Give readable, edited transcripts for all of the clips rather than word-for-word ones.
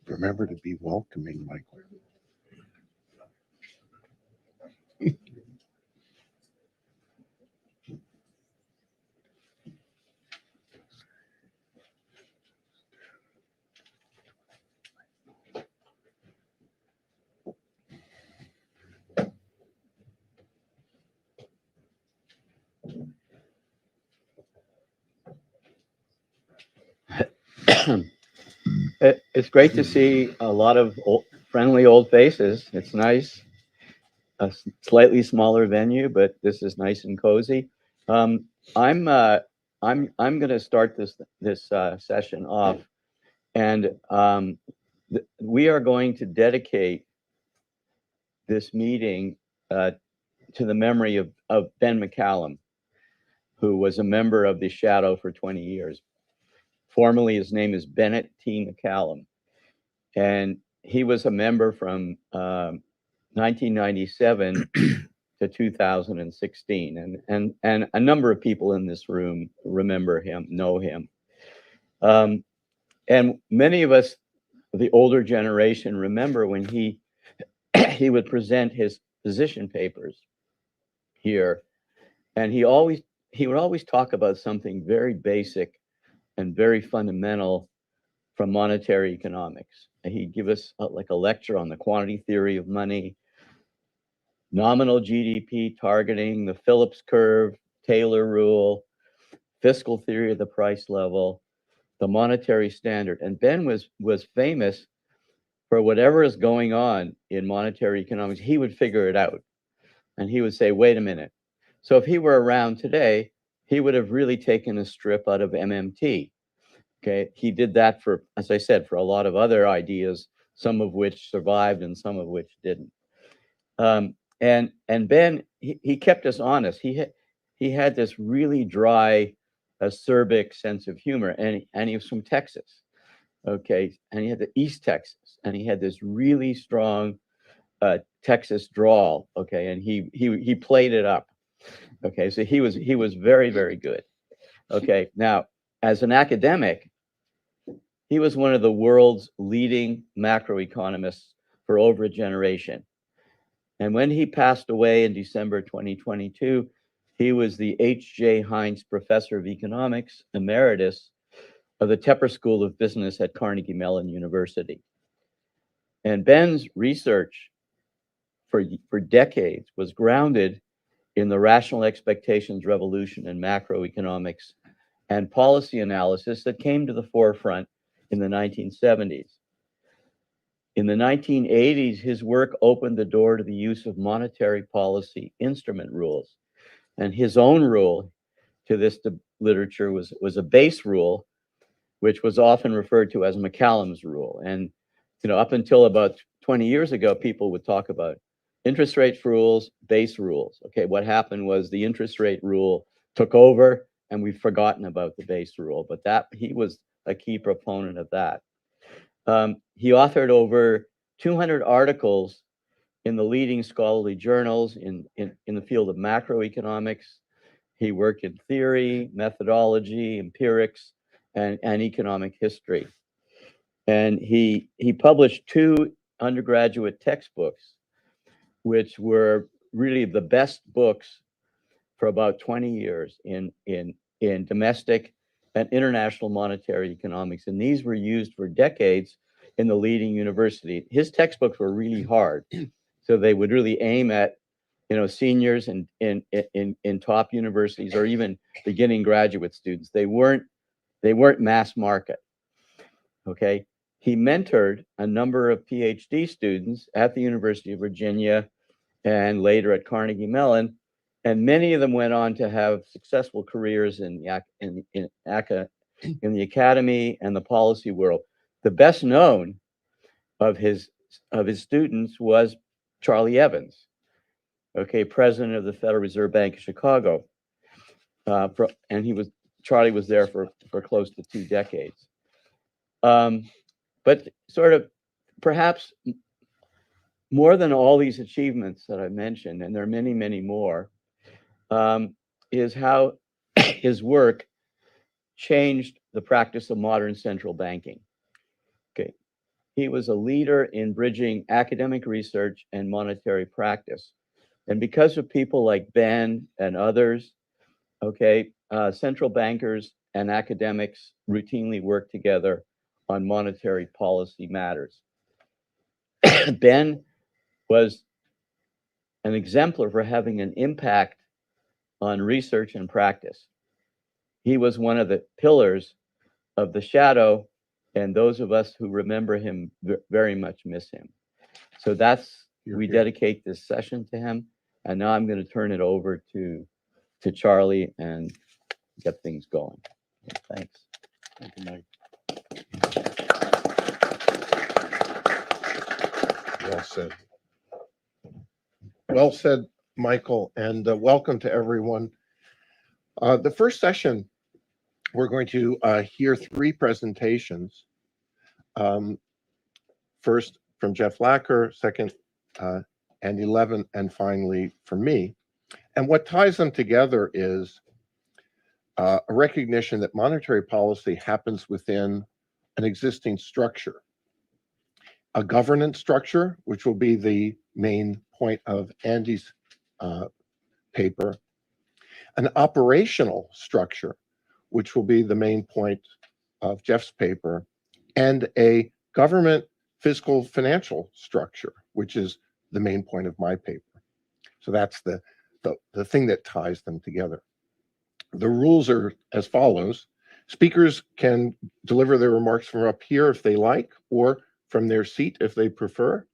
Remember to be welcoming, Michael. It's great to see a lot of friendly old faces. It's nice. Slightly smaller venue, but this is nice and cozy. Um, I'm uh, I'm going to start this session off, and we are going to dedicate this meeting uh, to the memory of Ben McCallum, who was a member of the Shadow for 20 years. Formerly, his name is Bennett T. McCallum, and he was a member from 1997 to 2016, and a number of people in this room remember him, know him, and many of us, the older generation, remember when he he would present his position papers here, and he would always talk about something very basic and very fundamental from monetary economics. And he'd give us like a lecture on the quantity theory of money, nominal GDP targeting, the Phillips curve, Taylor rule, fiscal theory of the price level, the monetary standard. And Ben was famous for whatever is going on in monetary economics, he would figure it out. And he would say, wait a minute. So if he were around today, he would have really taken a strip out of MMT. Okay, he did that for, as I said, for a lot of other ideas, some of which survived and some of which didn't. And Ben, he kept us honest. He had this really dry, acerbic sense of humor, and he was from Texas. Okay, and he had the East Texas, and he had this really strong Texas drawl. Okay, and he played it up. Okay, so he was very, very good. Okay, now as an academic, he was one of the world's leading macroeconomists for over a generation. And when he passed away in December 2022, he was the H.J. Heinz Professor of Economics Emeritus of the Tepper School of Business at Carnegie Mellon University. And Ben's research for decades was grounded in the rational expectations revolution in macroeconomics and policy analysis that came to the forefront in the 1970s. In the 1980s, his work opened the door to the use of monetary policy instrument rules. And his own rule to this literature was a base rule, which was often referred to as McCallum's rule. And up until about 20 years ago, people would talk about interest rate rules, base rules. Okay, what happened was the interest rate rule took over, and we've forgotten about the base rule. But he was a key proponent of that. He authored over 200 articles in the leading scholarly journals in the field of macroeconomics. He worked in theory, methodology, empirics, and economic history. And he published 2 undergraduate textbooks, which were really the best books for about 20 years in domestic and international monetary economics. And these were used for decades in the leading university. His textbooks were really hard. So they would really aim at, seniors in top universities or even beginning graduate students. They weren't mass market. Okay. He mentored a number of PhD students at the University of Virginia and later at Carnegie Mellon, and many of them went on to have successful careers in the academy and the policy world. The best known of his students was Charlie Evans, okay, president of the Federal Reserve Bank of Chicago, and Charlie was there for close to 2 decades. But sort of perhaps more than all these achievements that I mentioned, and there are many, many more, is how his work changed the practice of modern central banking. Okay. He was a leader in bridging academic research and monetary practice. And because of people like Ben and others, okay, central bankers and academics routinely work together on monetary policy matters. Ben was an exemplar for having an impact on research and practice. He was one of the pillars of the shadow, and those of us who remember him very much miss him. So we dedicate this session to him. And now I'm going to turn it over to Charlie and get things going. Thanks. Thank you, Mike. Well said. Well said, Michael, and welcome to everyone. The first session, we're going to hear 3 presentations. First from Jeff Lacker, second Andy Levin, and finally from me. And what ties them together is a recognition that monetary policy happens within an existing structure. A governance structure, which will be the main point of Andy's paper. An operational structure, which will be the main point of Jeff's paper. And a government fiscal financial structure, which is the main point of my paper. So that's the thing that ties them together. The rules are as follows. Speakers can deliver their remarks from up here if they like, or from their seat if they prefer.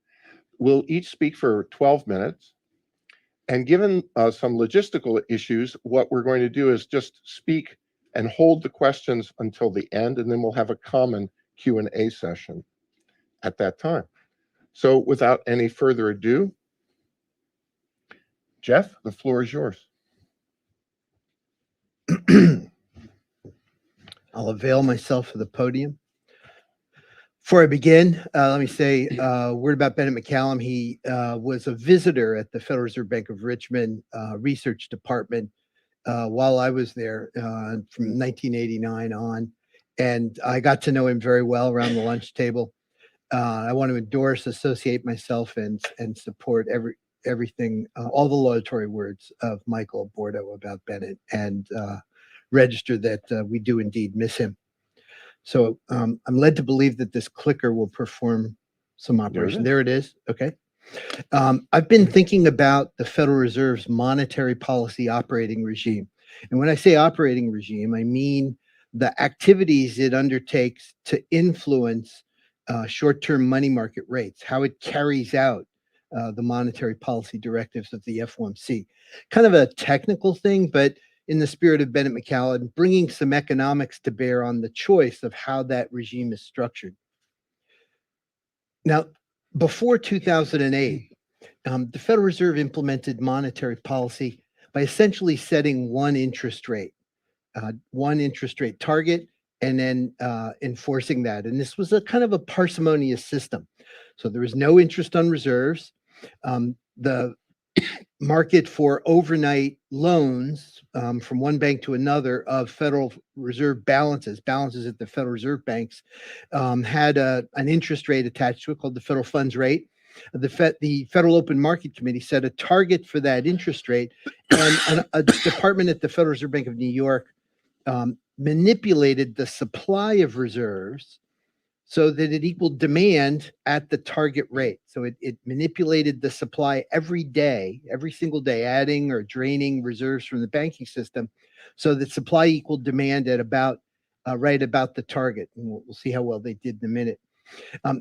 We'll each speak for 12 minutes. And given some logistical issues, what we're going to do is just speak and hold the questions until the end, and then we'll have a common Q&A session at that time. So without any further ado, Jeff, the floor is yours. I'll avail myself of the podium. Before I begin, let me say a word about Bennett McCallum. He was a visitor at the Federal Reserve Bank of Richmond Research Department while I was there from 1989 on, and I got to know him very well around the lunch table. I want to endorse, associate myself, and support everything, all the laudatory words of Michael Bordeaux about Bennett, and register that we do indeed miss him. So I'm led to believe that this clicker will perform some operation. There it is. Okay. I've been thinking about the Federal Reserve's monetary policy operating regime. And when I say operating regime, I mean the activities it undertakes to influence short-term money market rates, how it carries out the monetary policy directives of the FOMC. Kind of a technical thing, but in the spirit of Bennett McCallum, bringing some economics to bear on the choice of how that regime is structured. Now, before 2008, the Federal Reserve implemented monetary policy by essentially setting one interest rate target, and then enforcing that. And this was a kind of a parsimonious system. So there was no interest on reserves. The market for overnight loans from one bank to another of Federal Reserve balances at the Federal Reserve banks had an interest rate attached to it called the federal funds rate. The Federal Open Market Committee set a target for that interest rate, and a department at the Federal Reserve Bank of New York manipulated the supply of reserves so that it equaled demand at the target rate. So it manipulated the supply every single day, adding or draining reserves from the banking system so that supply equaled demand at about right about the target. And we'll see how well they did in a minute.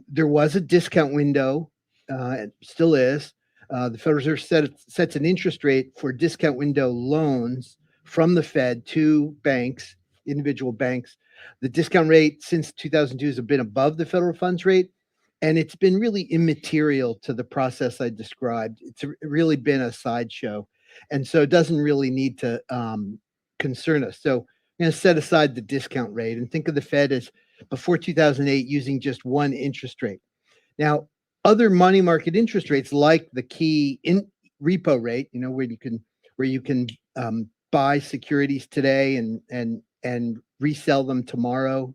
There was a discount window, it still is. The Federal Reserve sets an interest rate for discount window loans from the Fed to banks, individual banks. The discount rate since 2002 has been above the federal funds rate, and it's been really immaterial to the process I described. It's really been a sideshow, and so it doesn't really need to concern us. So I'm going to set aside the discount rate and think of the Fed as before 2008 using just one interest rate. Now, other money market interest rates like the key repo rate, where you can buy securities today and and resell them tomorrow,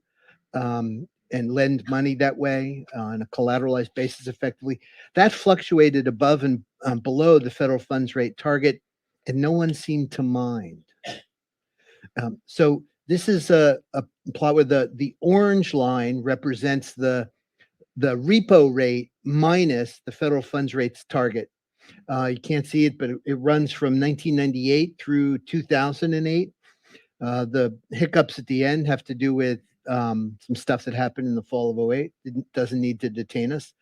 and lend money that way on a collateralized basis effectively. That fluctuated above and below the federal funds rate target, and no one seemed to mind. So this is a plot where the orange line represents the repo rate minus the federal funds rates target. You can't see it, but it runs from 1998 through 2008. The hiccups at the end have to do with some stuff that happened in the fall of 08. It doesn't need to detain us.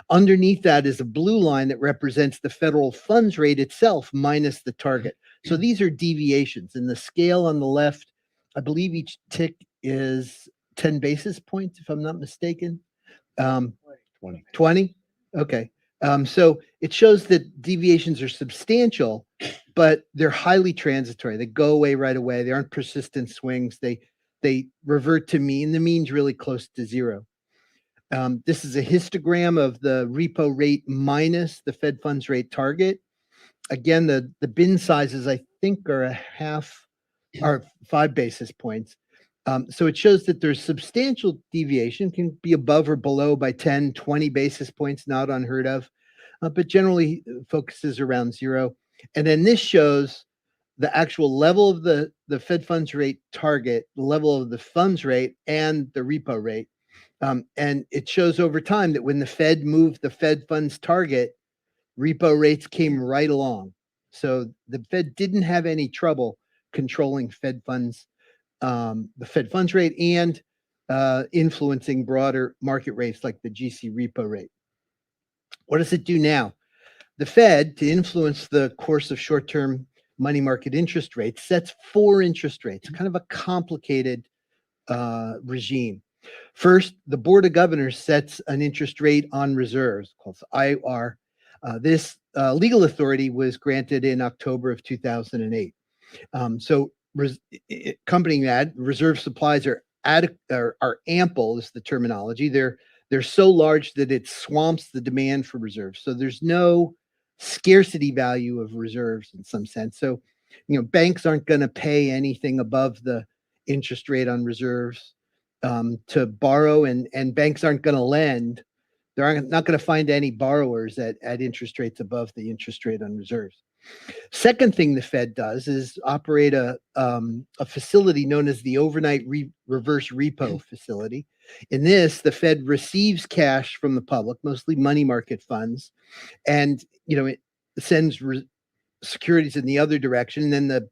Underneath that is a blue line that represents the federal funds rate itself minus the target. So these are deviations. And the scale on the left, I believe each tick is 10 basis points, if I'm not mistaken. 20. 20? Okay. So it shows that deviations are substantial, but they're highly transitory. They go away right away. They aren't persistent swings. They revert to mean. The mean's really close to zero. This is a histogram of the repo rate minus the Fed funds rate target. Again, the bin sizes, I think, are 5 basis points. So it shows that there's substantial deviation, can be above or below by 10, 20 basis points, not unheard of, but generally focuses around zero. And then this shows the actual level of the Fed funds rate target, the level of the funds rate, and the repo rate. And it shows over time that when the Fed moved the Fed funds target, repo rates came right along. So the Fed didn't have any trouble controlling Fed funds, the Fed funds rate, and influencing broader market rates like the GC repo rate. What does it do now? The Fed, to influence the course of short-term money market interest rates, sets 4 interest rates, kind of a complicated regime. First, the Board of Governors sets an interest rate on reserves called IR. This legal authority was granted in October of 2008. So accompanying that, reserve supplies are ample is the terminology. They're so large that it swamps the demand for reserves. So there's no scarcity value of reserves in some sense. So, banks aren't going to pay anything above the interest rate on reserves to borrow, and banks aren't going to lend. They're not going to find any borrowers at interest rates above the interest rate on reserves. Second thing the Fed does is operate a facility known as the overnight reverse repo facility. In this, the Fed receives cash from the public, mostly money market funds, and it sends securities in the other direction. And then the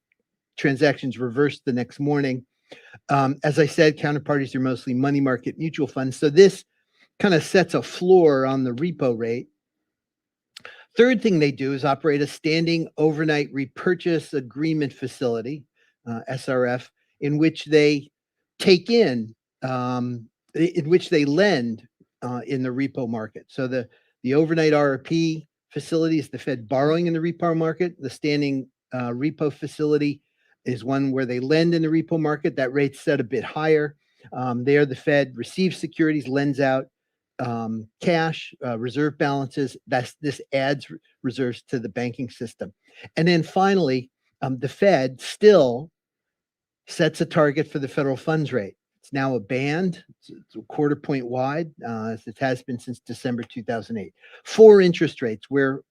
transactions reverse the next morning. As I said, counterparties are mostly money market mutual funds. So this kind of sets a floor on the repo rate. Third thing they do is operate a standing overnight repurchase agreement facility, SRF, in which they take in which they lend in the repo market. So the overnight RRP facility is the Fed borrowing in the repo market. The standing repo facility is one where they lend in the repo market. That rate's set a bit higher. There, the Fed receives securities, lends out cash, reserve balances. This adds reserves to the banking system. And then finally, the Fed still sets a target for the federal funds rate. It's now a band. It's a quarter point wide, as it has been since December 2008. 4 interest rates, where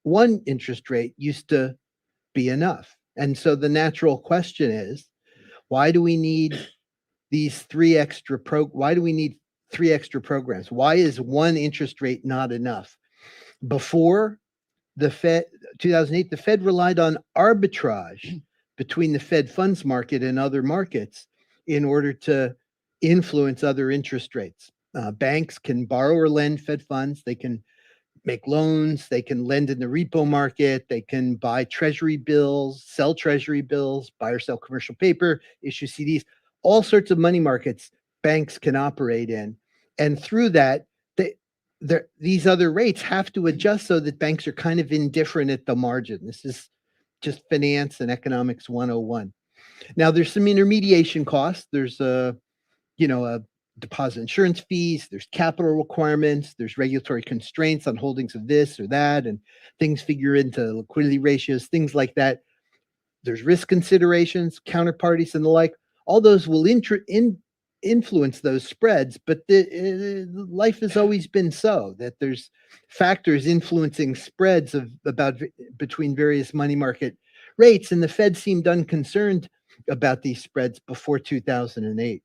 1 interest rate used to be enough. And so the natural question is, why do we need these 3 extra why do we need 3 extra programs? Why is 1 interest rate not enough? Before the Fed, 2008, the Fed relied on arbitrage between the Fed funds market and other markets in order to influence other interest rates. Banks can borrow or lend Fed funds. They can make loans. They can lend in the repo market. They can buy treasury bills, sell treasury bills, buy or sell commercial paper, issue CDs, all sorts of money markets banks can operate in. And through that, these other rates have to adjust so that banks are kind of indifferent at the margin. This is just finance and economics 101. Now, there's some intermediation costs. There's deposit insurance fees, there's capital requirements, there's regulatory constraints on holdings of this or that, and things figure into liquidity ratios, things like that. There's risk considerations, counterparties, and the like. all those will influence those spreads, but life has always been so that there's factors influencing spreads of between various money market rates, and the Fed seemed unconcerned about these spreads before 2008.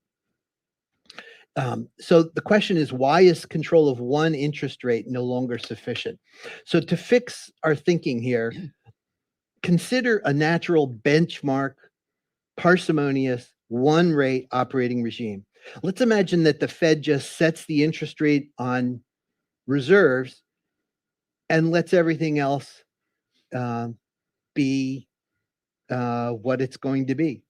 So the question is, why is control of one interest rate no longer sufficient? So to fix our thinking here, consider a natural benchmark, parsimonious, one rate operating regime. Let's imagine that the Fed just sets the interest rate on reserves and lets everything else be what it's going to be.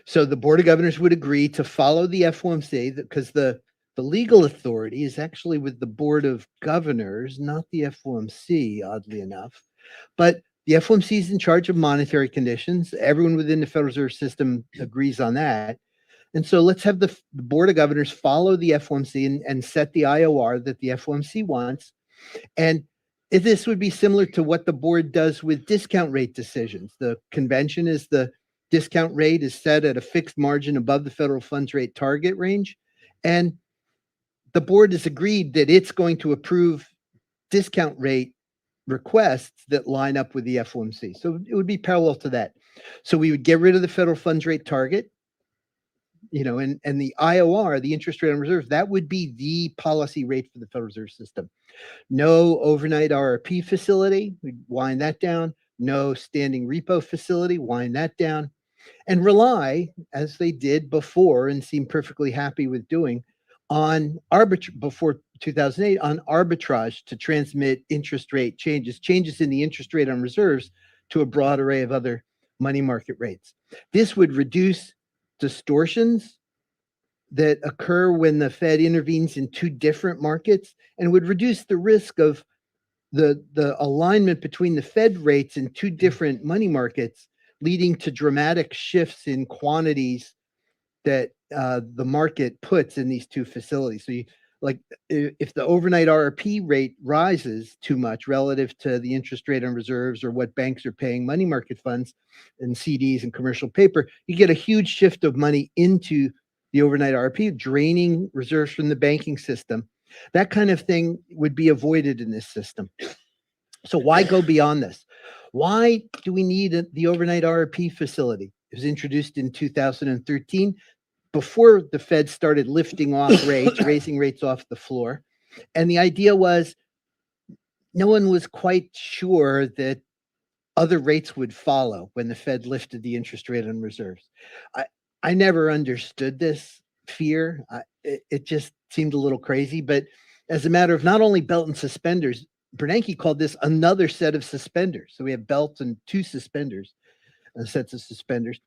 So the Board of Governors would agree to follow the FOMC because the legal authority is actually with the Board of Governors, not the FOMC, oddly enough. But the FOMC is in charge of monetary conditions. Everyone within the Federal Reserve System agrees on that. And so let's have the Board of Governors follow the FOMC and set the IOR that the FOMC wants. And this would be similar to what the board does with discount rate decisions. The convention is the discount rate is set at a fixed margin above the federal funds rate target range. And the board has agreed that it's going to approve discount rate requests that line up with the FOMC. So it would be parallel to that. So we would get rid of the federal funds rate target, and the IOR, the interest rate on reserves, that would be the policy rate for the Federal Reserve System. No overnight RRP facility, we'd wind that down. No standing repo facility, wind that down. And rely, as they did before and seemed perfectly happy with doing, on before 2008, on arbitrage to transmit interest rate changes in the interest rate on reserves to a broad array of other money market rates. This would reduce distortions that occur when the Fed intervenes in two different markets and would reduce the risk of the alignment between the Fed rates in two different money markets, leading to dramatic shifts in quantities that the market puts in these two facilities. So if the overnight RRP rate rises too much relative to the interest rate on reserves or what banks are paying money market funds and CDs and commercial paper, you get a huge shift of money into the overnight RRP, draining reserves from the banking system. That kind of thing would be avoided in this system. So why go beyond this? Why do we need the overnight RRP facility? It was introduced in 2013 before the Fed started lifting off rates, raising rates off the floor. And the idea was no one was quite sure that other rates would follow when the Fed lifted the interest rate on reserves. I never understood this fear. It just seemed a little crazy. But as a matter of not only belt and suspenders, Bernanke called this another set of suspenders. So we have belts and two suspenders, sets of suspenders.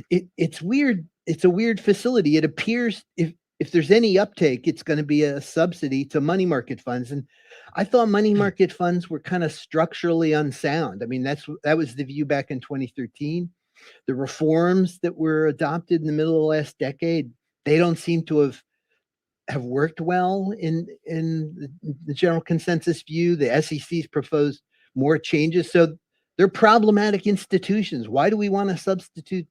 It's weird. It's a weird facility. It appears if there's any uptake, it's going to be a subsidy to money market funds. And I thought money market funds were kind of structurally unsound. I mean, that was the view back in 2013. The reforms that were adopted in the middle of the last decade, they don't seem to have worked well in the general consensus view. The SEC's proposed more changes. So they're problematic institutions. Why do we want to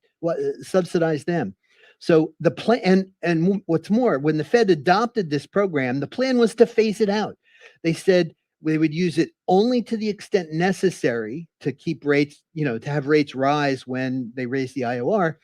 subsidize them? So the plan, and what's more, when the Fed adopted this program, the plan was to phase it out. They said they would use it only to the extent necessary to keep rates, to have rates rise when they raise the IOR,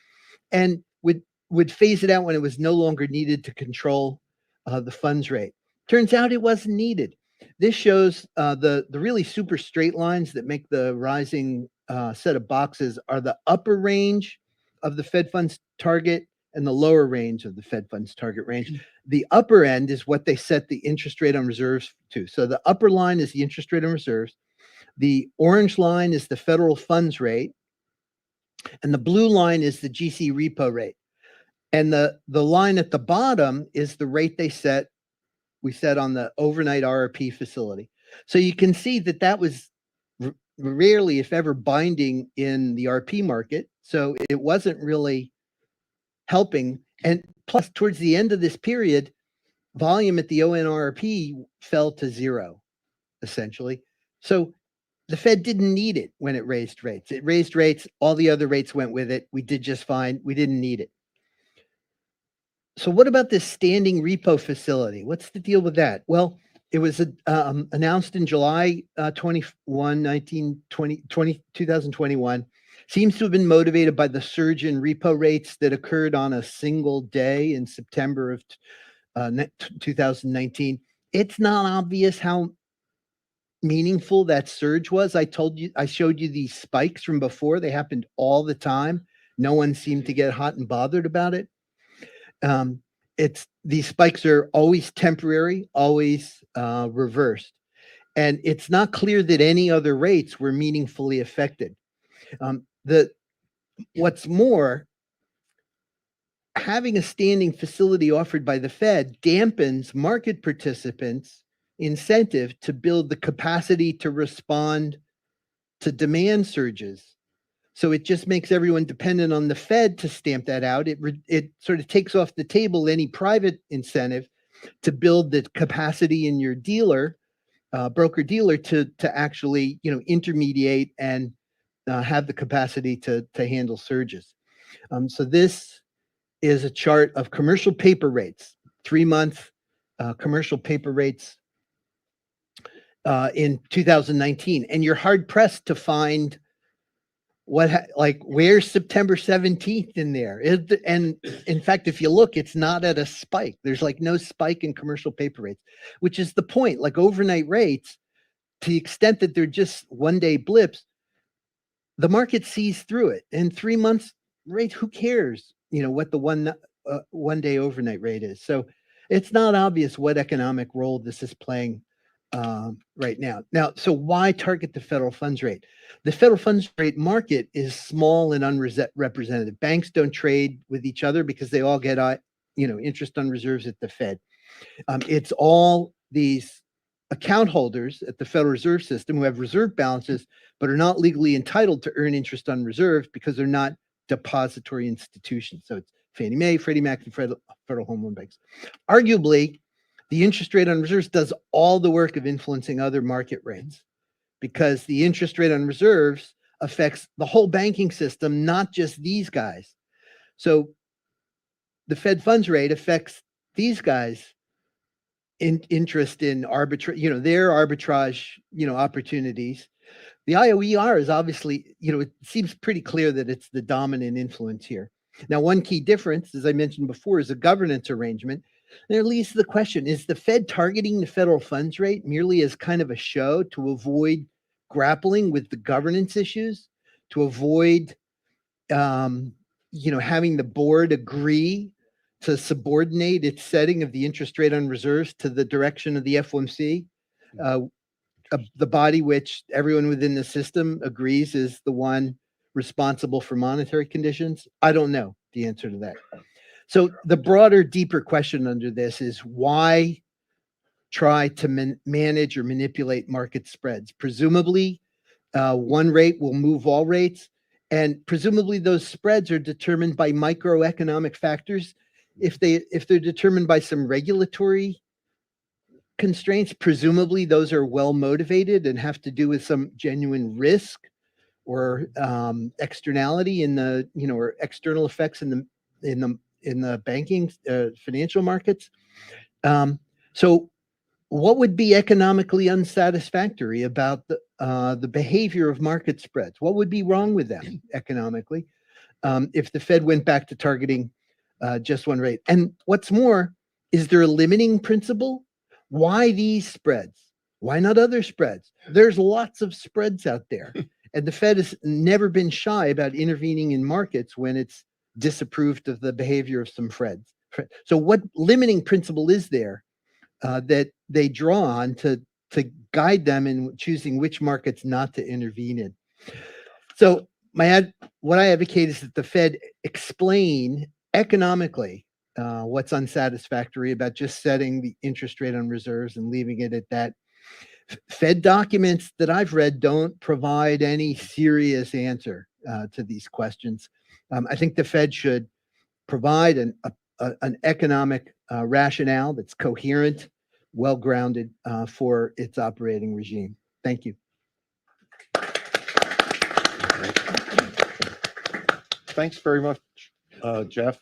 and would phase it out when it was no longer needed to control the funds rate. Turns out it wasn't needed. This shows the really super straight lines that make the rising set of boxes are the upper range of the Fed funds target and the lower range of the Fed funds target range. The upper end is what they set the interest rate on reserves to. So the upper line is the interest rate on reserves. The orange line is the federal funds rate. And the blue line is the GC repo rate. And the line at the bottom is the rate we set on the overnight RRP facility. So you can see that was rarely, if ever, binding in the RP market. So it wasn't really helping. And plus, towards the end of this period, volume at the ONRP fell to zero, essentially. So the Fed didn't need it when it raised rates. It raised rates. All the other rates went with it. We did just fine. We didn't need it. So what about this standing repo facility? What's the deal with that? Well, it was announced in July 21, 2021. Seems to have been motivated by the surge in repo rates that occurred on a single day in September of 2019. It's not obvious how meaningful that surge was. I showed you these spikes from before. They happened all the time. No one seemed to get hot and bothered about it. These spikes are always temporary, always reversed, and it's not clear that any other rates were meaningfully affected. What's more, having a standing facility offered by the Fed dampens market participants' incentive to build the capacity to respond to demand surges. So it just makes everyone dependent on the Fed to stamp that out. It sort of takes off the table any private incentive to build the capacity in your dealer, broker dealer, to actually intermediate and have the capacity to handle surges. So this is a chart of commercial paper rates, 3-month commercial paper rates in 2019, and you're hard pressed to find where's September 17th in there? And in fact, if you look, it's not at a spike. There's no spike in commercial paper rates, which is the point. Like overnight rates, to the extent that they're just one-day blips, the market sees through it. And 3 months rate, who cares? What the one-day overnight rate is. So it's not obvious what economic role this is playing right now. So why target the federal funds rate? The federal funds rate market is small and unrepresented. Banks don't trade with each other because they all get interest on reserves at the Fed. It's all these account holders at the Federal Reserve System who have reserve balances but are not legally entitled to earn interest on reserves because they're not depository institutions. So it's Fannie Mae, Freddie Mac, and Federal Home Loan Banks. Arguably, the interest rate on reserves does all the work of influencing other market rates, because the interest rate on reserves affects the whole banking system, not just these guys. So the Fed funds rate affects these guys' interest in arbitrage, their arbitrage, opportunities. The IOER is obviously, it seems pretty clear that it's the dominant influence here. Now, one key difference, as I mentioned before, is a governance arrangement. There leads to the question, is the Fed targeting the federal funds rate merely as kind of a show to avoid grappling with the governance issues, to avoid, having the board agree to subordinate its setting of the interest rate on reserves to the direction of the FOMC, the body which everyone within the system agrees is the one responsible for monetary conditions? I don't know the answer to that. So the broader, deeper question under this is, why try to manage or manipulate market spreads? Presumably, one rate will move all rates, and presumably those spreads are determined by microeconomic factors. If they're determined by some regulatory constraints, presumably those are well motivated and have to do with some genuine risk or externality in the or external effects in the banking financial markets. So what would be economically unsatisfactory about the behavior of market spreads? What would be wrong with them economically if the Fed went back to targeting just one rate? And what's more, is there a limiting principle? Why these spreads? Why not other spreads? There's lots of spreads out there. And the Fed has never been shy about intervening in markets when it's disapproved of the behavior of some spreads. So what limiting principle is there that they draw on to guide them in choosing which markets not to intervene in? So what I advocate is that the Fed explain economically what's unsatisfactory about just setting the interest rate on reserves and leaving it at that. Fed documents that I've read don't provide any serious answer to these questions. I think the Fed should provide an economic rationale that's coherent, well-grounded for its operating regime. Thank you. Thanks very much, Jeff.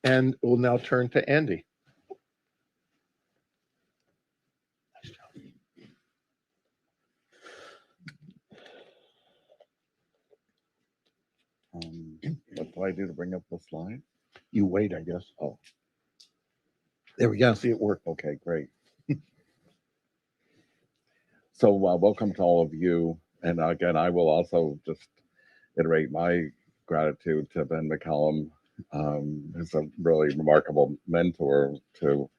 And we'll now turn to Andy. What do I do to bring up the slide? You wait, I guess. Oh, There we go. See it work. okay, great. So welcome to all of you. And again, I will also just iterate my gratitude to Ben McCallum, who's a really remarkable mentor to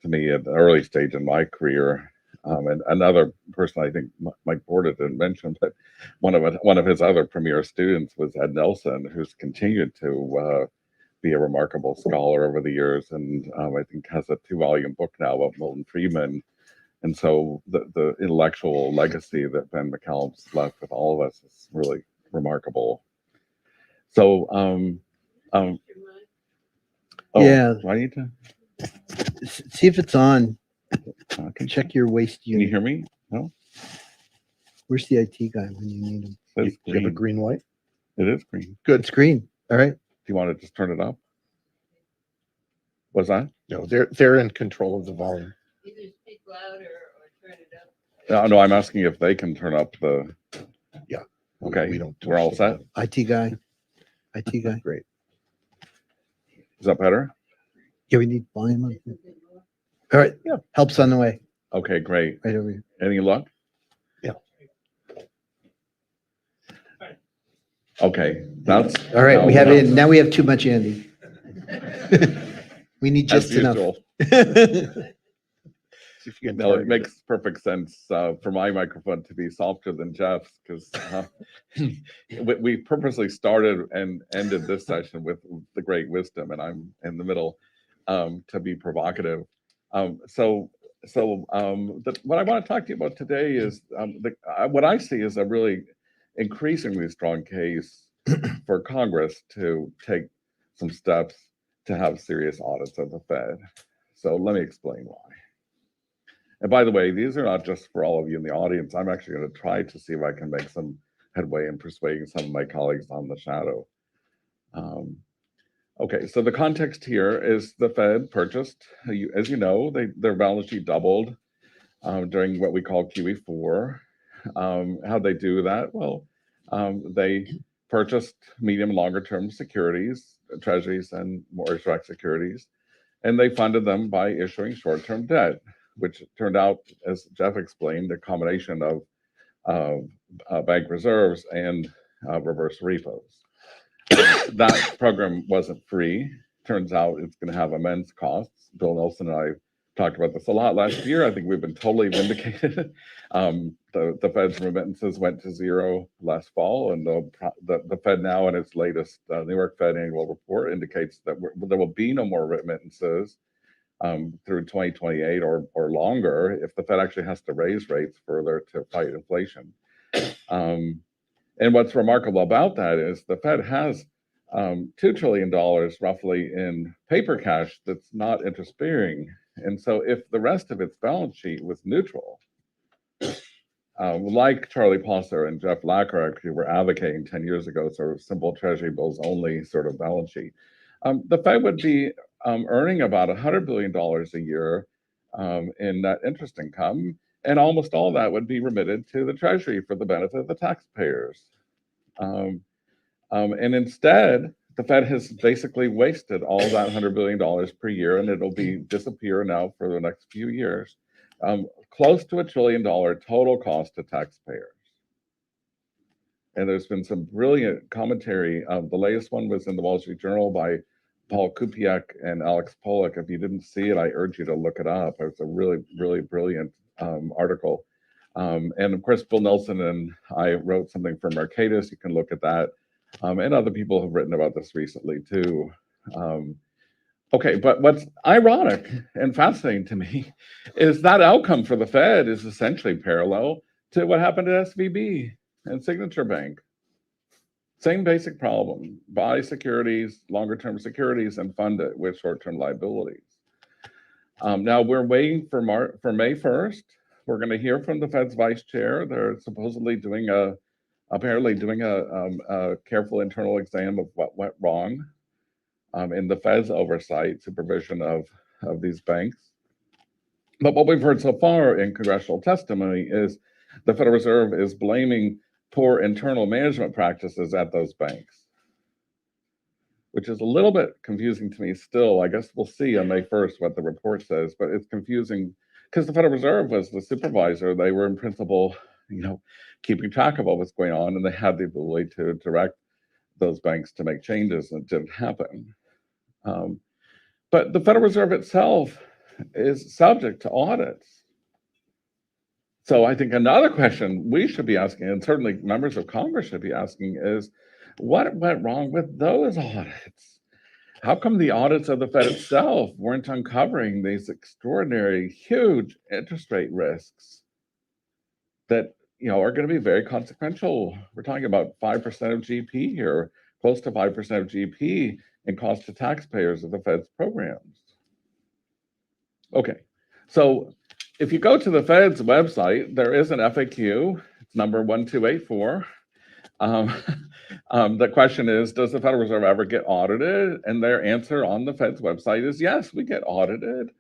me at an early stage in my career. And another person I think Mike Porter didn't mention, but one of his other premier students was Ed Nelson, who's continued to be a remarkable scholar over the years, and I think has a 2-volume book now about Milton Friedman. And so the intellectual legacy that Ben McCallum's left with all of us is really remarkable. So, oh, Yeah. do I need to? See if it's on. Can Check your waist you unit. hear me? No, Where's the IT guy when you need him? it's You have a green. green light? It is green. It's green. All right. Do you want to just turn it up? What's that? No, they're in control of the volume. Either speak louder or turn it up. No, I'm asking if they can turn up the. Yeah. Okay, We don't. we're all touch the set. IT guy. IT guy. volume. Great. Is that better? Yeah, we need volume on. All right. Yeah. Help's on the way. Okay, great. Right over here. Any luck? Yeah. Okay, that's. All right. We now- have it. Now we have too much Andy. We need As just enough. usual. See if you can No, it target makes perfect sense for my microphone to be softer than Jeff's because we purposely started and ended this session with the great wisdom, and I'm in the middle to be provocative. What I want to talk to you about today is what I see is a really increasingly strong case for Congress to take some steps to have serious audits of the Fed. So let me explain why. And by the way, these are not just for all of you in the audience. I'm actually going to try to see if I can make some headway in persuading some of my colleagues on the shadow. Okay, so the context here is the Fed purchased, as you know, their balance sheet doubled during what we call QE4. How'd they do that? Well, they purchased medium and longer term securities, treasuries and mortgage-backed securities, and they funded them by issuing short-term debt, which turned out, as Jeff explained, a combination of bank reserves and reverse repos. That program wasn't free. Turns out it's going to have immense costs. Bill Nelson and I talked about this a lot last year. I think we've been totally vindicated. The Fed's remittances went to zero last fall, and the Fed now, in its latest New York Fed annual report, indicates that there will be no more remittances through 2028 or longer if the Fed actually has to raise rates further to fight inflation. And what's remarkable about that is the Fed has $2 trillion roughly in paper cash that's not interest bearing. And so if the rest of its balance sheet was neutral, like Charlie Posser and Jeff Lacker actually were advocating 10 years ago, sort of simple treasury bills only sort of balance sheet, the Fed would be earning about $100 billion a year in net interest income, and almost all that would be remitted to the Treasury for the benefit of the taxpayers. And instead, the Fed has basically wasted all that $100 billion per year, and it'll be disappear now for the next few years. Close to $1 trillion total cost to taxpayers. And there's been some brilliant commentary. The latest one was in the Wall Street Journal by Paul Kupiec and Alex Pollock. If you didn't see it, I urge you to look it up. It's a really, really brilliant article. And of course, Bill Nelson and I wrote something for Mercatus. You can look at that. And other people have written about this recently too. Okay, but what's ironic and fascinating to me is that outcome for the Fed is essentially parallel to what happened at SVB and Signature Bank. Same basic problem: buy securities, longer term securities, and fund it with short term liabilities. Now we're waiting for May 1st. We're going to hear from the Fed's vice chair. They're supposedly apparently doing a careful internal exam of what went wrong. in the Fed's oversight, supervision of these banks. But what we've heard so far in congressional testimony is the Federal Reserve is blaming poor internal management practices at those banks, which is a little bit confusing to me still. I guess we'll see on May 1st what the report says, but it's confusing because the Federal Reserve was the supervisor. They were in principle, keeping track of what was going on, and they had the ability to direct those banks to make changes, and it didn't happen. But the Federal Reserve itself is subject to audits. So I think another question we should be asking, and certainly members of Congress should be asking, is what went wrong with those audits? How come the audits of the Fed itself weren't uncovering these extraordinary, huge interest rate risks that are going to be very consequential? We're talking about 5% of GDP here, close to 5% of GDP in cost to taxpayers of the Fed's programs. Okay, so if you go to the Fed's website, there is an FAQ. It's number 1284. The question is, does the Federal Reserve ever get audited? And their answer on the Fed's website is yes, we get audited.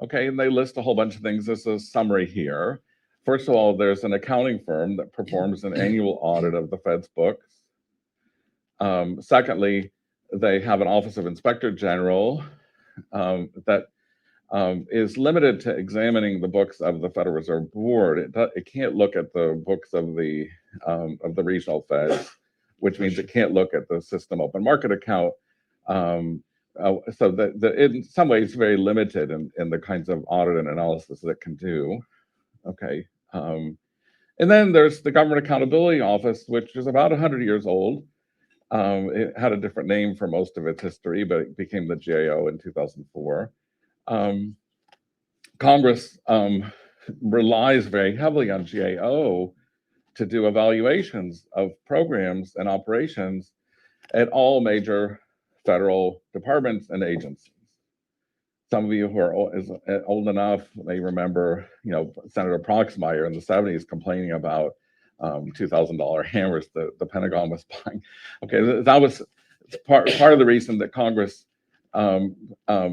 Okay, and they list a whole bunch of things. This is a summary here. First of all, there's an accounting firm that performs an annual audit of the Fed's books. Secondly, they have an Office of Inspector General that is limited to examining the books of the Federal Reserve Board. It can't look at the books of the regional feds, which means it can't look at the system open market account. So that in some ways very limited in the kinds of audit and analysis that it can do. Okay. And then there's the Government Accountability Office, which is about 100 years old. It had a different name for most of its history, but it became the GAO in 2004. Congress relies very heavily on GAO to do evaluations of programs and operations at all major federal departments and agencies. Some of you who are old enough may remember, Senator Proxmire in the 70s complaining about $2,000 hammers that the Pentagon was buying. Okay, that was part of the reason that Congress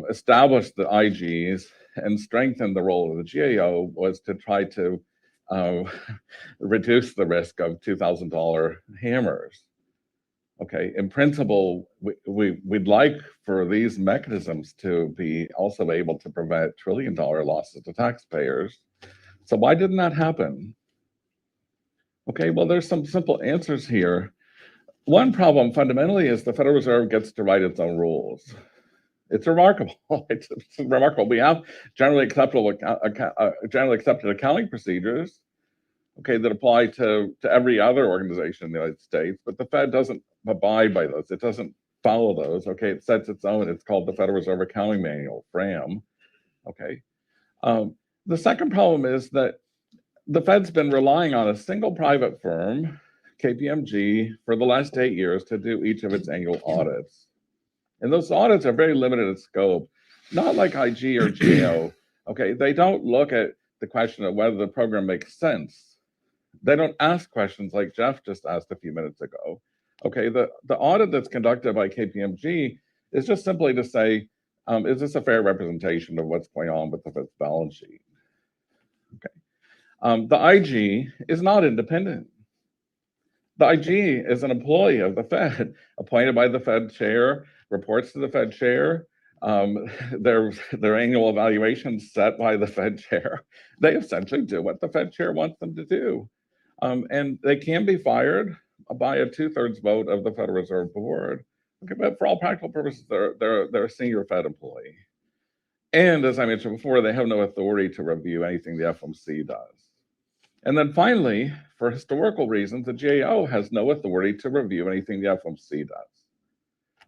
established the IGs and strengthened the role of the GAO was to try to reduce the risk of $2,000 hammers. Okay, in principle, we'd like for these mechanisms to be also able to prevent trillion-dollar losses to taxpayers. So why didn't that happen? Okay, well, there's some simple answers here. One problem fundamentally is the Federal Reserve gets to write its own rules. It's remarkable. It's remarkable. We have generally accepted accounting procedures, okay, that apply to every other organization in the United States, but the Fed doesn't abide by those. It doesn't follow those. Okay, it sets its own. It's called the Federal Reserve Accounting Manual, FRAM. Okay. The second problem is that the Fed's been relying on a single private firm, KPMG, for the last 8 years to do each of its annual audits. And those audits are very limited in scope, not like IG or GAO. Okay, they don't look at the question of whether the program makes sense. They don't ask questions like Jeff just asked a few minutes ago. Okay, the audit that's conducted by KPMG is just simply to say, is this a fair representation of what's going on with the Fed's balance sheet? Okay. The IG is not independent. The IG is an employee of the Fed, appointed by the Fed chair, reports to the Fed chair. Their annual evaluations set by the Fed chair. They essentially do what the Fed chair wants them to do. And they can be fired by a 2/3 vote of the Federal Reserve Board. Okay, but for all practical purposes, they're a senior Fed employee. And as I mentioned before, they have no authority to review anything the FOMC does. And then finally, for historical reasons, the GAO has no authority to review anything the FOMC does.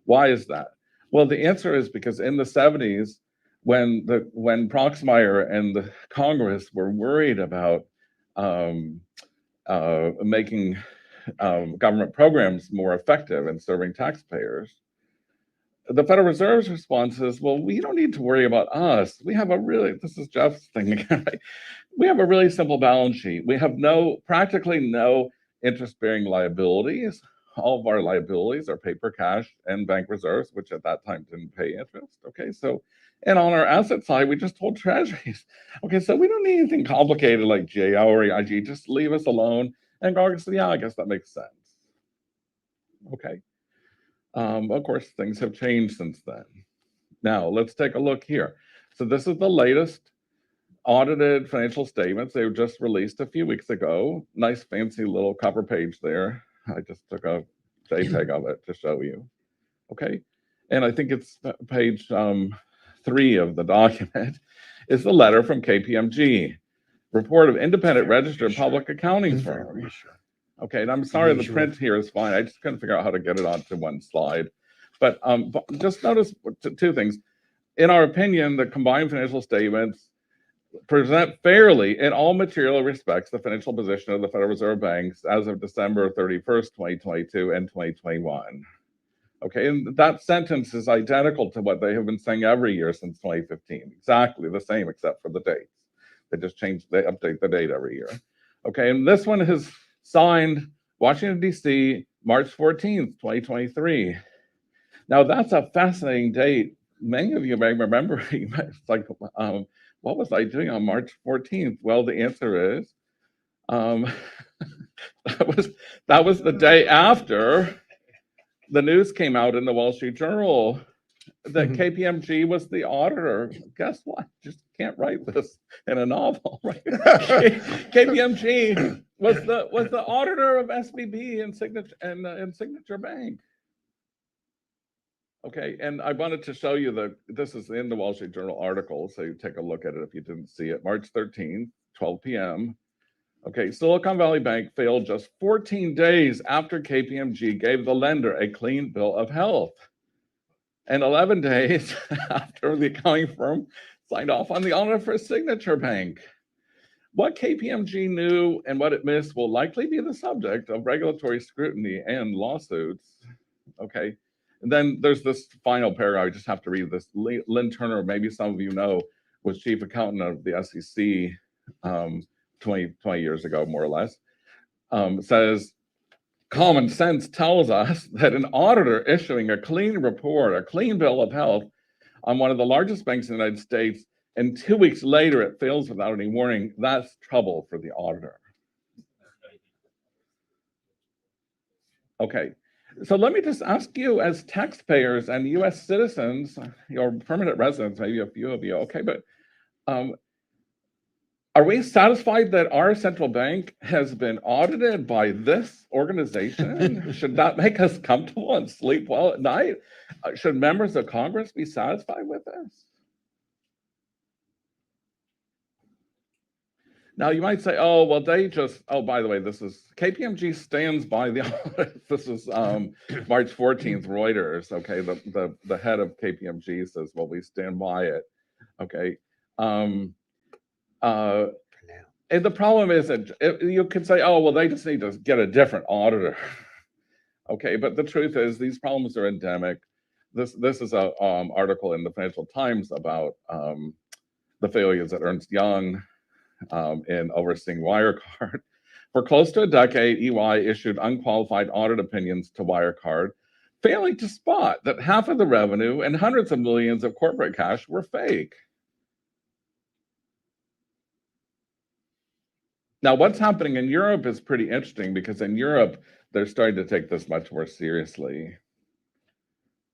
Why is that? Well, the answer is because in the 70s, when Proxmire and the Congress were worried about making government programs more effective in serving taxpayers, the Federal Reserve's response is, well, we don't need to worry about us. We have this is Jeff's thing again, right? We have a really simple balance sheet. We have practically no interest-bearing liabilities. all of our liabilities are paper cash and bank reserves, which at that time didn't pay interest. Okay, so, and on our asset side, we just told treasuries, okay, so we don't need anything complicated like GAO or EIG, just leave us alone. And Congress said, yeah, I guess that makes sense. Okay. Of course, things have changed since then. Now, let's take a look here. So this is the latest audited financial statements. They were just released a few weeks ago. Nice fancy little cover page there. I just took a JPEG of it to show you. Okay. And I think it's page 3 of the document is the letter from KPMG, report of independent registered public accounting firm. Okay, and I'm sorry, the print here is fine. I just couldn't figure out how to get it onto one slide. But just notice two things. In our opinion, the combined financial statements present fairly in all material respects the financial position of the Federal Reserve Banks as of December 31st, 2022 and 2021. Okay, and that sentence is identical to what they have been saying every year since 2015. Exactly the same except for the dates. They just update the date every year. Okay, and this one is signed Washington, D.C., March 14th, 2023. Now, that's a fascinating date. Many of you may remember, it's like, what was I doing on March 14th? Well, the answer is, that was the day after the news came out in the Wall Street Journal that KPMG was the auditor. Guess what? Just can't write this in a novel, right? KPMG was the auditor of SVB and Signature Bank. Okay, and I wanted to show you this is in the Wall Street Journal article, so you take a look at it if you didn't see it. March 13th, 12 p.m. Okay, Silicon Valley Bank failed just 14 days after KPMG gave the lender a clean bill of health, and 11 days after the accounting firm signed off on the audit for Signature Bank. What KPMG knew and what it missed will likely be the subject of regulatory scrutiny and lawsuits. Okay, and then there's this final paragraph. I just have to read this. Lynn Turner, maybe some of you know, was chief accountant of the SEC 20 years ago, more or less, says, common sense tells us that an auditor issuing a clean report, a clean bill of health on one of the largest banks in the United States, and 2 weeks later it fails without any warning, that's trouble for the auditor. Okay, so let me just ask you as taxpayers and US citizens, your permanent residents, maybe a few of you, okay, but are we satisfied that our central bank has been audited by this organization? Should that make us comfortable and sleep well at night? Should members of Congress be satisfied with this? Now you might say, oh, well, by the way, this is, KPMG stands by the audit. This is March 14th, Reuters, okay? The head of KPMG says, well, we stand by it, okay? And the problem is that you could say, oh, well, they just need to get a different auditor. Okay, but the truth is these problems are endemic. This is an article in the Financial Times about the failures at Ernst Young in overseeing Wirecard. For close to a decade, EY issued unqualified audit opinions to Wirecard, failing to spot that half of the revenue and hundreds of millions of corporate cash were fake. Now, what's happening in Europe is pretty interesting because in Europe, they're starting to take this much more seriously.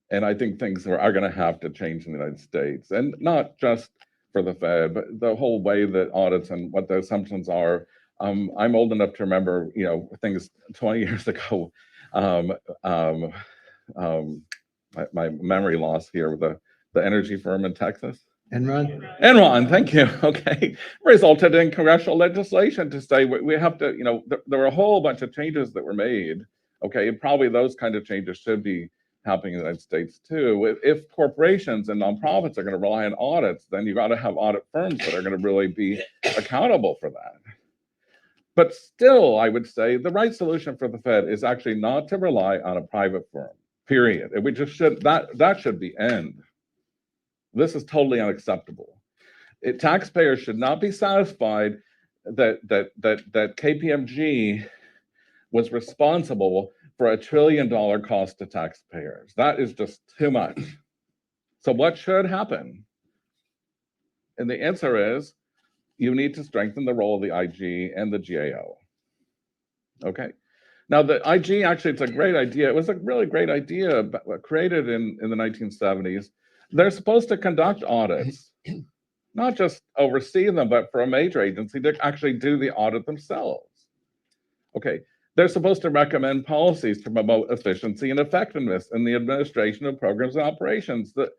And I think things are going to have to change in the United States, and not just for the Fed, but the whole way that audits and what the assumptions are. I'm old enough to remember, things 20 years ago. My memory loss here with the energy firm in Texas. Enron, thank you. Okay, resulted in congressional legislation to say we have to, there were a whole bunch of changes that were made. Okay, and probably those kind of changes should be happening in the United States too. If corporations and nonprofits are going to rely on audits, then you got to have audit firms that are going to really be accountable for that. But still, I would say the right solution for the Fed is actually not to rely on a private firm, period. We just should, that should be end. This is totally unacceptable. Taxpayers should not be satisfied that KPMG was responsible for $1 trillion cost to taxpayers. That is just too much. So what should happen? And the answer is, you need to strengthen the role of the IG and the GAO. Okay. Now the IG, actually, it's a great idea. It was a really great idea created in the 1970s. They're supposed to conduct audits, not just oversee them, but for a major agency to actually do the audit themselves. Okay. They're supposed to recommend policies to promote efficiency and effectiveness in the administration of programs and operations. The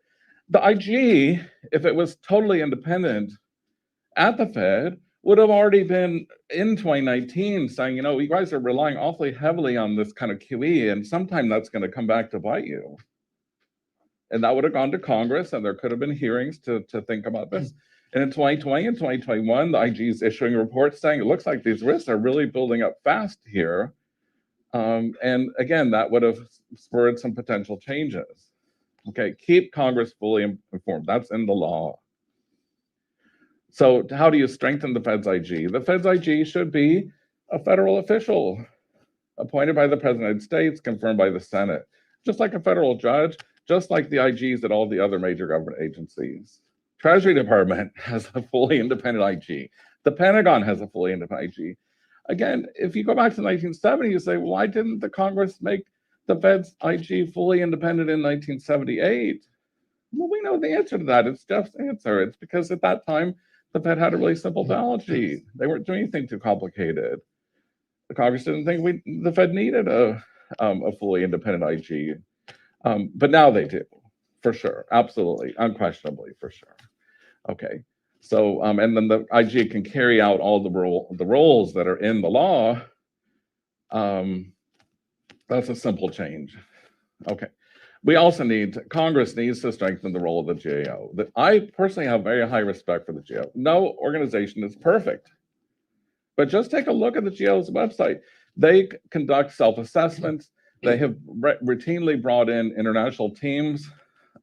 IG, if it was totally independent at the Fed, would have already been in 2019 saying, you know, you guys are relying awfully heavily on this kind of QE, and sometime that's going to come back to bite you. And that would have gone to Congress, and there could have been hearings to think about this. And in 2020 and 2021, the IG is issuing reports saying it looks like these risks are really building up fast here. And again, that would have spurred some potential changes. Okay, keep Congress fully informed. That's in the law. So how do you strengthen the Fed's IG? The Fed's IG should be a federal official appointed by the President of the United States, confirmed by the Senate, just like a federal judge, just like the IGs at all the other major government agencies. Treasury Department has a fully independent IG. The Pentagon has a fully independent IG. Again, if you go back to the 1970s, you say, why didn't the Congress make the Fed's IG fully independent in 1978? Well, we know the answer to that. It's Jeff's answer. It's because at that time, the Fed had a really simple balance sheet. They weren't doing anything too complicated. The Congress didn't think the Fed needed a fully independent IG. But now they do, for sure. Absolutely, unquestionably, for sure. Okay, so, and then the IG can carry out all the roles that are in the law. That's a simple change. Okay. We also Congress needs to strengthen the role of the GAO. I personally have very high respect for the GAO. No organization is perfect. But just take a look at the GAO's website. They conduct self-assessments. They have routinely brought in international teams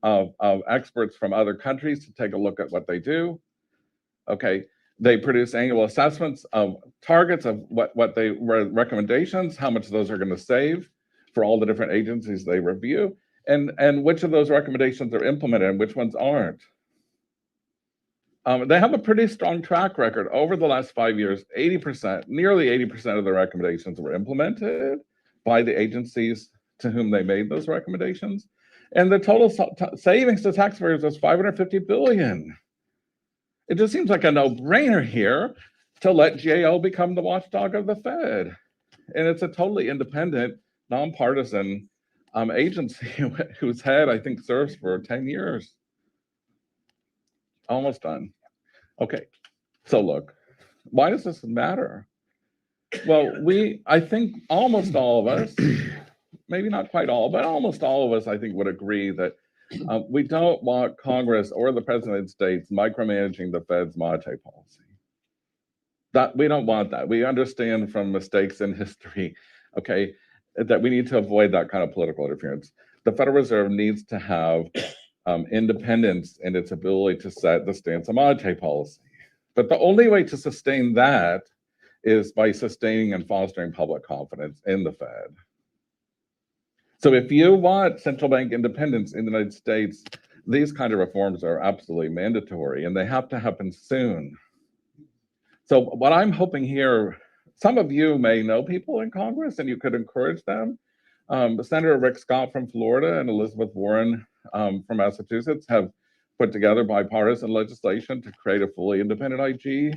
of experts from other countries to take a look at what they do. Okay. They produce annual assessments of targets of what they recommendations, how much those are going to save for all the different agencies they review. And which of those recommendations are implemented and which ones aren't. They have a pretty strong track record. Over the last 5 years, nearly 80% of the recommendations were implemented by the agencies to whom they made those recommendations. And the total savings to taxpayers was $550 billion. It just seems like a no-brainer here to let GAO become the watchdog of the Fed. And it's a totally independent, nonpartisan agency whose head I think serves for 10 years. Almost done. Okay, so look, why does this matter? Well, I think almost all of us, maybe not quite all, but almost all of us, I think, would agree that we don't want Congress or the President of the United States micromanaging the Fed's monetary policy. That we don't want that. We understand from mistakes in history, okay, that we need to avoid that kind of political interference. The Federal Reserve needs to have independence in its ability to set the stance of monetary policy. But the only way to sustain that is by sustaining and fostering public confidence in the Fed. So if you want central bank independence in the United States, these kind of reforms are absolutely mandatory and they have to happen soon. So what I'm hoping here, some of you may know people in Congress and you could encourage them. Senator Rick Scott from Florida and Elizabeth Warren from Massachusetts have put together bipartisan legislation to create a fully independent IG.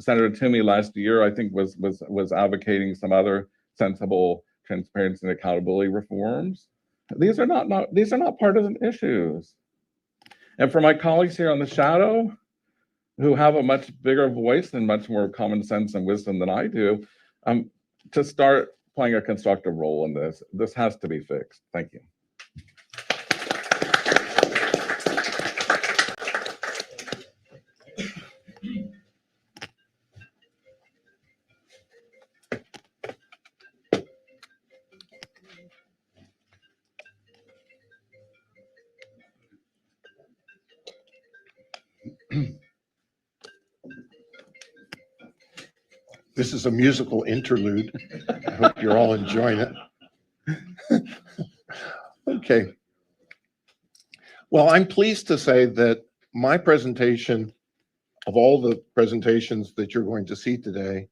Senator Toomey last year, I think, was advocating some other sensible transparency and accountability reforms. These are not partisan issues. And for my colleagues here on the shadow, who have a much bigger voice and much more common sense and wisdom than I do, to start playing a constructive role in this. This has to be fixed. Thank you. This is a musical interlude. I hope you're all enjoying it. Okay. Well, I'm pleased to say that my presentation, of all the presentations that you're going to see today,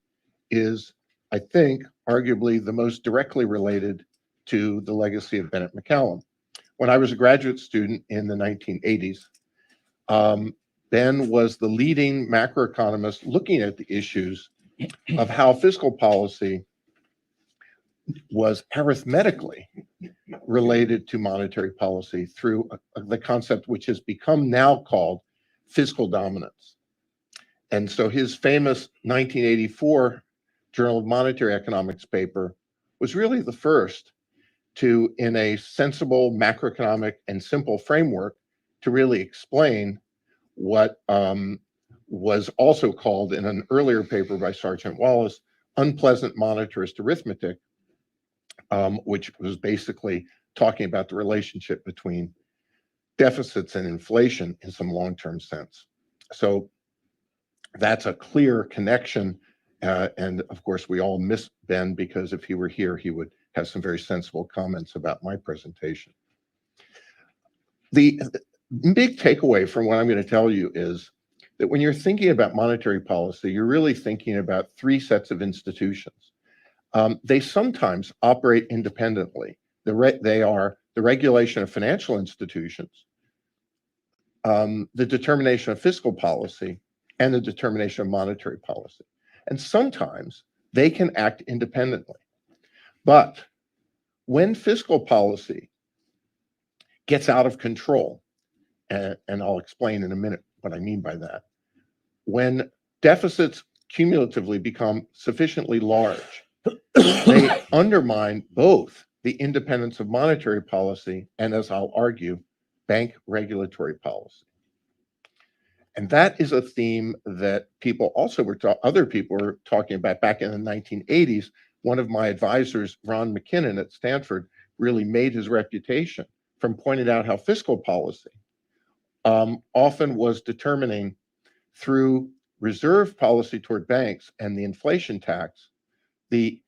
is, I think, arguably the most directly related to the legacy of Bennett McCallum. When I was a graduate student in the 1980s, Ben was the leading macroeconomist looking at the issues of how fiscal policy was arithmetically related to monetary policy through the concept which has become now called fiscal dominance. And so his famous 1984 Journal of Monetary Economics paper was really the first to, in a sensible macroeconomic and simple framework, to really explain what was also called in an earlier paper by Sargent Wallace, unpleasant monetarist arithmetic, which was basically talking about the relationship between deficits and inflation in some long-term sense. So that's a clear connection. And of course, we all miss Ben, because if he were here, he would have some very sensible comments about my presentation. The big takeaway from what I'm going to tell you is that when you're thinking about monetary policy, you're really thinking about three sets of institutions. They sometimes operate independently. They are the regulation of financial institutions, the determination of fiscal policy, and the determination of monetary policy. And sometimes they can act independently. But when fiscal policy gets out of control, and I'll explain in a minute what I mean by that, when deficits cumulatively become sufficiently large, they undermine both the independence of monetary policy and, as I'll argue, bank regulatory policy. And that is a theme that other people were talking about back in the 1980s. One of my advisors, Ron McKinnon at Stanford, really made his reputation from pointing out how fiscal policy often was determining, through reserve policy toward banks and the inflation tax, the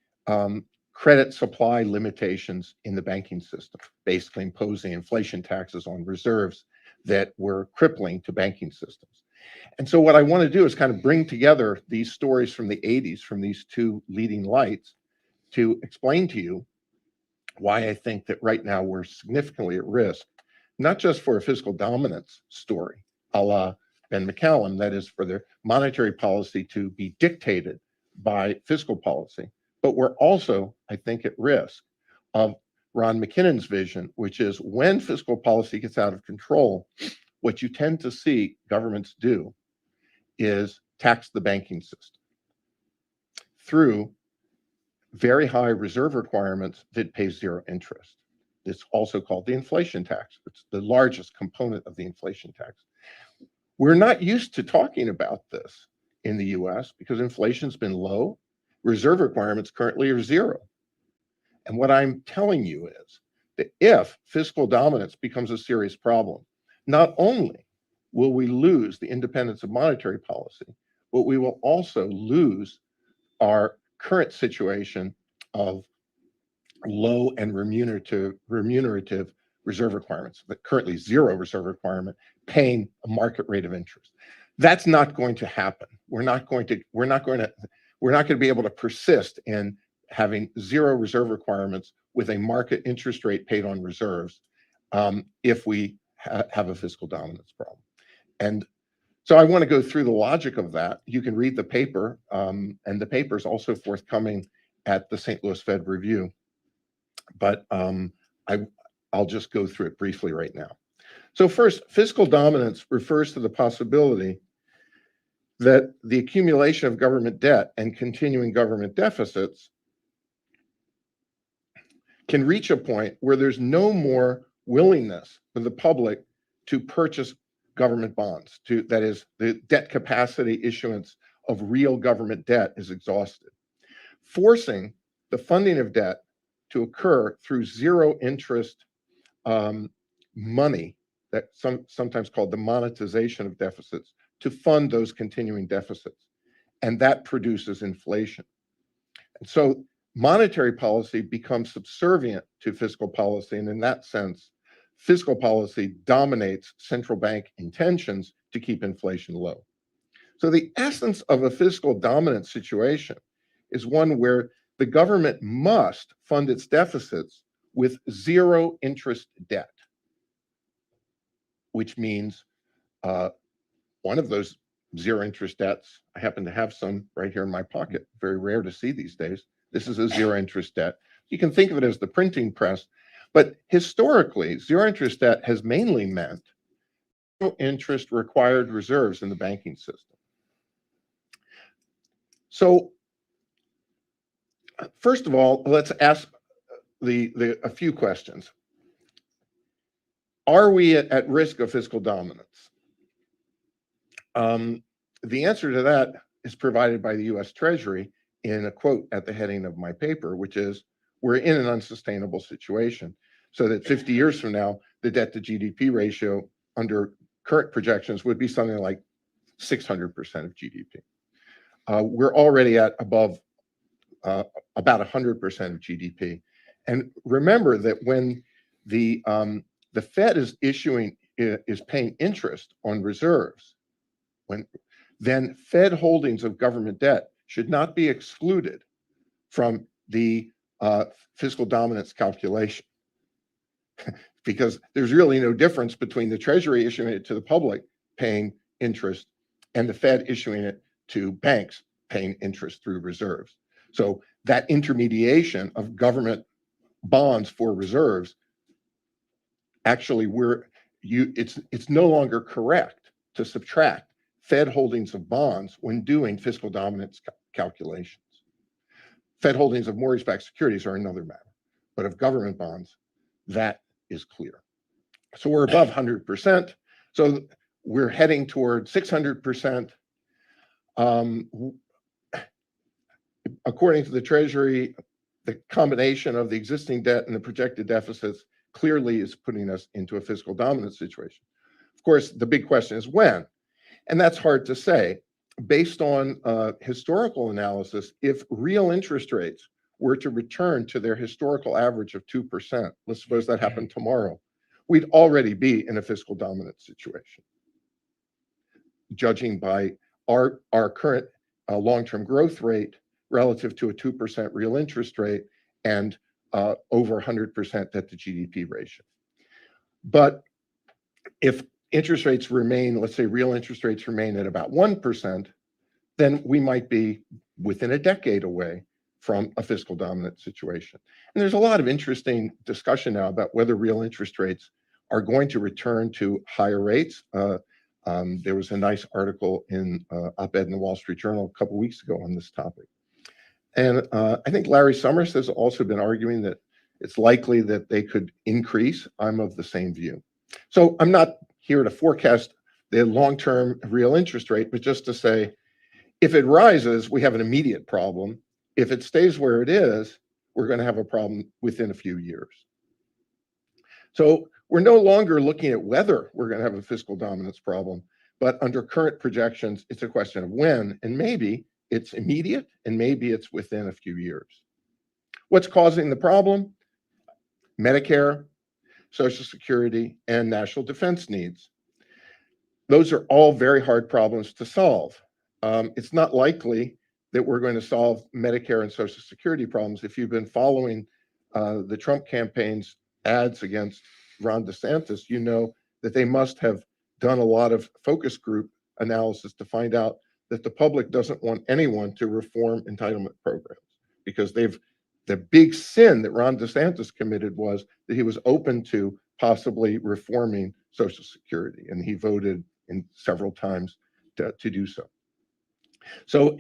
credit supply limitations in the banking system, basically imposing inflation taxes on reserves that were crippling to banking systems. And so what I want to do is kind of bring together these stories from the 80s, from these two leading lights, to explain to you why I think that right now we're significantly at risk, not just for a fiscal dominance story, a la Ben McCallum, that is for their monetary policy to be dictated by fiscal policy, but we're also, I think, at risk of Ron McKinnon's vision, which is when fiscal policy gets out of control, what you tend to see governments do is tax the banking system through very high reserve requirements that pay zero interest. It's also called the inflation tax. It's the largest component of the inflation tax. We're not used to talking about this in the US because inflation's been low. Reserve requirements currently are zero. And what I'm telling you is that if fiscal dominance becomes a serious problem, not only will we lose the independence of monetary policy, but we will also lose our current situation of low and remunerative reserve requirements, but currently zero reserve requirement, paying a market rate of interest. That's not going to happen. We're not going to be able to persist in having zero reserve requirements with a market interest rate paid on reserves if we have a fiscal dominance problem. And so I want to go through the logic of that. You can read the paper, and the paper is also forthcoming at the St. Louis Fed Review. But I'll just go through it briefly right now. So first, fiscal dominance refers to the possibility that the accumulation of government debt and continuing government deficits can reach a point where there's no more willingness for the public to purchase government bonds, that is, the debt capacity issuance of real government debt is exhausted, forcing the funding of debt to occur through zero interest money, that sometimes called the monetization of deficits, to fund those continuing deficits. And that produces inflation. And so monetary policy becomes subservient to fiscal policy. And in that sense, fiscal policy dominates central bank intentions to keep inflation low. So the essence of a fiscal dominant situation is one where the government must fund its deficits with zero interest debt, which means one of those zero interest debts, I happen to have some right here in my pocket, very rare to see these days. This is a zero interest debt. You can think of it as the printing press, but historically, zero interest debt has mainly meant no interest required reserves in the banking system. So, first of all, let's ask a few questions. Are we at risk of fiscal dominance? The answer to that is provided by the US Treasury in a quote at the heading of my paper, which is, we're in an unsustainable situation, so that 50 years from now, the debt to GDP ratio under current projections would be something like 600% of GDP. We're already at above about 100% of GDP. And remember that when the Fed is paying interest on reserves, then Fed holdings of government debt should not be excluded from the fiscal dominance calculation, because there's really no difference between the Treasury issuing it to the public paying interest and the Fed issuing it to banks paying interest through reserves. So that intermediation of government bonds for reserves, actually it's no longer correct to subtract Fed holdings of bonds when doing fiscal dominance calculations. Fed holdings of mortgage-backed securities are another matter, but of government bonds, that is clear. So we're above 100%. So we're heading toward 600%. According to the Treasury, the combination of the existing debt and the projected deficits clearly is putting us into a fiscal dominance situation. Of course, the big question is when, and that's hard to say. Based on historical analysis, if real interest rates were to return to their historical average of 2%, let's suppose that happened tomorrow, we'd already be in a fiscal dominance situation, judging by our current long-term growth rate relative to a 2% real interest rate and over 100% debt to GDP ratio. But if interest rates remain, let's say real interest rates remain at about 1%, then we might be within a decade away from a fiscal dominant situation. And there's a lot of interesting discussion now about whether real interest rates are going to return to higher rates. There was a nice article in op-ed in the Wall Street Journal a couple weeks ago on this topic. And I think Larry Summers has also been arguing that it's likely that they could increase. I'm of the same view. So I'm not here to forecast the long-term real interest rate, but just to say, if it rises, we have an immediate problem. If it stays where it is, we're going to have a problem within a few years. So we're no longer looking at whether we're going to have a fiscal dominance problem, but under current projections, it's a question of when, and maybe it's immediate, and maybe it's within a few years. What's causing the problem? Medicare, Social Security, and national defense needs. Those are all very hard problems to solve. It's not likely that we're going to solve Medicare and Social Security problems. If you've been following the Trump campaign's ads against Ron DeSantis, you know that they must have done a lot of focus group analysis to find out that the public doesn't want anyone to reform entitlement programs, because the big sin that Ron DeSantis committed was that he was open to possibly reforming Social Security, and he voted in several times to do so. So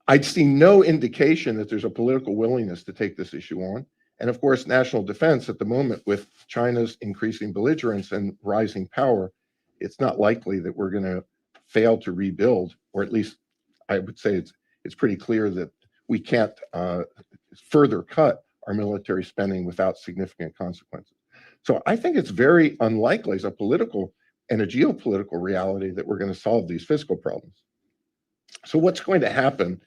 I'd see no indication that there's a political willingness to take this issue on. And of course, national defense at the moment, with China's increasing belligerence and rising power, it's not likely that we're going to fail to rebuild, or at least I would say it's pretty clear that we can't further cut our military spending without significant consequences. So I think it's very unlikely as a political and a geopolitical reality that we're going to solve these fiscal problems. So what's going to happen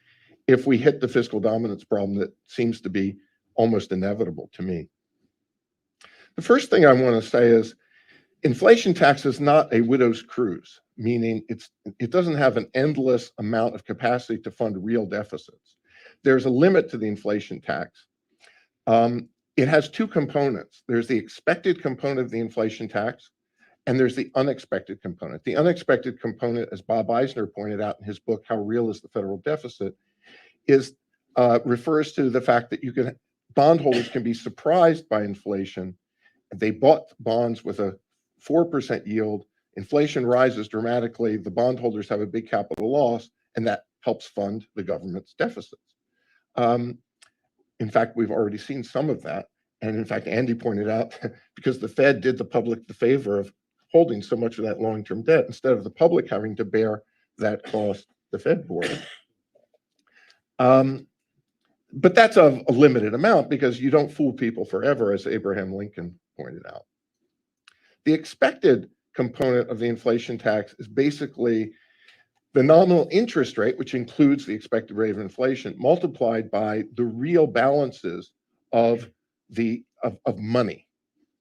if we hit the fiscal dominance problem that seems to be almost inevitable to me? The first thing I want to say is inflation tax is not a widow's cruise, meaning it doesn't have an endless amount of capacity to fund real deficits. There's a limit to the inflation tax. It has two components. There's the expected component of the inflation tax, and there's the unexpected component. The unexpected component, as Bob Eisner pointed out in his book, How Real is the Federal Deficit, refers to the fact that bondholders can be surprised by inflation. They bought bonds with a 4% yield. Inflation rises dramatically. The bondholders have a big capital loss, and that helps fund the government's deficits. In fact, we've already seen some of that. And in fact, Andy pointed out, because the Fed did the public the favor of holding so much of that long-term debt, instead of the public having to bear that cost, the Fed bore it. But that's a limited amount because you don't fool people forever, as Abraham Lincoln pointed out. The expected component of the inflation tax is basically the nominal interest rate, which includes the expected rate of inflation, multiplied by the real balances of money.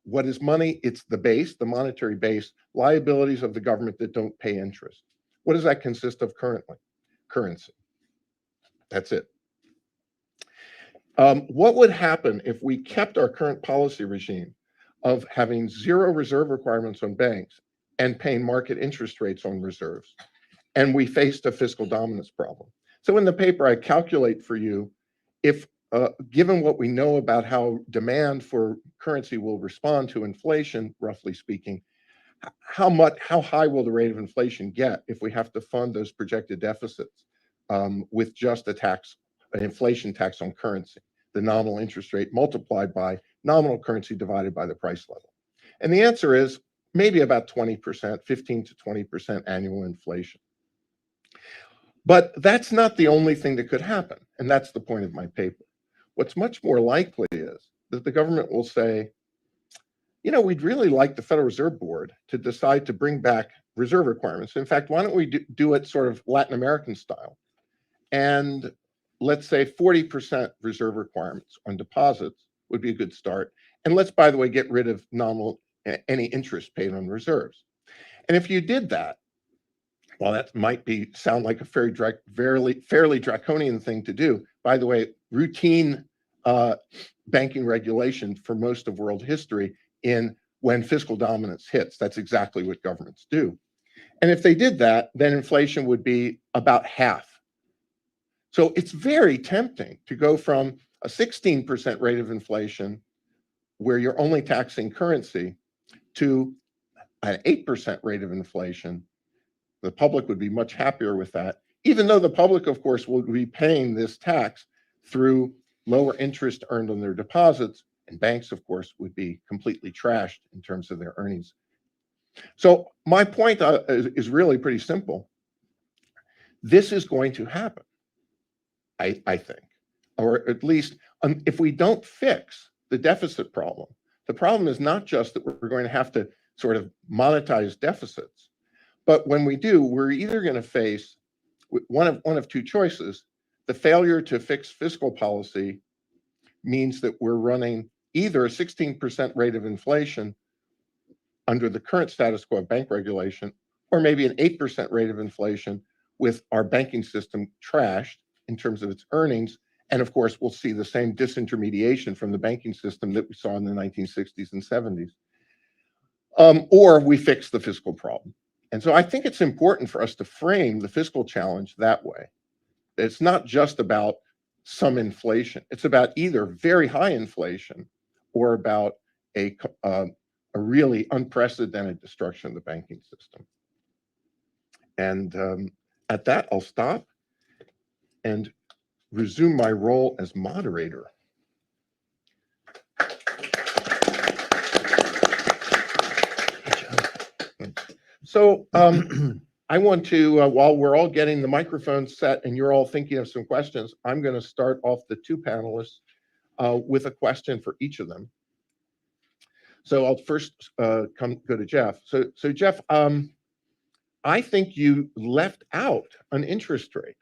What is money? It's the base, the monetary base, liabilities of the government that don't pay interest. What does that consist of currently? Currency. That's it. What would happen if we kept our current policy regime of having zero reserve requirements on banks and paying market interest rates on reserves, and we faced a fiscal dominance problem? So in the paper, I calculate for you if, given what we know about how demand for currency will respond to inflation, roughly speaking, how high will the rate of inflation get if we have to fund those projected deficits with just an inflation tax on currency, the nominal interest rate multiplied by nominal currency divided by the price level? And the answer is maybe about 20%, 15 to 20% annual inflation. But that's not the only thing that could happen, and that's the point of my paper. What's much more likely is that the government will say, you know, we'd really like the Federal Reserve Board to decide to bring back reserve requirements. In fact, why don't we do it sort of Latin American style? And let's say 40% reserve requirements on deposits would be a good start. And let's, by the way, get rid of any interest paid on reserves. And if you did that, well, that might sound like a fairly draconian thing to do. By the way, routine banking regulation for most of world history when fiscal dominance hits. That's exactly what governments do. And if they did that, then inflation would be about half. So it's very tempting to go from a 16% rate of inflation, where you're only taxing currency, to an 8% rate of inflation. The public would be much happier with that, even though the public, of course, will be paying this tax through lower interest earned on their deposits, and banks, of course, would be completely trashed in terms of their earnings. So my point is really pretty simple. This is going to happen, I think, or at least if we don't fix the deficit problem. The problem is not just that we're going to have to sort of monetize deficits, but when we do, we're either going to face one of two choices. The failure to fix fiscal policy means that we're running either a 16% rate of inflation under the current status quo of bank regulation, or maybe an 8% rate of inflation with our banking system trashed in terms of its earnings. And of course, we'll see the same disintermediation from the banking system that we saw in the 1960s and 70s. Or we fix the fiscal problem. And so I think it's important for us to frame the fiscal challenge that way. It's not just about some inflation. It's about either very high inflation or about a really unprecedented destruction of the banking system. And at that, I'll stop and resume my role as moderator. So I want to, while we're all getting the microphones set and you're all thinking of some questions, I'm going to start off the two panelists with a question for each of them. So I'll first go to Jeff. So Jeff, I think you left out an interest rate,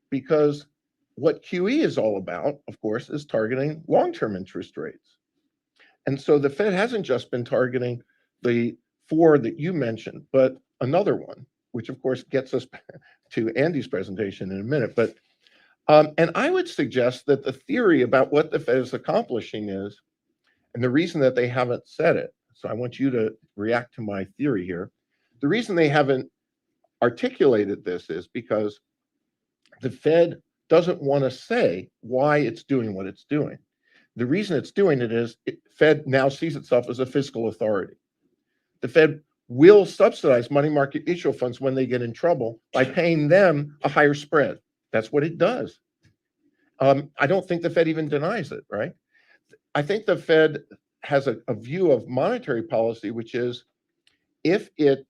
because what QE is all about, of course, is targeting long-term interest rates. And so the Fed hasn't just been targeting the four that you mentioned, but another one, which of course gets us to Andy's presentation in a minute. But and I would suggest that the theory about what the Fed is accomplishing is, and the reason that they haven't said it, so I want you to react to my theory here. The reason they haven't articulated this is because the Fed doesn't want to say why it's doing what it's doing. The reason it's doing it is Fed now sees itself as a fiscal authority. The Fed will subsidize money market mutual funds when they get in trouble by paying them a higher spread. That's what it does. I don't think the Fed even denies it, right? I think the Fed has a view of monetary policy, which is if it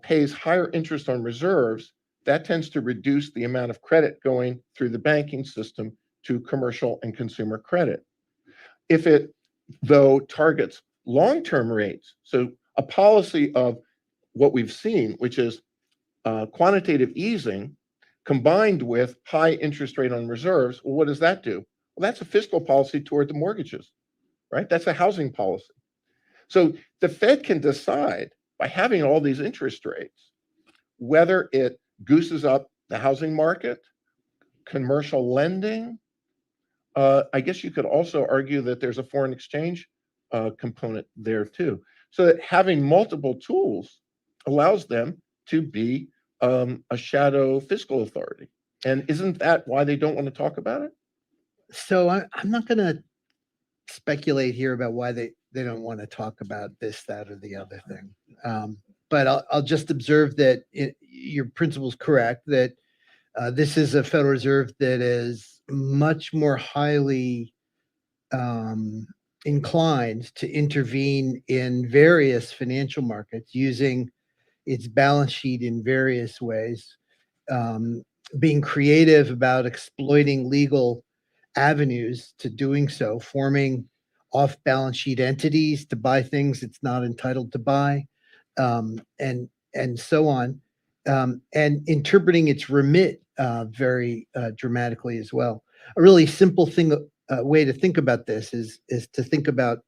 pays higher interest on reserves, that tends to reduce the amount of credit going through the banking system to commercial and consumer credit. If it, though, targets long-term rates, so a policy of what we've seen, which is quantitative easing combined with high interest rate on reserves, well, what does that do? Well, that's a fiscal policy toward the mortgages, right? That's a housing policy. So the Fed can decide by having all these interest rates whether it gooses up the housing market, commercial lending. I guess you could also argue that there's a foreign exchange component there too. So that having multiple tools allows them to be a shadow fiscal authority. And isn't that why they don't want to talk about it? So I'm not going to speculate here about why they don't want to talk about this, that, or the other thing. But I'll just observe that your principle is correct, that this is a Federal Reserve that is much more highly inclined to intervene in various financial markets using its balance sheet in various ways, being creative about exploiting legal avenues to doing so, forming off-balance sheet entities to buy things it's not entitled to buy, and so on, and interpreting its remit very dramatically as well. A really simple thing, way to think about this is to think about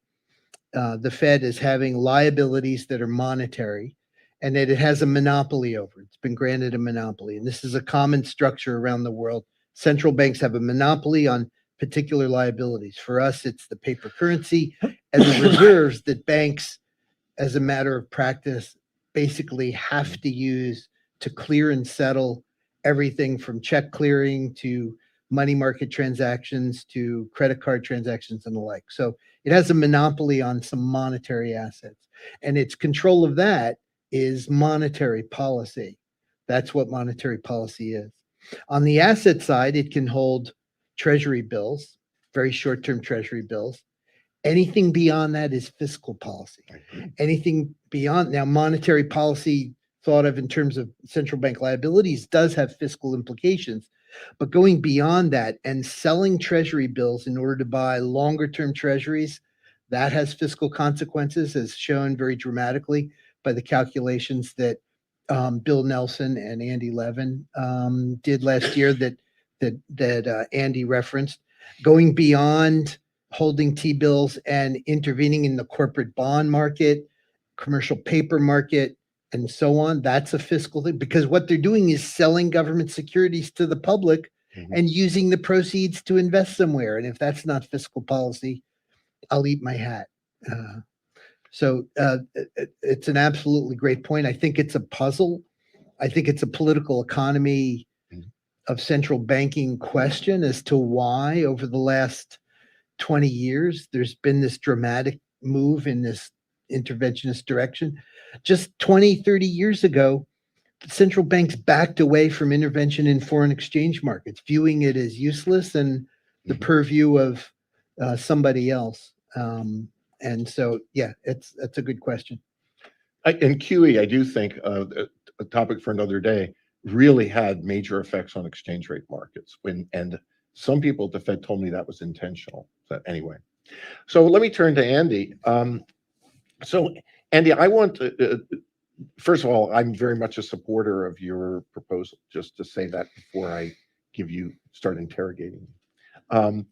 the Fed as having liabilities that are monetary and that it has a monopoly over. It's been granted a monopoly, and this is a common structure around the world. Central banks have a monopoly on particular liabilities. For us, it's the paper currency and the reserves that banks, as a matter of practice, basically have to use to clear and settle everything from check clearing to money market transactions to credit card transactions and the like. So it has a monopoly on some monetary assets, and its control of that is monetary policy. That's what monetary policy is. On the asset side, it can hold treasury bills, very short-term treasury bills. Anything beyond that is fiscal policy. Anything beyond now, monetary policy thought of in terms of central bank liabilities does have fiscal implications, but going beyond that and selling treasury bills in order to buy longer-term treasuries, that has fiscal consequences, as shown very dramatically by the calculations that Bill Nelson and Andy Levin did last year that Andy referenced. Going beyond holding T-bills and intervening in the corporate bond market, commercial paper market, and so on, that's a fiscal thing, because what they're doing is selling government securities to the public and using the proceeds to invest somewhere. And if that's not fiscal policy, I'll eat my hat. So it's an absolutely great point. I think it's a puzzle. I think it's a political economy of central banking question as to why over the last 20 years there's been this dramatic move in this interventionist direction. Just 20, 30 years ago, central banks backed away from intervention in foreign exchange markets, viewing it as useless and the purview of somebody else. And so, yeah, that's a good question. And QE, I do think a topic for another day, really had major effects on exchange rate markets. And some people at the Fed told me that was intentional. But anyway, so let me turn to Andy. So Andy, I want to, first of all, I'm very much a supporter of your proposal, just to say that before I start interrogating you.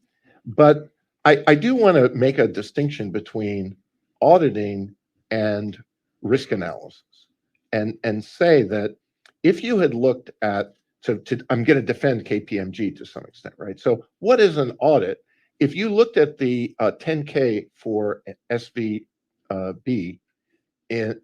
But I do want to make a distinction between auditing and risk analysis, and say that if you had looked at, I'm going to defend KPMG to some extent, right? So what is an audit? If you looked at the 10K for SVB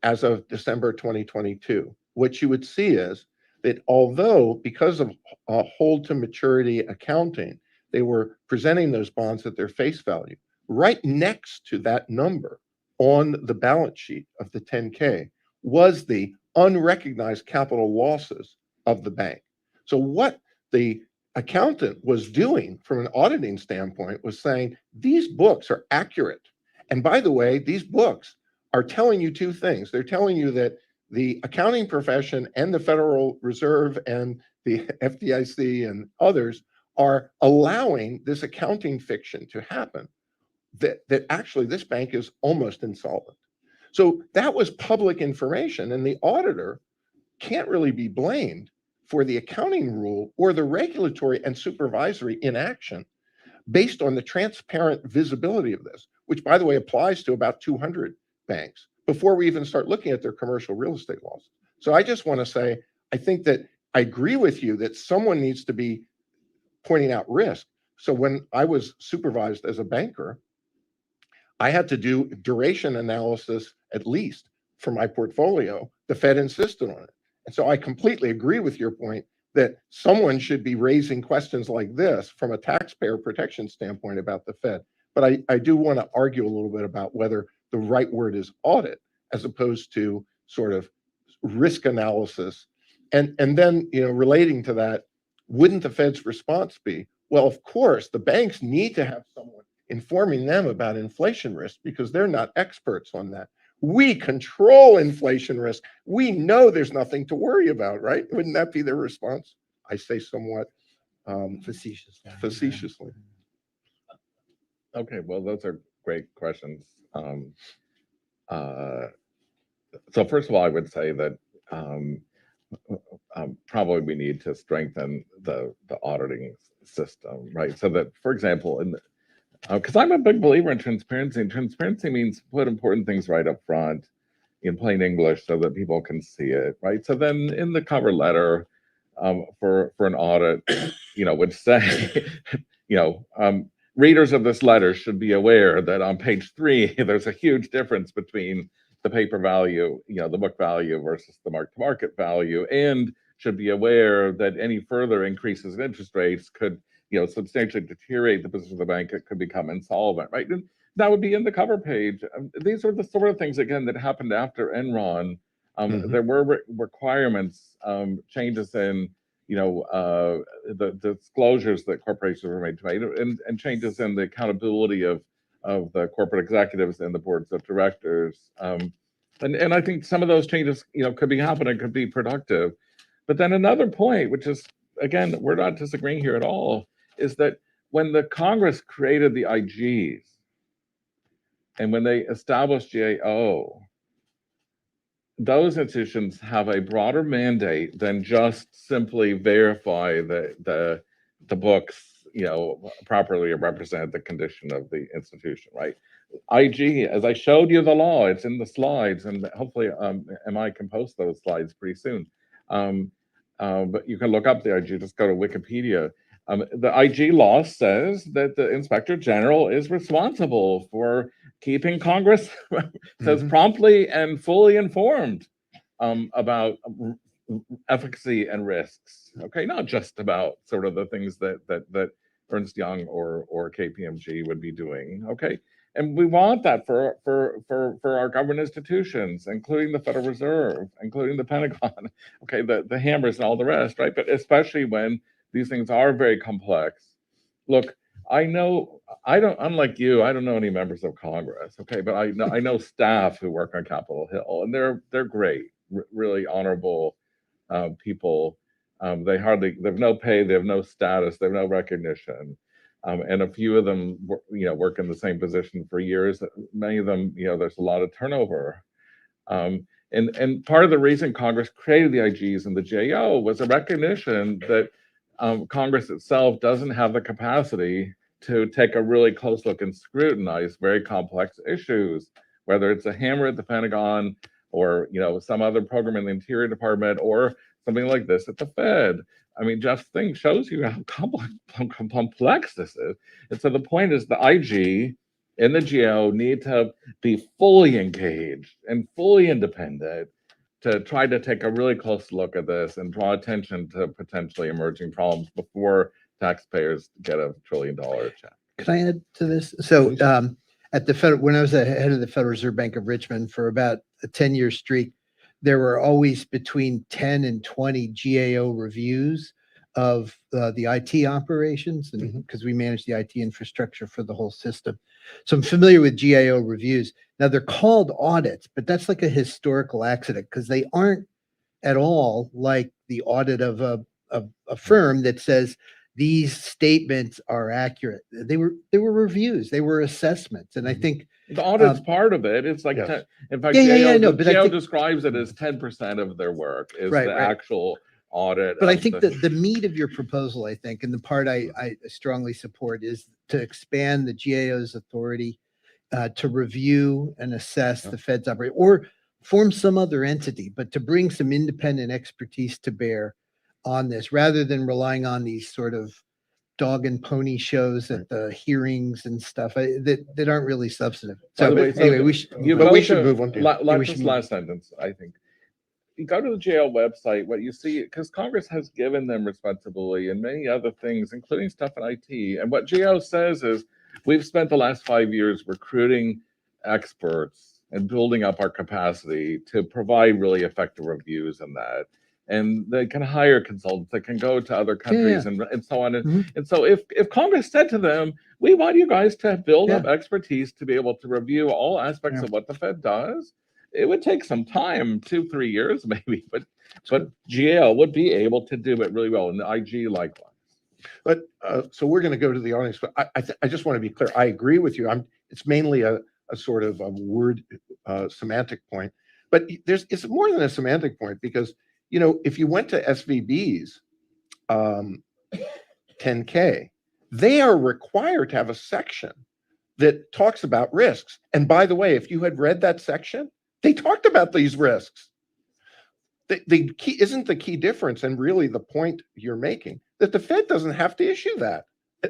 as of December 2022, what you would see is that although because of hold to maturity accounting, they were presenting those bonds at their face value, right next to that number on the balance sheet of the 10K was the unrecognized capital losses of the bank. So what the accountant was doing from an auditing standpoint was saying, these books are accurate. And by the way, these books are telling you two things. They're telling you that the accounting profession and the Federal Reserve and the FDIC and others are allowing this accounting fiction to happen, that actually this bank is almost insolvent. So that was public information, and the auditor can't really be blamed for the accounting rule or the regulatory and supervisory inaction based on the transparent visibility of this, which by the way applies to about 200 banks before we even start looking at their commercial real estate laws. So I just want to say, I think that I agree with you that someone needs to be pointing out risk. So when I was supervised as a banker, I had to do duration analysis at least for my portfolio. The Fed insisted on it. And so I completely agree with your point that someone should be raising questions like this from a taxpayer protection standpoint about the Fed. But I do want to argue a little bit about whether the right word is audit as opposed to sort of risk analysis. And then, relating to that, wouldn't the Fed's response be, well, of course, the banks need to have someone informing them about inflation risk because they're not experts on that. We control inflation risk. We know there's nothing to worry about, right? Wouldn't that be their response? I say somewhat facetiously. Okay, well, those are great questions. So first of all, I would say that probably we need to strengthen the auditing system, right? So that, for example, because I'm a big believer in transparency, and transparency means put important things right up front in plain English so that people can see it, right? So then in the cover letter for an audit, would say, readers of this letter should be aware that on page 3, there's a huge difference between the paper value, the book value versus the mark-to-market value, and should be aware that any further increases in interest rates could, substantially deteriorate the position of the bank. It could become insolvent, right? And that would be in the cover page. These are the sort of things, again, that happened after Enron. There were requirements, changes in, the disclosures that corporations were made to make, and changes in the accountability of the corporate executives and the boards of directors. And I think some of those changes, could be happening, could be productive. But then another point, which is, again, we're not disagreeing here at all, is that when the Congress created the IGs and when they established GAO, those institutions have a broader mandate than just simply verify the books, properly represent the condition of the institution, right? IG, as I showed you the law, it's in the slides, and hopefully MI can post those slides pretty soon. But you can look up the IG, just go to Wikipedia. The IG law says that the Inspector General is responsible for keeping Congress says promptly and fully informed about efficacy and risks. Okay, not just about sort of the things that Ernst Young or KPMG would be doing. Okay, and we want that for our government institutions, including the Federal Reserve, including the Pentagon. Okay, the hammers and all the rest, right? But especially when these things are very complex. Look, unlike you, I don't know any members of Congress, okay, but I know staff who work on Capitol Hill, and they're great, really honorable people. They have no pay, they have no status, they have no recognition, and a few of them, work in the same position for years. Many of them, there's a lot of turnover. And part of the reason Congress created the IGs and the GAO was a recognition that Congress itself doesn't have the capacity to take a really close look and scrutinize very complex issues, whether it's a hammer at the Pentagon or some other program in the Interior Department or something like this at the Fed. I mean, Jeff's thing shows you how complex this is. And so the point is the IG and the GAO need to be fully engaged and fully independent to try to take a really close look at this and draw attention to potentially emerging problems before taxpayers get $1 trillion check. Can I add to this? So at the Federal, when I was the head of the Federal Reserve Bank of Richmond for about a 10-year streak, there were always between 10 and 20 GAO reviews of the IT operations, and because we manage the IT infrastructure for the whole system. So I'm familiar with GAO reviews. Now they're called audits, but that's like a historical accident because they aren't at all like the audit of a firm that says these statements are accurate. They were reviews, they were assessments, and I think the audit's part of it. It's like, Yes. in fact, Yeah, GAO, no, but I GAO think- describes it as 10% of their work is Right, the right. actual audit. But I of think that the meat of your proposal, I think, and the part I strongly support is to expand the GAO's authority to review and assess the Fed's operation or form some other entity, but to bring some independent expertise to bear on this rather than relying on these sort of dog and pony shows at the hearings and stuff that aren't really substantive. By So the way, so anyway, we should. you But go we should to- move on to- we Just should move. last sentence, I think. You go to the GAO website, what you see, because Congress has given them responsibility and many other things, including stuff in IT. And what GAO says is, we've spent the last 5 years recruiting experts and building up our capacity to provide really effective reviews in that. And they can hire consultants that can go to other countries and so on. Mhm. And so if Congress said to them, we want you guys to build up Yeah. expertise to be able to review all aspects Yeah. of what the Fed does, it would take some time, 2-3 years maybe, but GAO would be able to do it really well, and the IG likewise. But so we're going to go to the audience, but I just want to be clear. I agree with you. It's mainly a sort of a word semantic point, but it's more than a semantic point because if you went to SVB's 10K, they are required to have a section that talks about risks. And by the way, if you had read that section, they talked about these risks. The key isn't the key difference, and really the point you're making, that the Fed doesn't have to issue that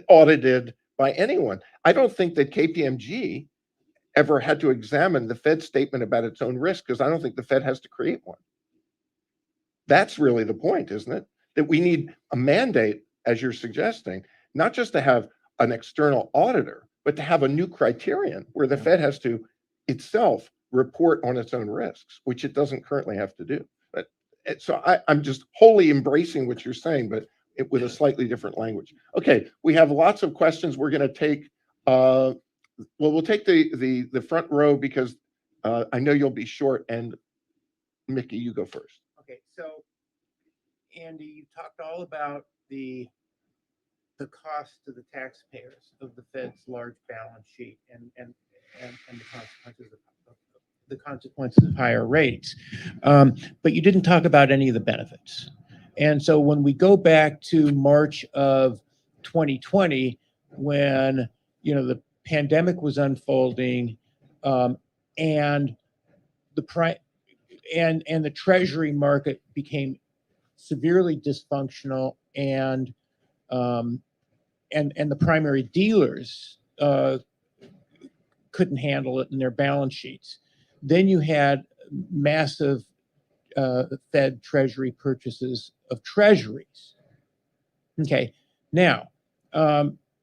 audited by anyone. I don't think that KPMG ever had to examine the Fed statement about its own risk because I don't think the Fed has to create one. That's really the point, isn't it? That we need a mandate, as you're suggesting, not just to have an external auditor, but to have a new criterion where the Fed has to itself report on its own risks, which it doesn't currently have to do. But so I'm just wholly embracing what you're saying, but with a slightly different language. Okay, we have lots of questions. We're going to take, we'll take the front row because I know you'll be short. And Mickey, you go first. Okay, so Andy, you talked all about the cost to the taxpayers of the Fed's large balance sheet and the consequences of higher rates. But you didn't talk about any of the benefits. And so when we go back to March of 2020, when the pandemic was unfolding, and the Treasury market became severely dysfunctional, and the primary dealers couldn't handle it in their balance sheets. Then you had massive Fed Treasury purchases of treasuries. Okay, now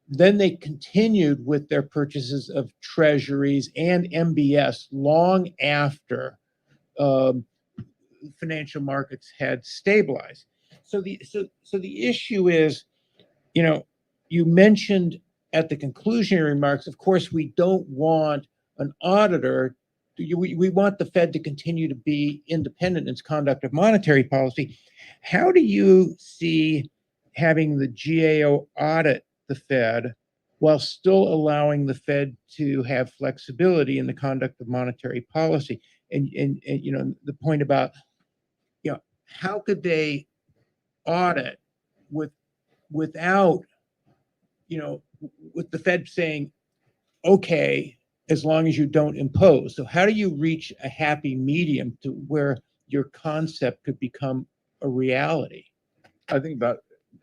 then they continued with their purchases of treasuries and MBS long after financial markets had stabilized. So the issue is, you mentioned at the conclusionary remarks, of course, we don't want an auditor. We want the Fed to continue to be independent in its conduct of monetary policy. How do you see having the GAO audit the Fed while still allowing the Fed to have flexibility in the conduct of monetary policy? And the point about, how could they audit without with the Fed saying, okay, as long as you don't impose. So how do you reach a happy medium to where your concept could become a reality? I think that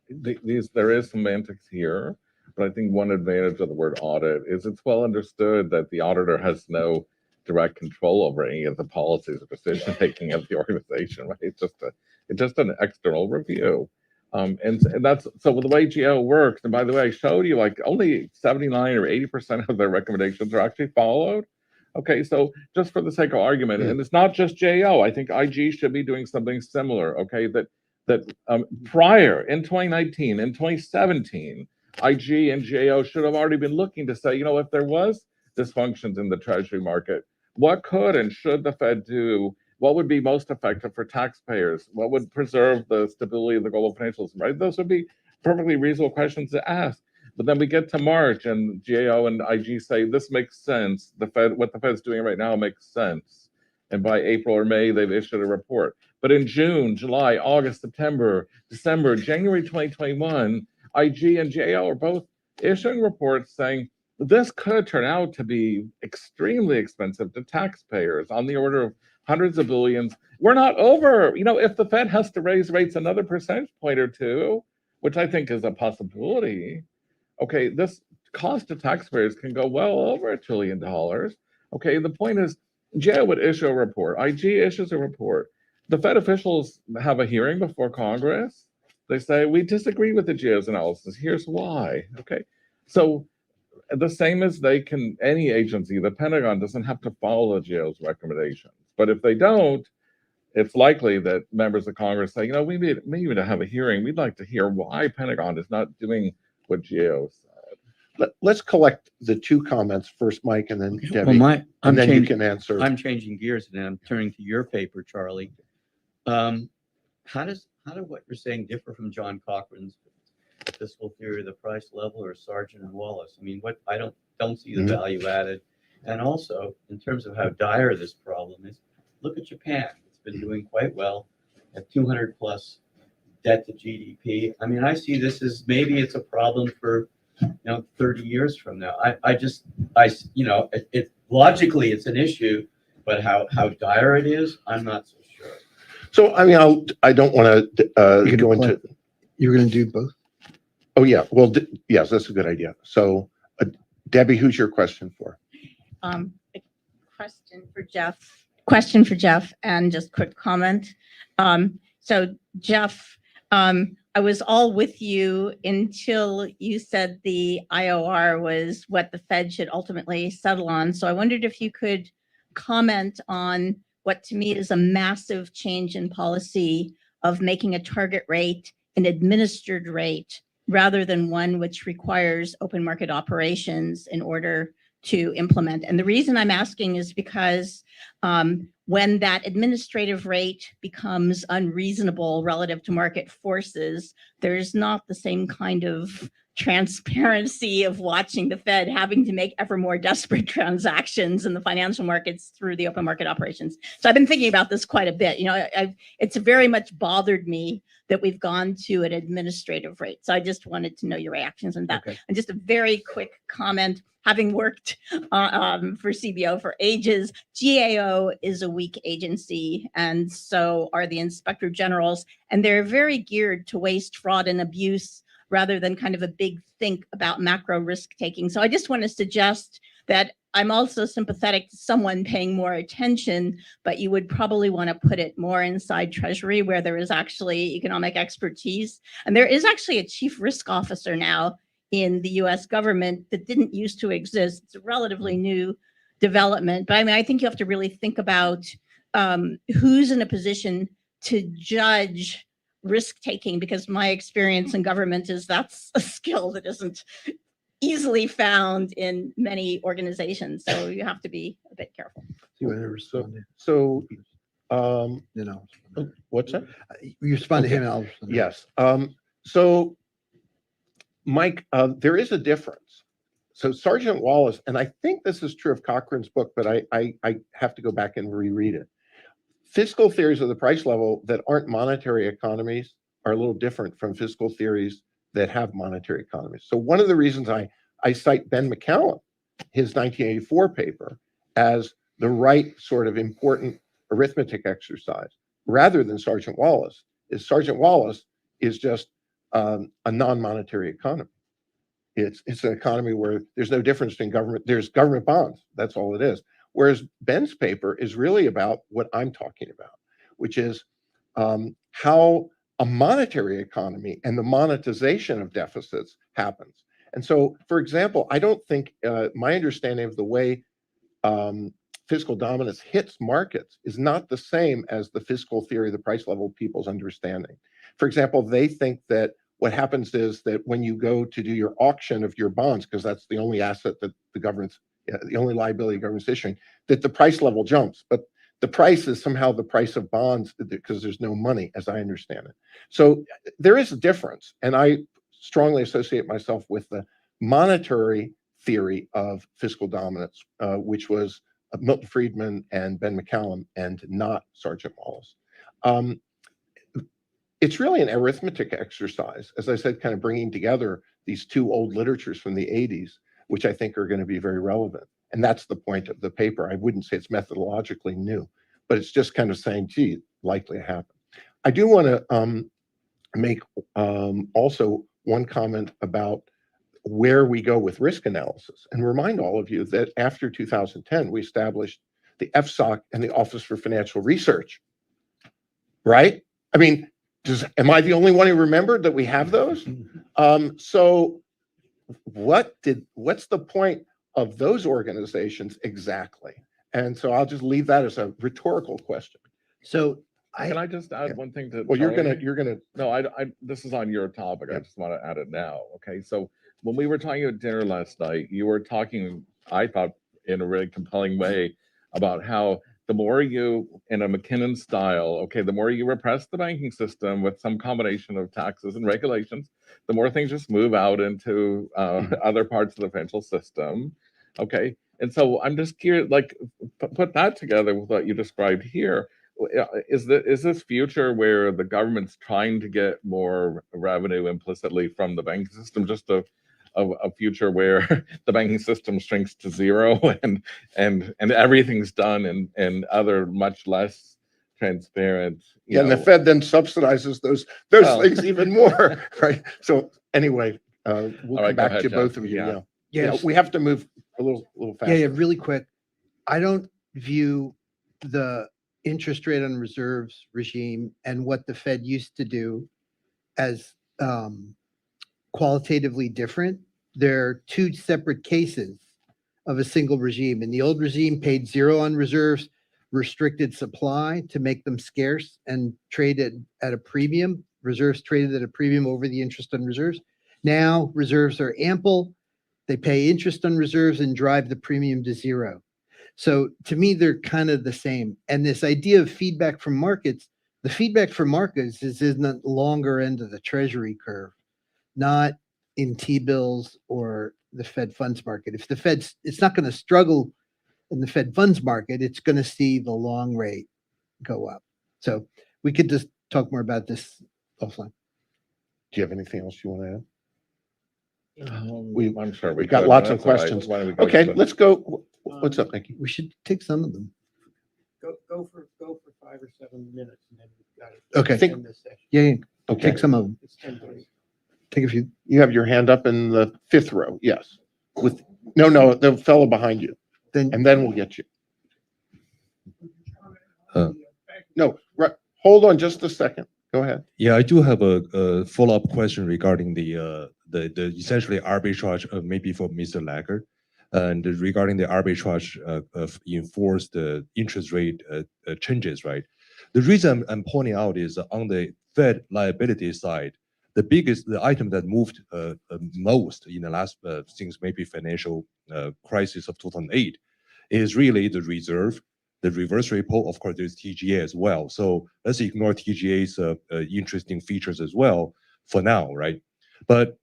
there is semantics here, but I think one advantage of the word audit is it's well understood that the auditor has no direct control over any of the policies or decision making of the organization, right? It's just an external review. And that's so the way GAO works. And by the way, I showed you like only 79 or 80% of their recommendations are actually followed. Okay, so just for the sake of argument, and it's not just GAO, I think IG should be doing something similar. Okay, that prior in 2019 and 2017, IG and GAO should have already been looking to say, if there was dysfunctions in the treasury market, what could and should the Fed do? What would be most effective for taxpayers? What would preserve the stability of the global financial system, right? Those would be perfectly reasonable questions to ask. But then we get to March and GAO and IG say, this makes sense. What the Fed's doing right now makes sense. And by April or May, they've issued a report. But in June, July, August, September, December, January 2021, IG and GAO are both issuing reports saying, this could turn out to be extremely expensive to taxpayers on the order of hundreds of billions. We're not over. If the Fed has to raise rates another percentage point or two, which I think is a possibility, okay, this cost to taxpayers can go well over $1 trillion. Okay, the point is, GAO would issue a report. IG issues a report. The Fed officials have a hearing before Congress. They say, we disagree with the GAO's analysis. Here's why. Okay, so the same as any agency, the Pentagon doesn't have to follow the GAO's recommendations. But if they don't, it's likely that members of Congress say, we need to have a hearing. We'd like to hear why Pentagon is not doing what GAO said. Let's collect the two comments first, Mike, and then Debbie, Well, and then you can answer. I'm changing gears and I'm turning to your paper, Charlie. How do what you're saying differ from John Cochran's fiscal theory of the price level or Sargent and Wallace? I mean, I don't see the value added. And also, in terms of how dire this problem is, look at Japan. It's been doing quite well at 200 plus debt to GDP. I mean, I see this as maybe it's a problem for 30 years from now. Logically it's an issue, but how dire it is, I'm not so sure. So I don't want to go into. You're going to do both? Oh yeah, well yes, that's a good idea. So Debbie, who's your question for? A question for Jeff and just quick comment. So Jeff, I was all with you until you said the IOR was what the Fed should ultimately settle on. So I wondered if you could comment on what to me is a massive change in policy of making a target rate an administered rate rather than one which requires open market operations in order to implement. And the reason I'm asking is because when that administrative rate becomes unreasonable relative to market forces, there's not the same kind of transparency of watching the Fed having to make ever more desperate transactions in the financial markets through the open market operations. So I've been thinking about this quite a bit. It's very much bothered me that we've gone to an administrative rate. So I just wanted to know your reactions on that. Okay. And just a very quick comment, having worked for CBO for ages, GAO is a weak agency, and so are the inspector generals, and they're very geared to waste, fraud, and abuse rather than kind of a big think about macro risk taking. So I just want to suggest that I'm also sympathetic to someone paying more attention, but you would probably want to put it more inside Treasury where there is actually economic expertise. And there is actually a chief risk officer now in the US government that didn't used to exist. It's a relatively new development, but I mean, I think you have to really think about who's in a position to judge risk-taking, because my experience in government is that's a skill that isn't easily found in many organizations. So you have to be a bit careful. You want to respond? So what's that? You respond to him Okay. and I'll respond. Yes. So, Mike, there is a difference. So Sergeant Wallace, and I think this is true of Cochran's book, but I have to go back and reread it. Fiscal theories of the price level that aren't monetary economies are a little different from fiscal theories that have monetary economies. So one of the reasons I cite Ben McCallum, his 1984 paper, as the right sort of important arithmetic exercise, rather than Sergeant Wallace, is Sergeant Wallace is just a non-monetary economy. It's an economy where there's no difference in government. There's government bonds. That's all it is. Whereas Ben's paper is really about what I'm talking about, which is how a monetary economy and the monetization of deficits happens. And so, for example, I don't think my understanding of the way fiscal dominance hits markets is not the same as the fiscal theory of the price level people's understanding. For example, they think that what happens is that when you go to do your auction of your bonds, because that's the only asset that the government's, the only liability the government's issuing, that the price level jumps. But the price is somehow the price of bonds because there's no money, as I understand it. So there is a difference. And I strongly associate myself with the monetary theory of fiscal dominance, which was Milton Friedman and Ben McCallum, and not Sergeant Wallace. It's really an arithmetic exercise, as I said, kind of bringing together these two old literatures from the 80s, which I think are going to be very relevant. And that's the point of the paper. I wouldn't say it's methodologically new, but it's just kind of saying, gee, likely to happen. I do want to make also one comment about where we go with risk analysis and remind all of you that after 2010, we established the FSOC and the Office for Financial Research, right? I mean, am I the only one who remembered that we have those? So what's the point of those organizations exactly? And so I'll just leave that as a rhetorical question. So Can I just add one thing to? Well, you're Charlie? gonna. No, this is on your topic. I just want to add it now. Okay, so when we were talking at dinner last night, you were talking, I thought, in a really compelling way about how the more you, in a McKinnon style, okay, the more you repress the banking system with some combination of taxes and regulations, the more things just move out into other parts of the financial system. Okay, and so I'm just curious, like, put that together with what you described here. Is this future where the government's trying to get more revenue implicitly from the banking system, just a future where the banking system shrinks to zero and everything's done in other much less transparent, Yeah, and the Fed then subsidizes those Well. things even more, right? So anyway, we'll All come right, go back ahead, to both Jeff. of you. Yeah. Yeah, we have to move a little faster. Yeah, really quick. I don't view the interest rate on reserves regime and what the Fed used to do as qualitatively different. They're two separate cases of a single regime. And the old regime paid zero on reserves, restricted supply to make them scarce, and traded at a premium. Reserves traded at a premium over the interest on reserves. Now reserves are ample. They pay interest on reserves and drive the premium to zero. So to me, they're kind of the same. And this idea of feedback from markets, the feedback from markets is in the longer end of the treasury curve, not in T-bills or the Fed funds market. If the Fed's, it's not going to struggle in the Fed funds market, it's going to see the long rate go up. So we could just talk more about this offline. Do you have anything else you want to add? I'm sure we've got could, lots but of that's all right. questions. Why don't we go Okay, to the- let's go. What's up, Nikki? We should take some of them. Go for 5 or 7 minutes and then we've got it. Okay. Think- End this session. Yeah, Okay, take some of them. It's 10:30. Take a few. you have your hand up in the fifth row. Yes. With no, the fellow behind you, Then and then we'll get you. Uh, No, right. Hold on just a second. Go ahead. Yeah, I do have a follow-up question regarding the essentially arbitrage, maybe for Mr. Lacker, and regarding the arbitrage of enforced interest rate changes, right? The reason I'm pointing out is on the Fed liability side, the item that moved most in the last since maybe financial crisis of 2008 is really the reserve. The reverse repo, of course, there's TGA as well. So let's ignore TGA's interesting features as well for now, right? But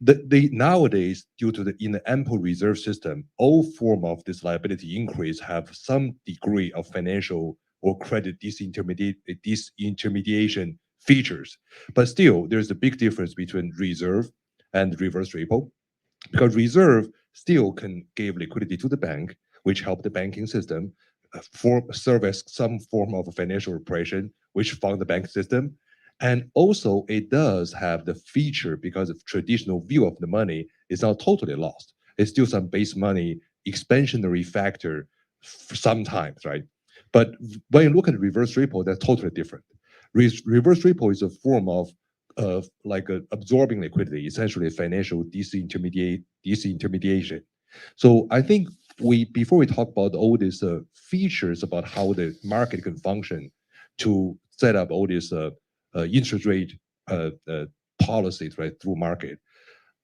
the nowadays, due to in the ample reserve system, all form of this liability increase have some degree of financial or credit disintermediation features. But still, there's a big difference between reserve and reverse repo, because reserve still can give liquidity to the bank, which help the banking system serve as some form of a financial operation, which fund the bank system. And also, it does have the feature, because of traditional view of the money is not totally lost. It's still some base money expansionary factor sometimes, right? But when you look at reverse repo, that's totally different. Reverse repo is a form of like absorbing liquidity, essentially financial disintermediation. So I think before we talk about all these features about how the market can function to set up all these interest rate policies, right, through market.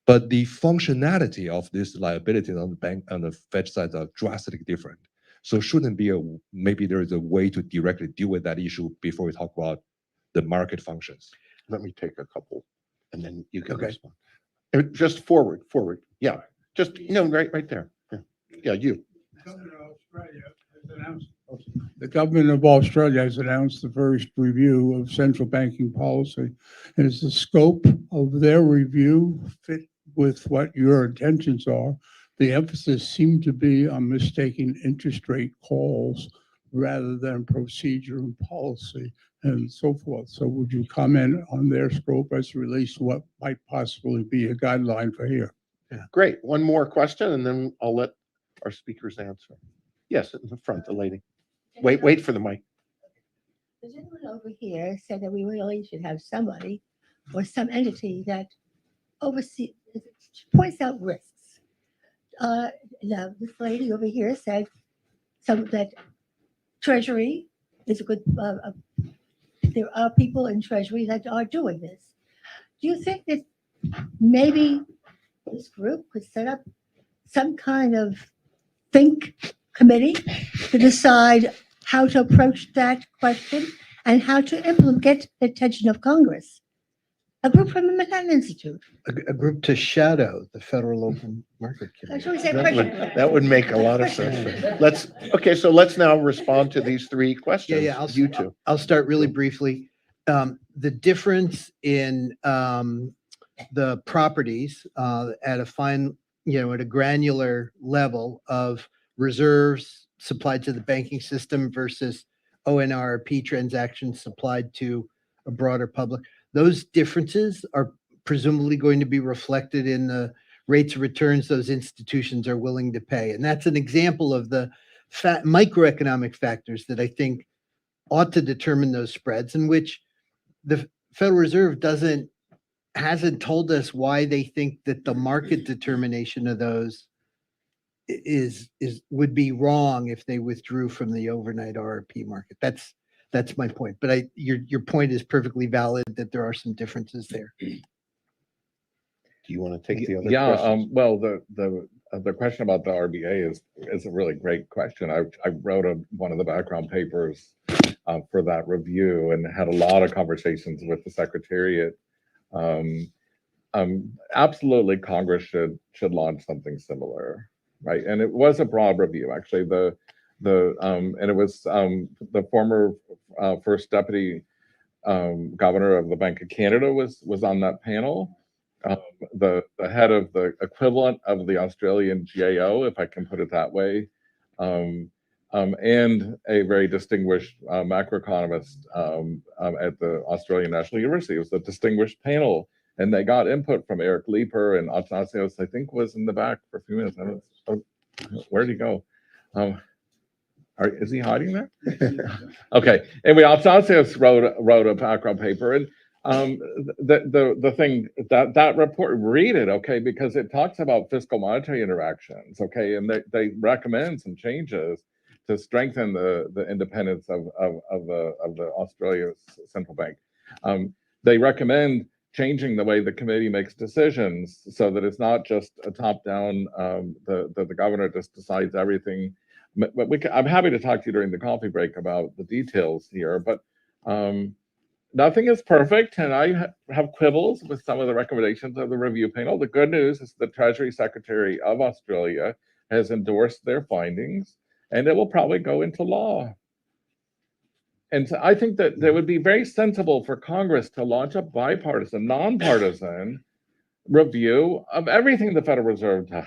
But the functionality of this liability on the bank and the Fed side are drastically different. So shouldn't be maybe there is a way to directly deal with that issue before we talk about the market functions. Let me take a couple and then you can Okay. respond. Just forward. Yeah, just, right there. Yeah, you. The government of Australia has announced the first review of central banking policy. Is the scope of their review fit with what your intentions are? The emphasis seemed to be on mistaking interest rate calls rather than procedure and policy and so forth. So would you comment on their scope as it relates to what might possibly be a guideline for here? Great. One more question and then I'll let our speakers answer. Yes, in the front, the lady. Wait for the mic. The gentleman over here said that we really should have somebody or some entity that points out risks. Now, this lady over here said that Treasury is a good, there are people in Treasury that are doing this. Do you think that maybe this group could set up some kind of think committee to decide how to approach that question and how to get the attention of Congress? A group from the Manhattan Institute. A group to shadow the Federal Open Market Committee. Shall we say That would make a lot of sense. So let's now respond to these three questions. Yeah, You two. I'll start really briefly. The difference in the properties at a fine, at a granular level of reserves supplied to the banking system versus ONRP transactions supplied to a broader public. Those differences are presumably going to be reflected in the rates of returns those institutions are willing to pay. And that's an example of the microeconomic factors that I think ought to determine those spreads, in which the Federal Reserve hasn't told us why they think that the market determination of those would be wrong if they withdrew from the overnight RRP market. That's my point. But your point is perfectly valid that there are some differences there. Do you want to take the other Yeah, questions? well, the question about the RBA is a really great question. I wrote one of the background papers for that review and had a lot of conversations with the Secretariat. Absolutely, Congress should launch something similar, right? And it was a broad review, actually. And it was the former first deputy governor of the Bank of Canada was on that panel. The head of the equivalent of the Australian GAO, if I can put it that way, and a very distinguished macroeconomist at the Australian National University. It was a distinguished panel, and they got input from Eric Leeper, and Athanasios, I think, was in the back for a few minutes. Where'd he go? Is he hiding there? Okay. Anyway, Athanasios wrote a background paper, and the thing that report, read it, okay, because it talks about fiscal monetary interactions, okay, and they recommend some changes to strengthen the independence of the Australia Central Bank. They recommend changing the way the committee makes decisions so that it's not just a top-down, the governor just decides everything. But I'm happy to talk to you during the coffee break about the details here, but nothing is perfect, and I have quibbles with some of the recommendations of the review panel. The good news is the Treasury Secretary of Australia has endorsed their findings, and it will probably go into law. And so I think that it would be very sensible for Congress to launch a bipartisan, nonpartisan review of everything the Federal Reserve does,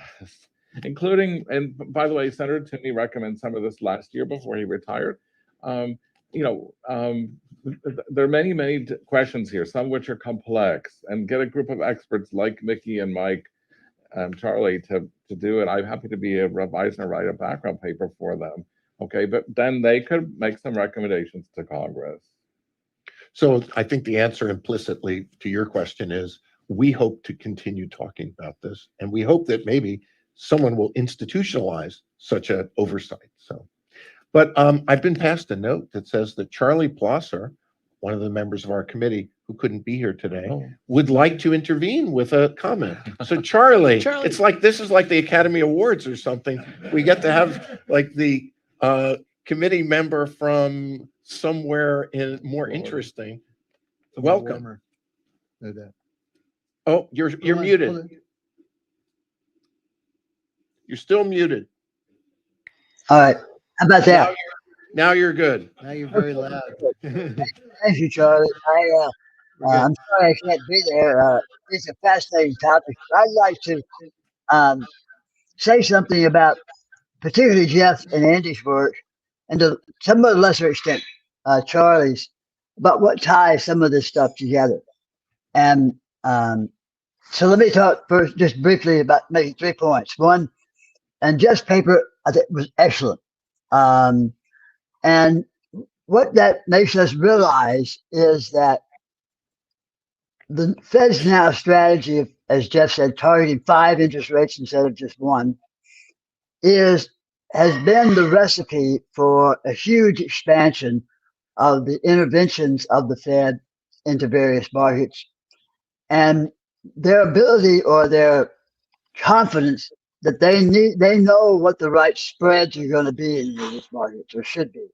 including, and by the way, Senator Toomey recommended some of this last year before he retired. There are many questions here, some of which are complex, and get a group of experts like Mickey and Mike and Charlie to do it. I'm happy to be a revisor and write a background paper for them. Okay, but then they could make some recommendations to Congress. So I think the answer implicitly to your question is we hope to continue talking about this, and we hope that maybe someone will institutionalize such an oversight. So, but I've been passed a note that says that Charlie Plosser, one of the members of our committee who couldn't be here today, would like to intervene with a comment. So Charlie, it's like, this is like the Academy Awards or something. We get to have like the committee member from somewhere in more interesting. Welcome. Warmer. No doubt. Oh, you're Hold on, muted. hold on. You're still muted. All right. How about that? Now you're good. Now you're very loud. Thank you, Charlie. I'm sorry I can't be there. It's a fascinating topic. I'd like to say something about particularly Jeff and Andy's work, and to some of a lesser extent, Charlie's, about what ties some of this stuff together. And so let me talk first, just briefly, about maybe 3 points. One, and Jeff's paper, I think, was excellent. And what that makes us realize is that the Fed's now strategy of, as Jeff said, targeting 5 interest rates instead of just 1, has been the recipe for a huge expansion of the interventions of the Fed into various markets, and their ability or their confidence that they know what the right spreads are going to be in these markets, or should be.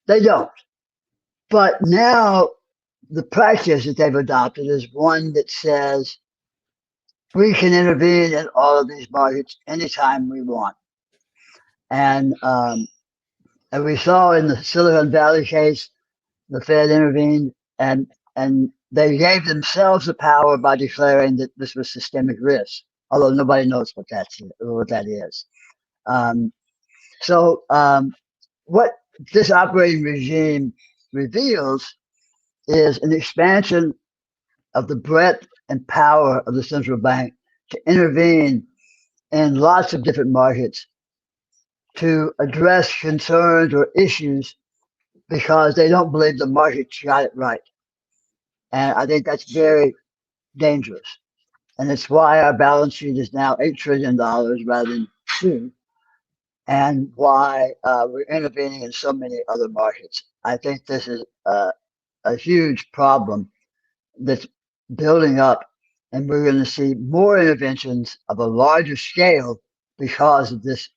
They don't. But now the practice that they've adopted is one that says we can intervene in all of these markets anytime we want. And we saw in the Silicon Valley case, the Fed intervened, and they gave themselves the power by declaring that this was systemic risk, although nobody knows what that is. What this operating regime reveals is an expansion of the breadth and power of the central bank to intervene in lots of different markets to address concerns or issues because they don't believe the market got it right. And I think that's very dangerous. And it's why our balance sheet is now $8 trillion rather than 2, and why we're intervening in so many other markets. I think this is a huge problem that's building up, and we're going to see more interventions of a larger scale because of this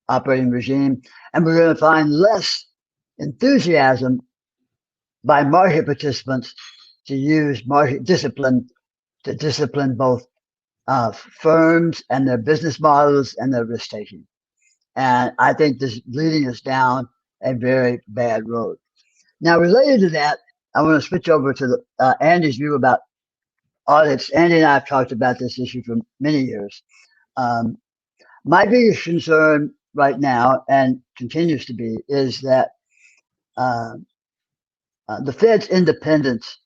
operating regime, and we're going to find less enthusiasm by market participants to use market discipline to discipline both firms and their business models and their risk taking. And I think this is leading us down a very bad road. Now, related to that, I want to switch over to Andy's view about audits. Andy and I have talked about this issue for many years. My biggest concern right now, and continues to be, is that the Fed's independence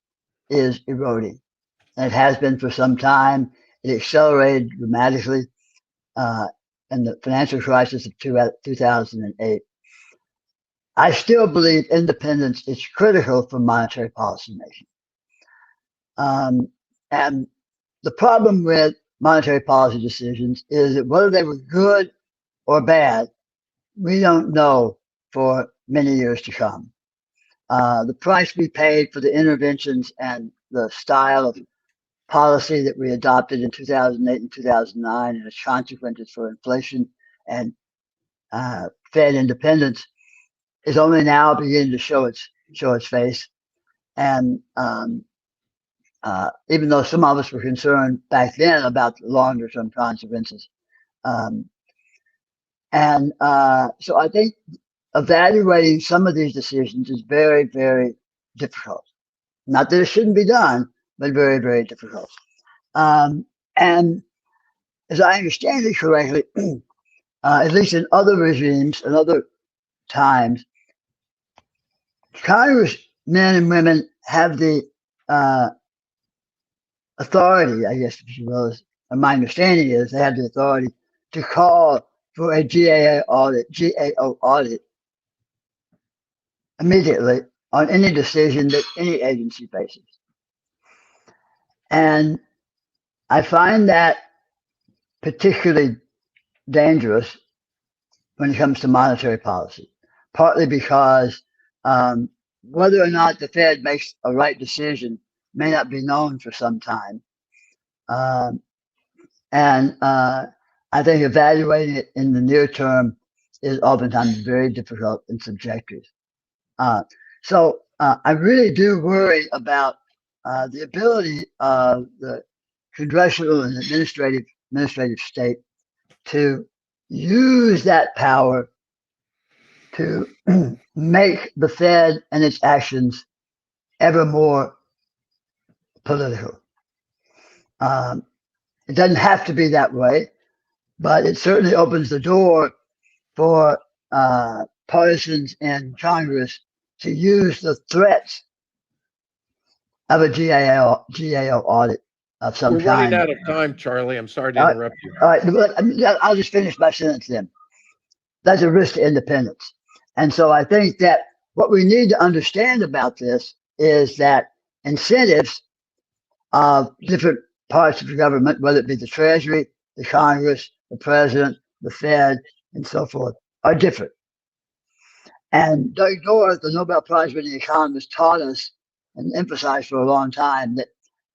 is eroding. And it has been for some time. It accelerated dramatically in the financial crisis of 2008. I still believe independence is critical for monetary policy making. And the problem with monetary policy decisions is that whether they were good or bad, we don't know for many years to come. The price we paid for the interventions and the style of policy that we adopted in 2008 and 2009 and its consequences for inflation and Fed independence is only now beginning to show its face. And even though some of us were concerned back then about the longer term consequences. So I think evaluating some of these decisions is very, very difficult. Not that it shouldn't be done, but very, very difficult. And as I understand it correctly, at least in other regimes and other times, Congress men and women have the authority, I guess, if you will, and my understanding is they have the authority to call for a GAO audit immediately on any decision that any agency faces. And I find that particularly dangerous when it comes to monetary policy, partly because whether or not the Fed makes a right decision may not be known for some time. And I think evaluating it in the near term is oftentimes very difficult and subjective. So I really do worry about the ability of the congressional and administrative state to use that power to make the Fed and its actions ever more political. It doesn't have to be that way, but it certainly opens the door for partisans in Congress to use the threats of a GAO audit of some We're running kind. out of time, Charlie. I'm sorry to Uh, interrupt you. All right, I'll just finish my sentence then. That's a risk to independence. And so I think that what we need to understand about this is that incentives of different parts of the government, whether it be the Treasury, the Congress, the President, the Fed, and so forth, are different. And Doug North, the Nobel Prize winning economist, taught us and emphasized for a long time that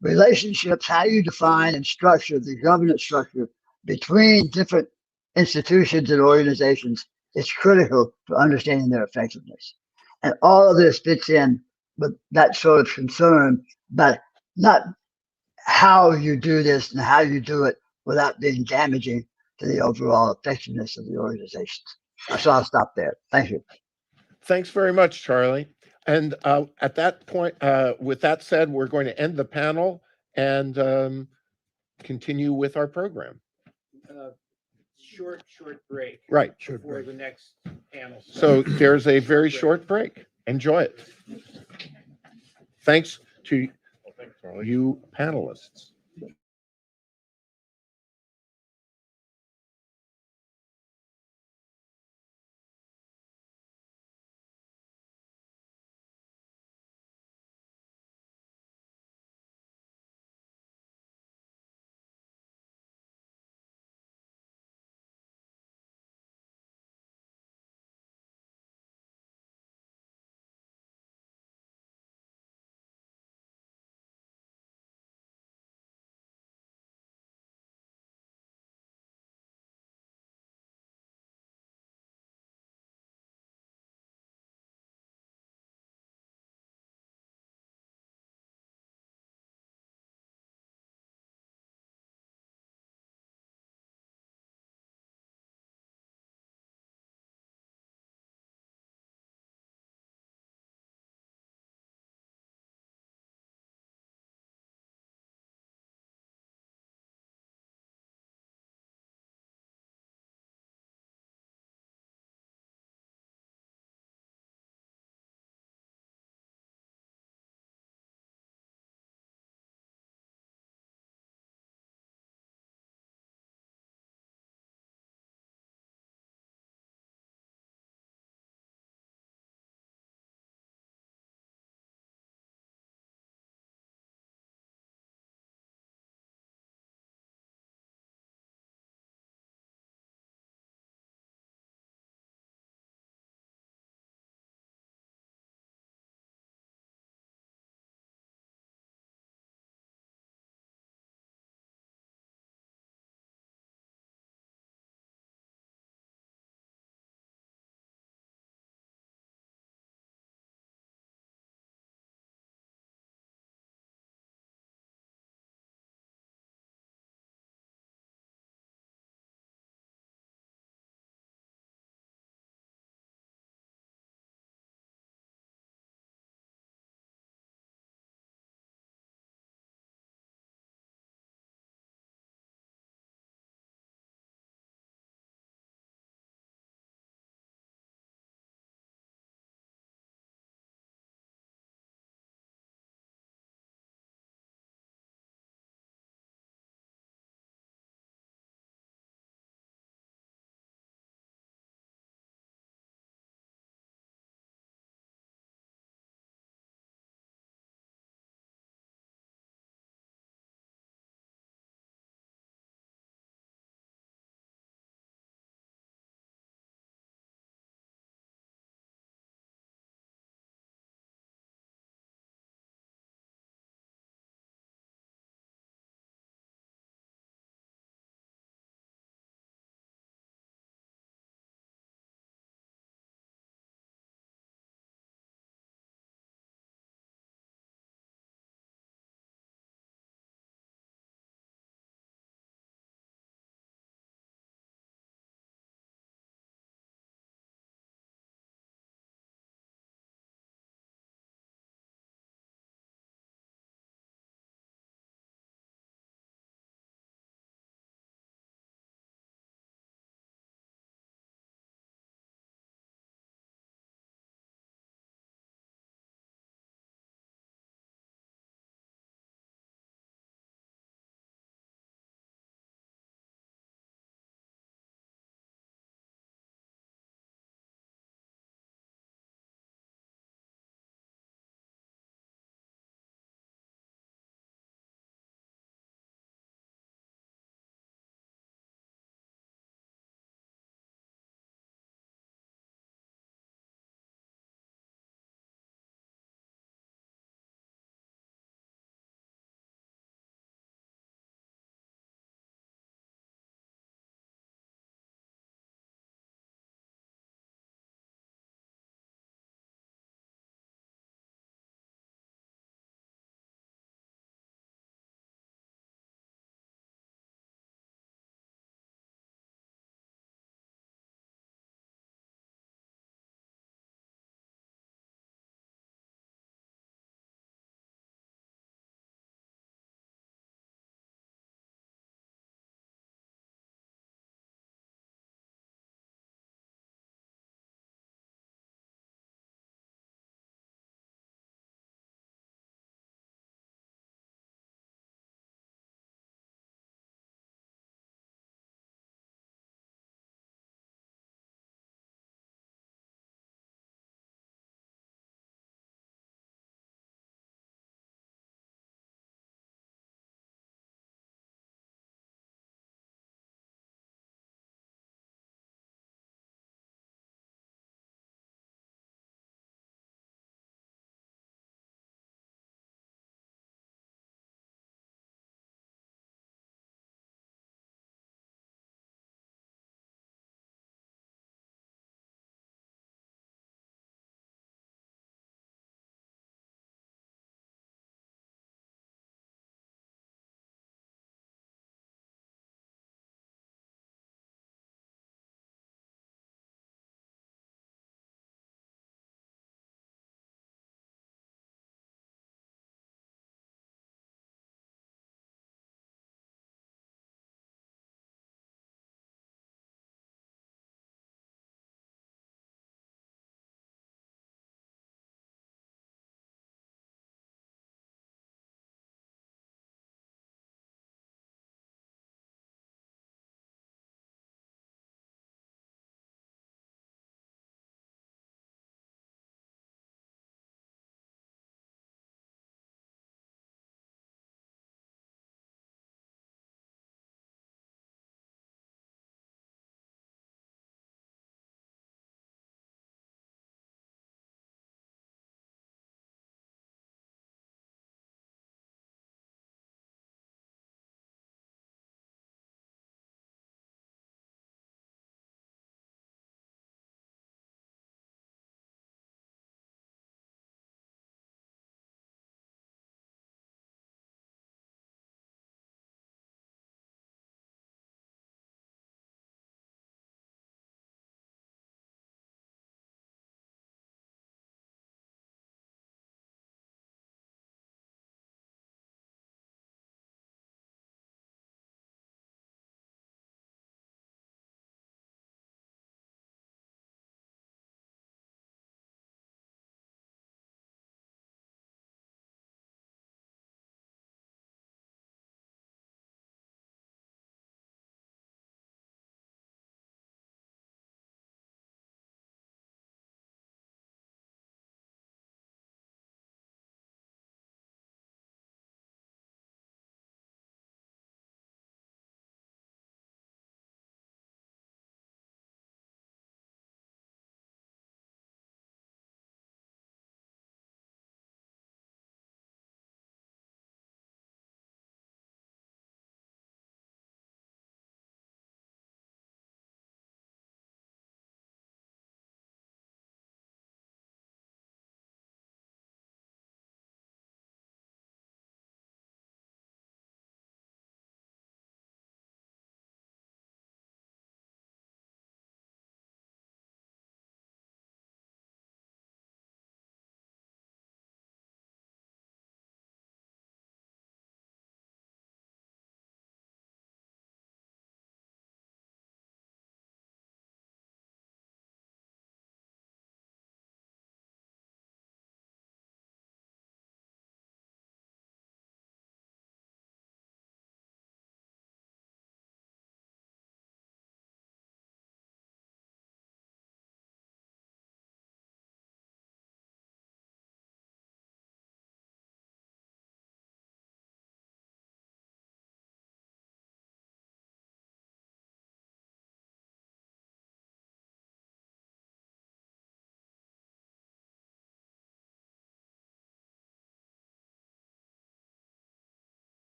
relationships, how you define and structure the governance structure between different institutions and organizations, is critical for understanding their effectiveness. And all of this fits in with that sort of concern, but not how you do this and how you do it without being damaging to the overall effectiveness of the organizations. So I'll stop there. Thank you. Thanks very much, Charlie. And at that point, with that said, we're going to end the panel and continue with our program. Short break Right. before the next panel. So there's a very short break. Enjoy it. Thanks to you panelists.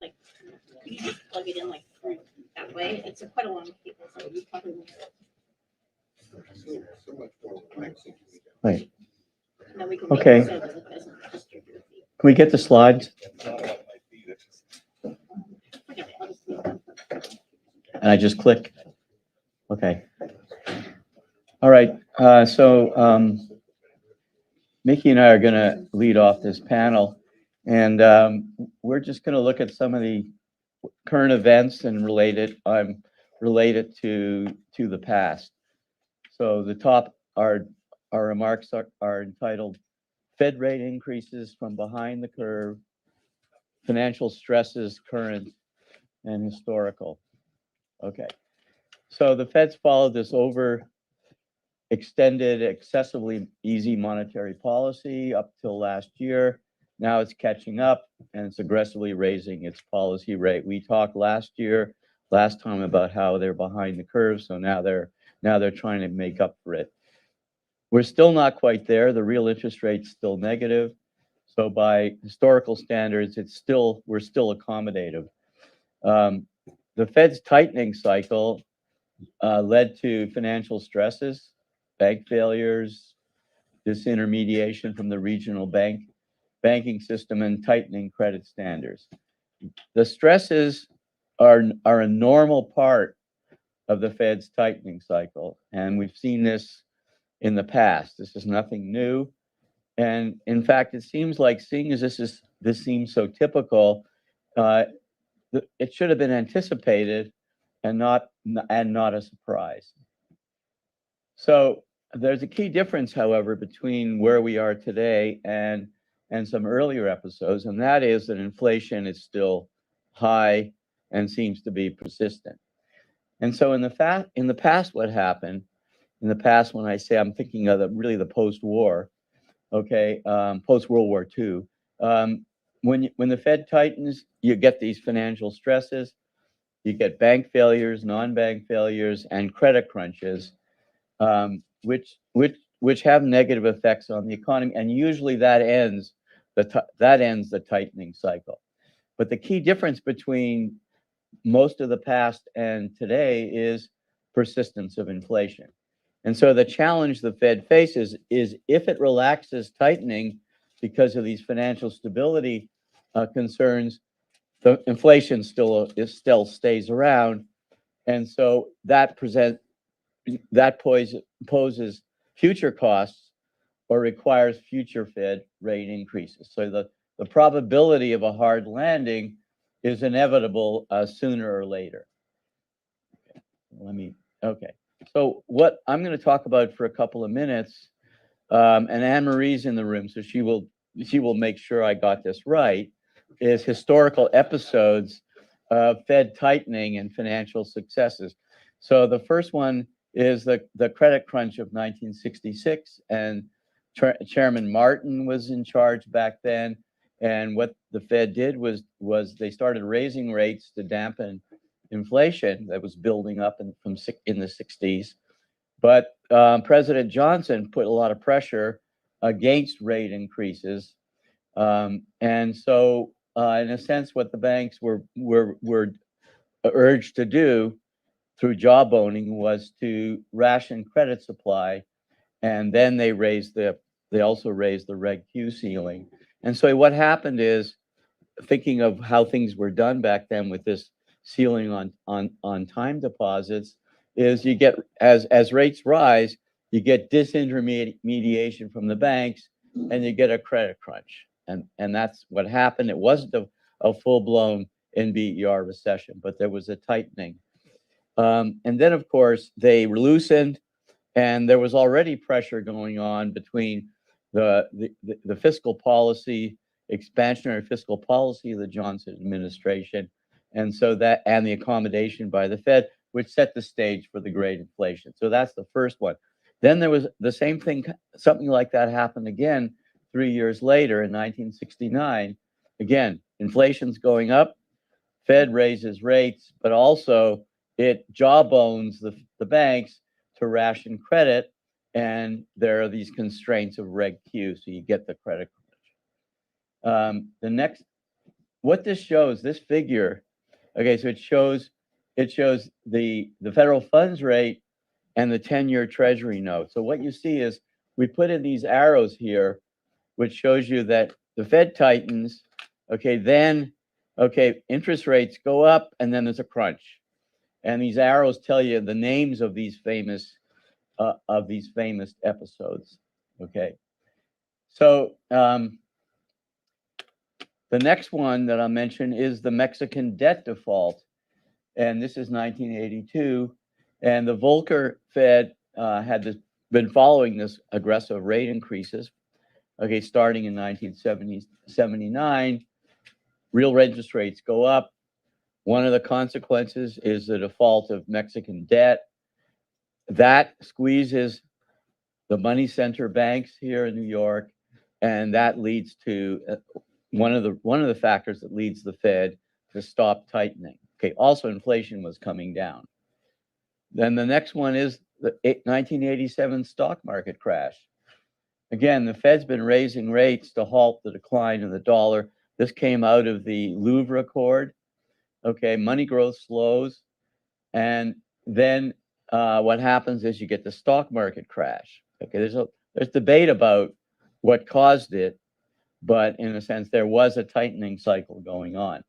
like, you just plug it in like through that way. It's quite a long cable, so you probably won't. Right. And then we can make Okay. it so that it doesn't disturb your feet. Can we get the slides? Forget it, I'll just leave them. And I just click? Okay. All right, Mickey and I are gonna lead off this panel. And we're just gonna look at some of the current events and related to the past. So the top, our remarks are entitled Fed rate increases from behind the curve, financial stresses current and historical. Okay, so the Fed's followed this extended, excessively easy monetary policy up till last year. Now it's catching up and it's aggressively raising its policy rate. We talked last time about how they're behind the curve, so now they're trying to make up for it. We're still not quite there. The real interest rate's still negative. So by historical standards, we're still accommodative. The Fed's tightening cycle led to financial stresses, bank failures, disintermediation from the regional banking system, and tightening credit standards. The stresses are a normal part of the Fed's tightening cycle, and we've seen this in the past. This is nothing new. And in fact, it seems like, seeing as this seems so typical, it should have been anticipated and not a surprise. So there's a key difference, however, between where we are today and some earlier episodes, and that is that inflation is still high and seems to be persistent. And so in the past, what happened? In the past, when I say I'm thinking of the post-war, okay, post-World War II, when the Fed tightens, you get these financial stresses, you get bank failures, non-bank failures, and credit crunches, which have negative effects on the economy, and usually that ends the tightening cycle. But the key difference between most of the past and today is persistence of inflation. And so the challenge the Fed faces is, if it relaxes tightening because of these financial stability concerns, the inflation still stays around, and so that poses future costs or requires future Fed rate increases. So the probability of a hard landing is inevitable sooner or later. Okay. So what I'm going to talk about for a couple of minutes, and Anne-Marie's in the room, so she will make sure I got this right, is historical episodes of Fed tightening and financial successes. So the first one is the credit crunch of 1966, and Chairman Martin was in charge back then. And what the Fed did was they started raising rates to dampen inflation that was building up in the 60s. But President Johnson put a lot of pressure against rate increases. And so in a sense, what the banks were urged to do through jawboning was to ration credit supply. And then they also raised the Reg Q ceiling. And so what happened is, thinking of how things were done back then with this ceiling on time deposits, is you get, as rates rise, you get disintermediation from the banks and you get a credit crunch. And that's what happened. It wasn't a full-blown NBER recession, but there was a tightening. And then, of course, they loosened, and there was already pressure going on between the fiscal policy, expansionary fiscal policy of the Johnson administration, and the accommodation by the Fed, which set the stage for the great inflation. So that's the first one. Then there was the same thing, something like that happened again 3 years later in 1969. Again, inflation's going up, Fed raises rates, but also it jawbones the banks to ration credit, and there are these constraints of Reg Q, so you get the credit crunch. what this shows, this figure, okay, so it shows the federal funds rate and the 10-year treasury note. So what you see is we put in these arrows here, which shows you that the Fed tightens, okay, then, okay, interest rates go up and then there's a crunch. And these arrows tell you the names of these famous episodes, okay? So the next one that I'll mention is the Mexican debt default. And this is 1982. And the Volcker Fed had been following this aggressive rate increases, okay, starting in 1979. Real interest rates go up. One of the consequences is the default of Mexican debt. That squeezes the money center banks here in New York, and that leads to one of the factors that leads the Fed to stop tightening. Okay, also inflation was coming down. Then the next one is the 1987 stock market crash. Again, the Fed's been raising rates to halt the decline in the dollar. This came out of the Louvre Accord. Okay, money growth slows, and then what happens is you get the stock market crash. Okay, there's debate about what caused it, but in a sense, there was a tightening cycle going on.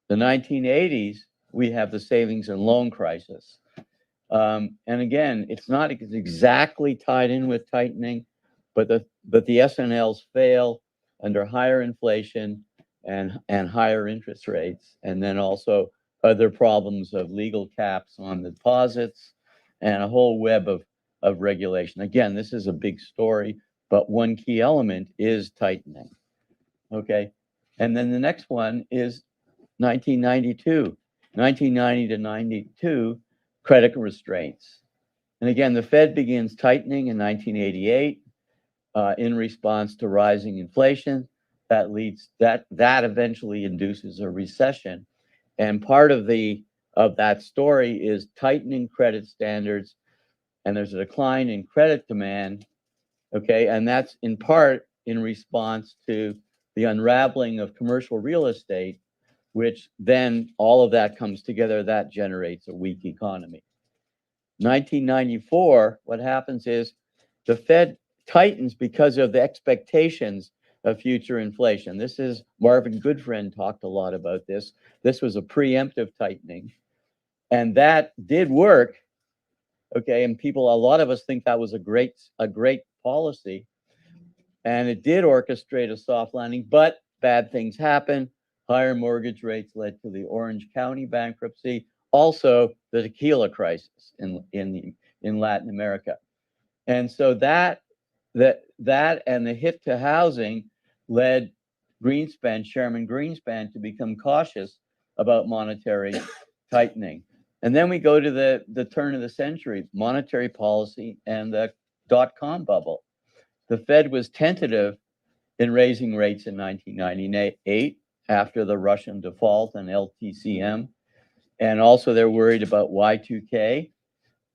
The 1980s, we have the savings and loan crisis. And again, it's not exactly tied in with tightening, but the SNLs fail under higher inflation and higher interest rates, and then also other problems of legal caps on the deposits and a whole web of regulation. Again, this is a big story, but one key element is tightening. Okay, and then the next one is 1992, 1990 to 92, credit restraints. And again, the Fed begins tightening in 1988 in response to rising inflation. That eventually induces a recession. And part of that story is tightening credit standards, and there's a decline in credit demand. Okay, and that's in part in response to the unraveling of commercial real estate, which then all of that comes together, that generates a weak economy. 1994, what happens is the Fed tightens because of the expectations of future inflation. This is Marvin Goodfriend talked a lot about this. This was a preemptive tightening, and that did work. Okay, and a lot of us think that was a great policy, and it did orchestrate a soft landing, but bad things happened. Higher mortgage rates led to the Orange County bankruptcy, also the tequila crisis in Latin America. And so that and the hit to housing led Chairman Greenspan, to become cautious about monetary tightening. And then we go to the turn of the century, monetary policy and the dot-com bubble. The Fed was tentative in raising rates in 1998 after the Russian default and LTCM. And also they're worried about Y2K,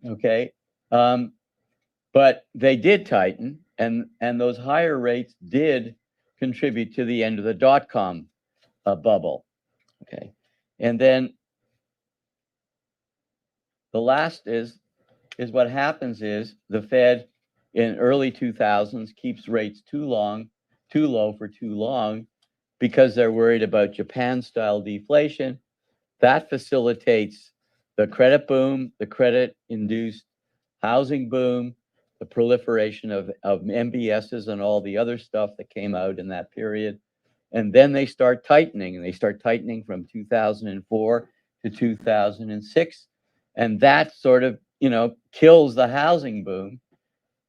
okay? But they did tighten, and those higher rates did contribute to the end of the dot-com bubble, okay? And then the last is what happens is the Fed in early 2000s keeps rates too low for too long because they're worried about Japan-style deflation. That facilitates the credit boom, the credit-induced housing boom, the proliferation of MBSs and all the other stuff that came out in that period. And then they start tightening, and they start tightening from 2004 to 2006. And that sort of, kills the housing boom,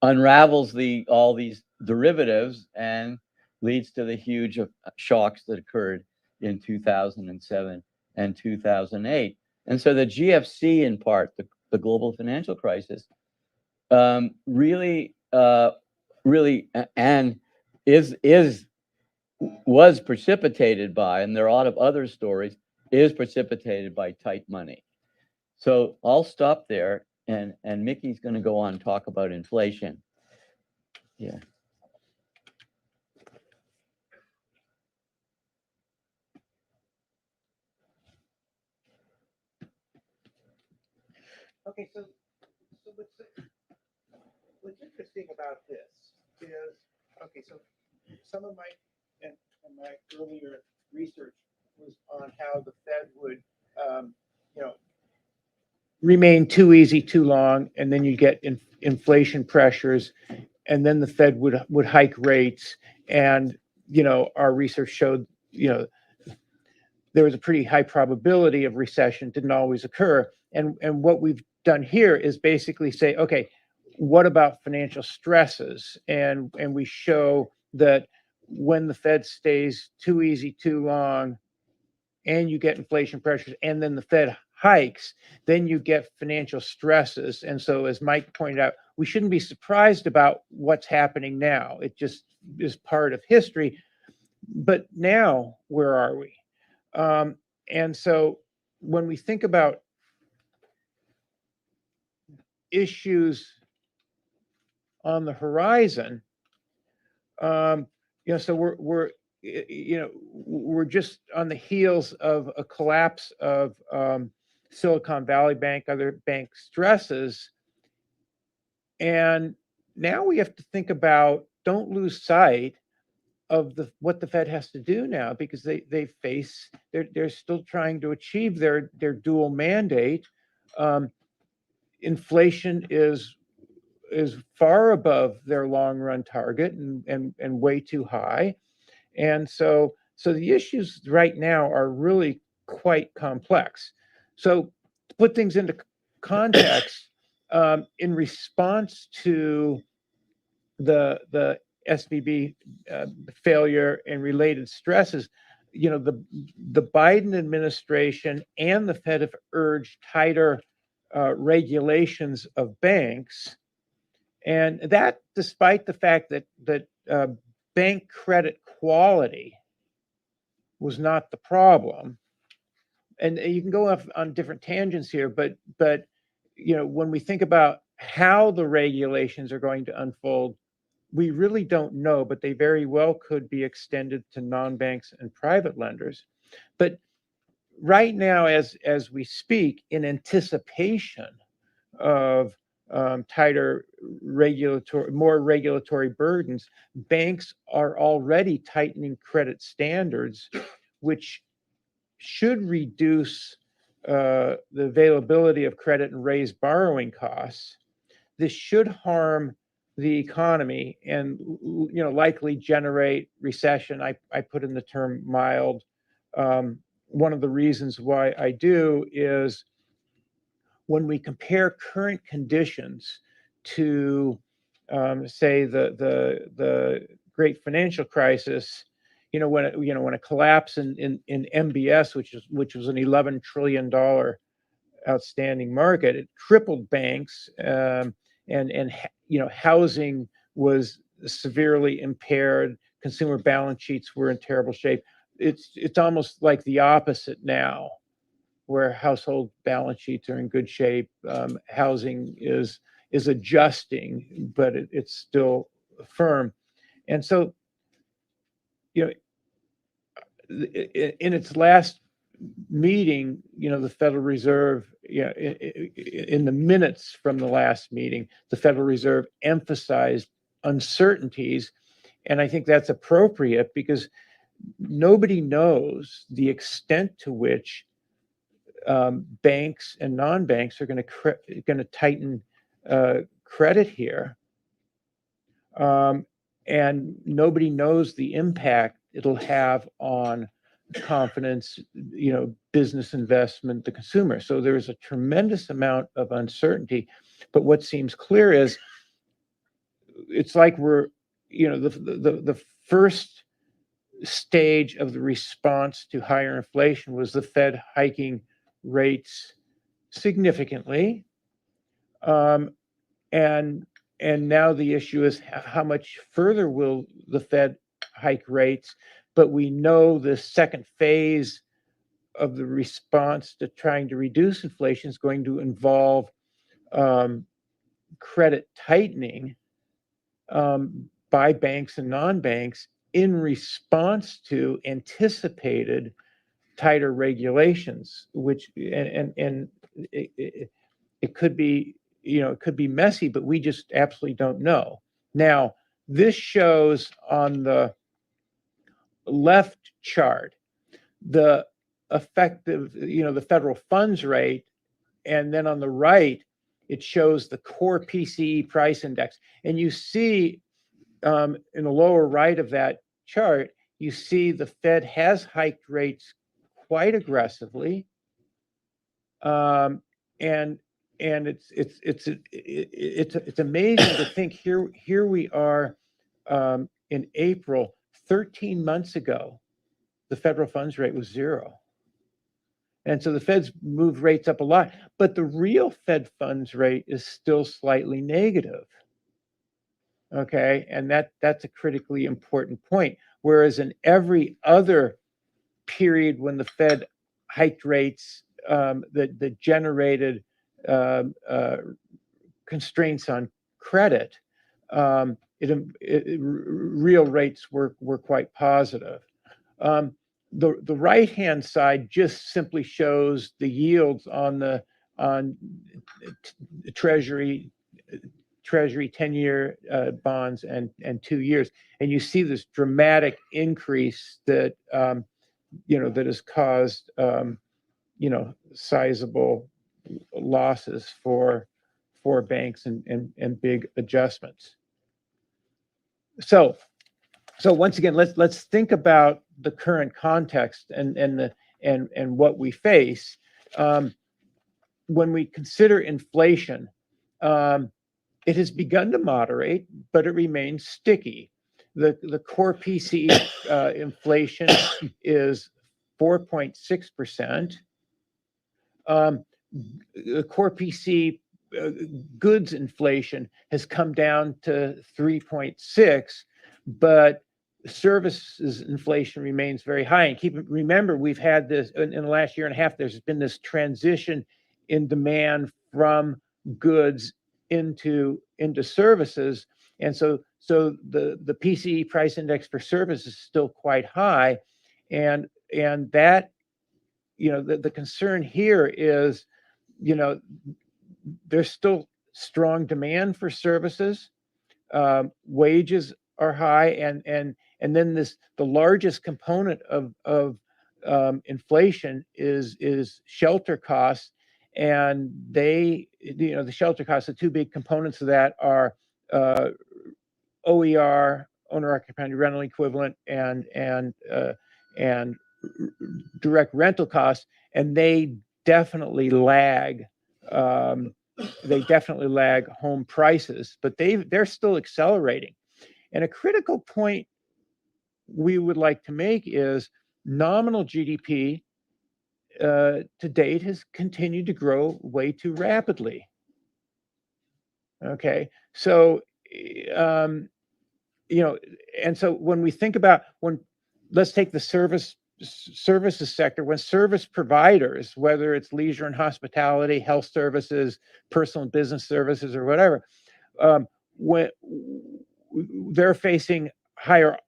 unravels all these derivatives, and leads to the huge shocks that occurred in 2007 and 2008. And so the GFC, in part, the global financial crisis, really and was precipitated by, and there are a lot of other stories, is precipitated by tight money. So I'll stop there, and Mickey's going to go on and talk about inflation. Yeah. Okay, so what's interesting about this is, okay, so some of and my earlier research was on how the Fed would, you know, remain too easy too long, and then you get inflation pressures, and then the Fed would hike rates, and our research showed there was a pretty high probability of recession, didn't always occur, and what we've done here is basically say, okay, what about financial stresses, and we show that when the Fed stays too easy too long, and you get inflation pressures, and then the Fed hikes, then you get financial stresses. And so, as Mike pointed out, we shouldn't be surprised about what's happening now. It just is part of history. But now, where are we? And so, when we think about issues on the horizon, so we're just on the heels of a collapse of Silicon Valley Bank, other bank stresses. And now we have to think about, don't lose sight of what the Fed has to do now, because they're still trying to achieve their dual mandate. Inflation is far above their long run target and way too high. And so the issues right now are really quite complex. So to put things into context, in response to the SVB failure and related stresses, the Biden administration and the Fed have urged tighter regulations of banks, and that despite the fact that bank credit quality was not the problem. And you can go off on different tangents here, but when we think about how the regulations are going to unfold, we really don't know, but they very well could be extended to non-banks and private lenders. But right now, as we speak, in anticipation of tighter more regulatory burdens, banks are already tightening credit standards, which should reduce the availability of credit and raise borrowing costs. This should harm the economy and likely generate recession. I put in the term mild. One of the reasons why I do is when we compare current conditions to, say, the great financial crisis, when a collapse in MBS, which was an $11 trillion outstanding market, it crippled banks, and housing was severely impaired. Consumer balance sheets were in terrible shape. It's almost like the opposite now, where household balance sheets are in good shape. Housing is adjusting, but it's still firm. And so, in its last meeting, the Federal Reserve, in the minutes from the last meeting, the Federal Reserve emphasized uncertainties. And I think that's appropriate, because nobody knows the extent to which banks and non-banks are going to tighten credit here, and nobody knows the impact it'll have on confidence, business investment, the consumer. So there's a tremendous amount of uncertainty. But what seems clear is it's like we're, the first stage of the response to higher inflation was the Fed hiking rates significantly, and now the issue is how much further will the Fed hike rates. But we know the second phase of the response to trying to reduce inflation is going to involve credit tightening by banks and non-banks in response to anticipated tighter regulations, which it could be, it could be messy, but we just absolutely don't know. Now, this shows on the left chart the effective, the federal funds rate, and then on the right, it shows the core PCE price index. And you see in the lower right of that chart, you see the Fed has hiked rates quite aggressively. And it's amazing to think here we are in April, 13 months ago, the federal funds rate was 0. And so the Fed's moved rates up a lot, but the real Fed funds rate is still slightly negative. Okay, and that's a critically important point. Whereas in every other period when the Fed hiked rates that generated constraints on credit, real rates were quite positive. The right-hand side just simply shows the yields on Treasury 10-year bonds and 2 years, and you see this dramatic increase that that has caused sizable losses for banks and big adjustments. So once again, let's think about the current context and what we face when we consider inflation. It has begun to moderate, but it remains sticky. The core PCE inflation is 4.6%. The core PCE goods inflation has come down to 3.6, but services inflation remains very high. And remember, we've had this in the last year and a half. There's been this transition in demand from goods into services, and so the PCE price index for services is still quite high, and that the concern here is there's still strong demand for services, wages are high, and then the largest component of inflation is shelter costs. And the shelter costs, the two big components of that are OER, owner-occupied rental equivalent, and direct rental costs, and they definitely lag. They definitely lag home prices, but they're still accelerating. And a critical point we would like to make is nominal GDP to date has continued to grow way too rapidly. Okay, so and so when we think about let's take the services sector, when service providers, whether it's leisure and hospitality, health services, personal and business services, or whatever, when they're facing higher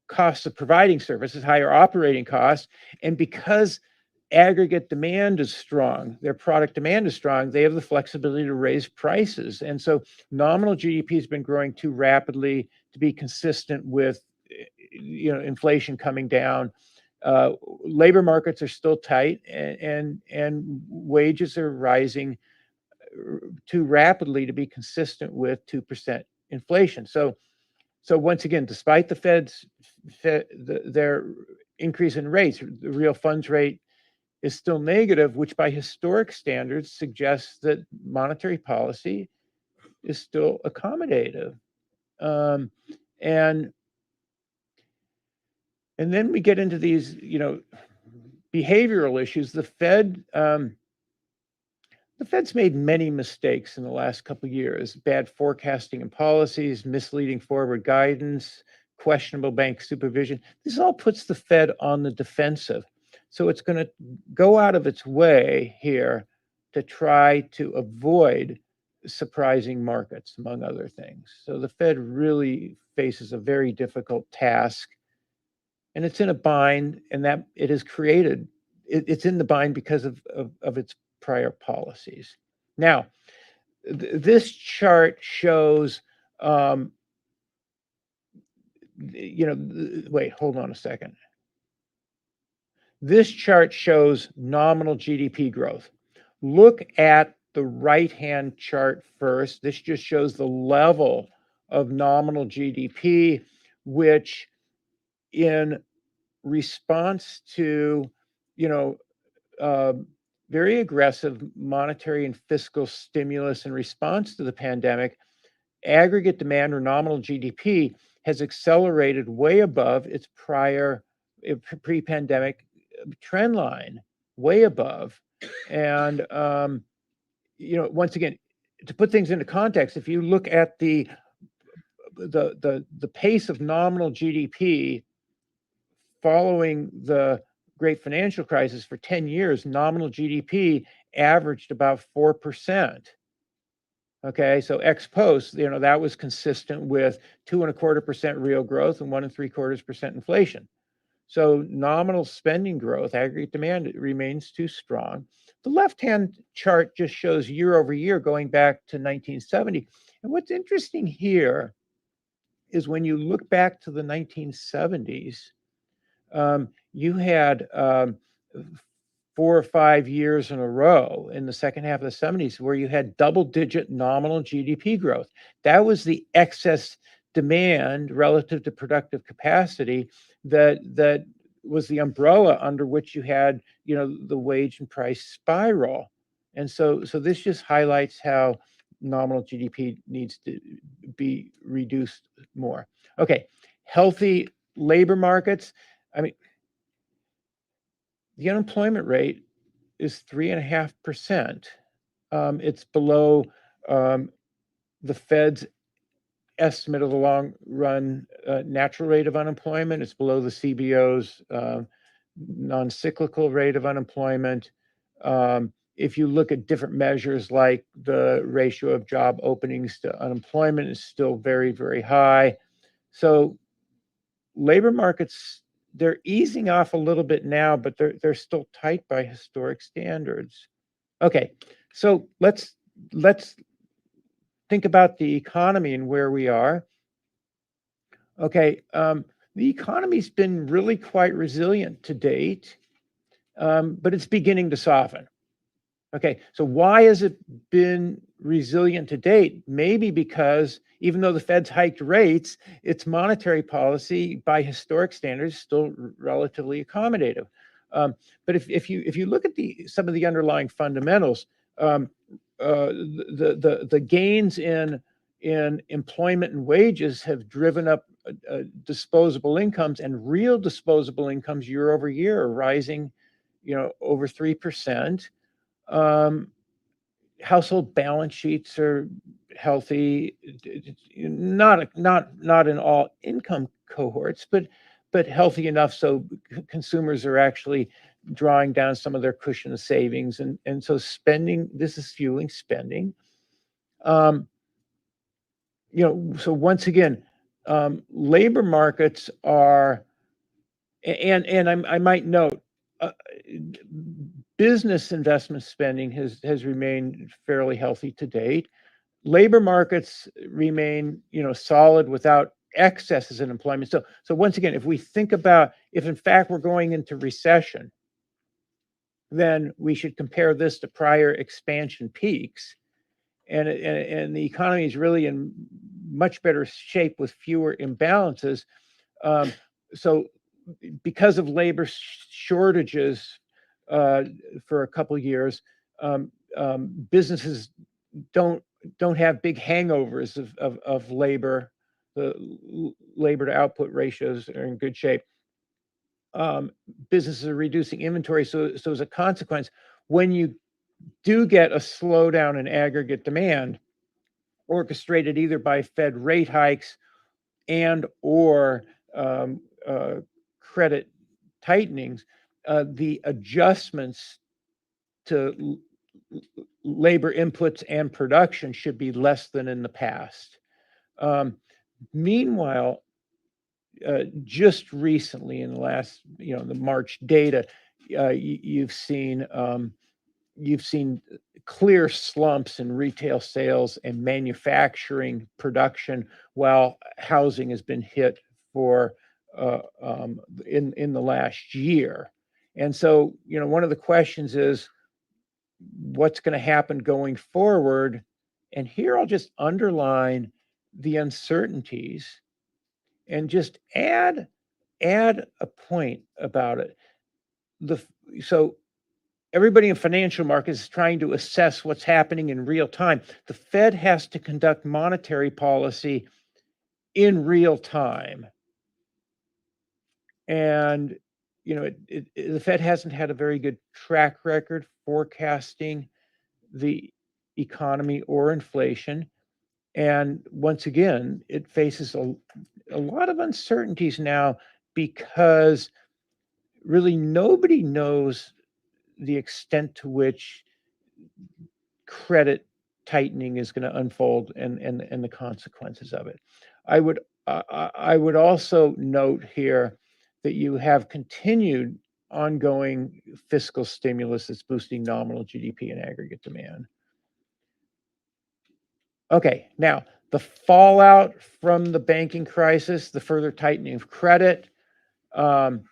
costs of providing services, higher operating costs, and because aggregate demand is strong, their product demand is strong, they have the flexibility to raise prices. And so nominal GDP has been growing too rapidly to be consistent with inflation coming down. Labor markets are still tight, and wages are rising too rapidly to be consistent with 2% inflation. So once again, despite their increase in rates, the real funds rate is still negative, which by historic standards suggests that monetary policy is still accommodative. And then we get into these, behavioral issues. The Fed's made many mistakes in the last couple of years: bad forecasting and policies, misleading forward guidance, questionable bank supervision. This all puts the Fed on the defensive. So it's going to go out of its way here to try to avoid surprising markets, among other things. So the Fed really faces a very difficult task, and it's in a bind, and that it has created, it's in the bind because of its prior policies. Now, this chart shows, wait, hold on a second. This chart shows nominal GDP growth. Look at the right-hand chart first. This just shows the level of nominal GDP, which in response to, very aggressive monetary and fiscal stimulus in response to the pandemic, aggregate demand or nominal GDP has accelerated way above its prior pre-pandemic trend line, way above. And once again, to put things into context, if you look at the pace of nominal GDP following the great financial crisis for 10 years, nominal GDP averaged about 4%. Okay, so ex post, that was consistent with 2.25% real growth and 1.75% inflation. So nominal spending growth, aggregate demand, it remains too strong. The left-hand chart just shows year over year going back to 1970. And what's interesting here is when you look back to the 1970s, you had 4 or 5 years in a row in the second half of the 70s where you had double-digit nominal GDP growth. That was the excess demand relative to productive capacity that was the umbrella under which you had, the wage and price spiral. And so this just highlights how nominal GDP needs to be reduced more. Okay, healthy labor markets. I mean, the unemployment rate is 3.5%. It's below the Fed's estimate of the long run natural rate of unemployment. It's below the CBO's non-cyclical rate of unemployment. If you look at different measures like the ratio of job openings to unemployment is still very, very high. So labor markets, they're easing off a little bit now, but they're still tight by historic standards. Okay, so let's think about the economy and where we are. Okay, the economy's been really quite resilient to date, but it's beginning to soften. Okay, so why has it been resilient to date? Maybe because even though the Fed's hiked rates, its monetary policy by historic standards is still relatively accommodative. But if you look at some of the underlying fundamentals, the gains in employment and wages have driven up disposable incomes, and real disposable incomes year over year are rising, over 3%. Household balance sheets are healthy, not in all income cohorts, but healthy enough so consumers are actually drawing down some of their cushion of savings, and so spending. This is fueling spending. So once again, labor markets are, and I might note. Business investment spending has remained fairly healthy to date. Labor markets remain, solid without excesses in employment. So once again, if we think about if in fact we're going into recession, then we should compare this to prior expansion peaks, and the economy is really in much better shape with fewer imbalances. So because of labor shortages for a couple of years, businesses don't have big hangovers of labor. The labor to output ratios are in good shape. Businesses are reducing inventory. So as a consequence, when you do get a slowdown in aggregate demand, orchestrated either by Fed rate hikes and or credit tightenings, the adjustments to labor inputs and production should be less than in the past. Meanwhile, just recently in the last, the March data, you've seen you've seen clear slumps in retail sales and manufacturing production, while housing has been hit for in the last year. And so, one of the questions is, what's going to happen going forward? And here I'll just underline the uncertainties and just add a point about it. So everybody in financial markets is trying to assess what's happening in real time. The Fed has to conduct monetary policy in real time. And, the Fed hasn't had a very good track record forecasting the economy or inflation. And once again, it faces a lot of uncertainties now, because really nobody knows the extent to which credit tightening is going to unfold and the consequences of it. I would also note here that you have continued ongoing fiscal stimulus that's boosting nominal GDP and aggregate demand. Okay, now the fallout from the banking crisis, the further tightening of credit, and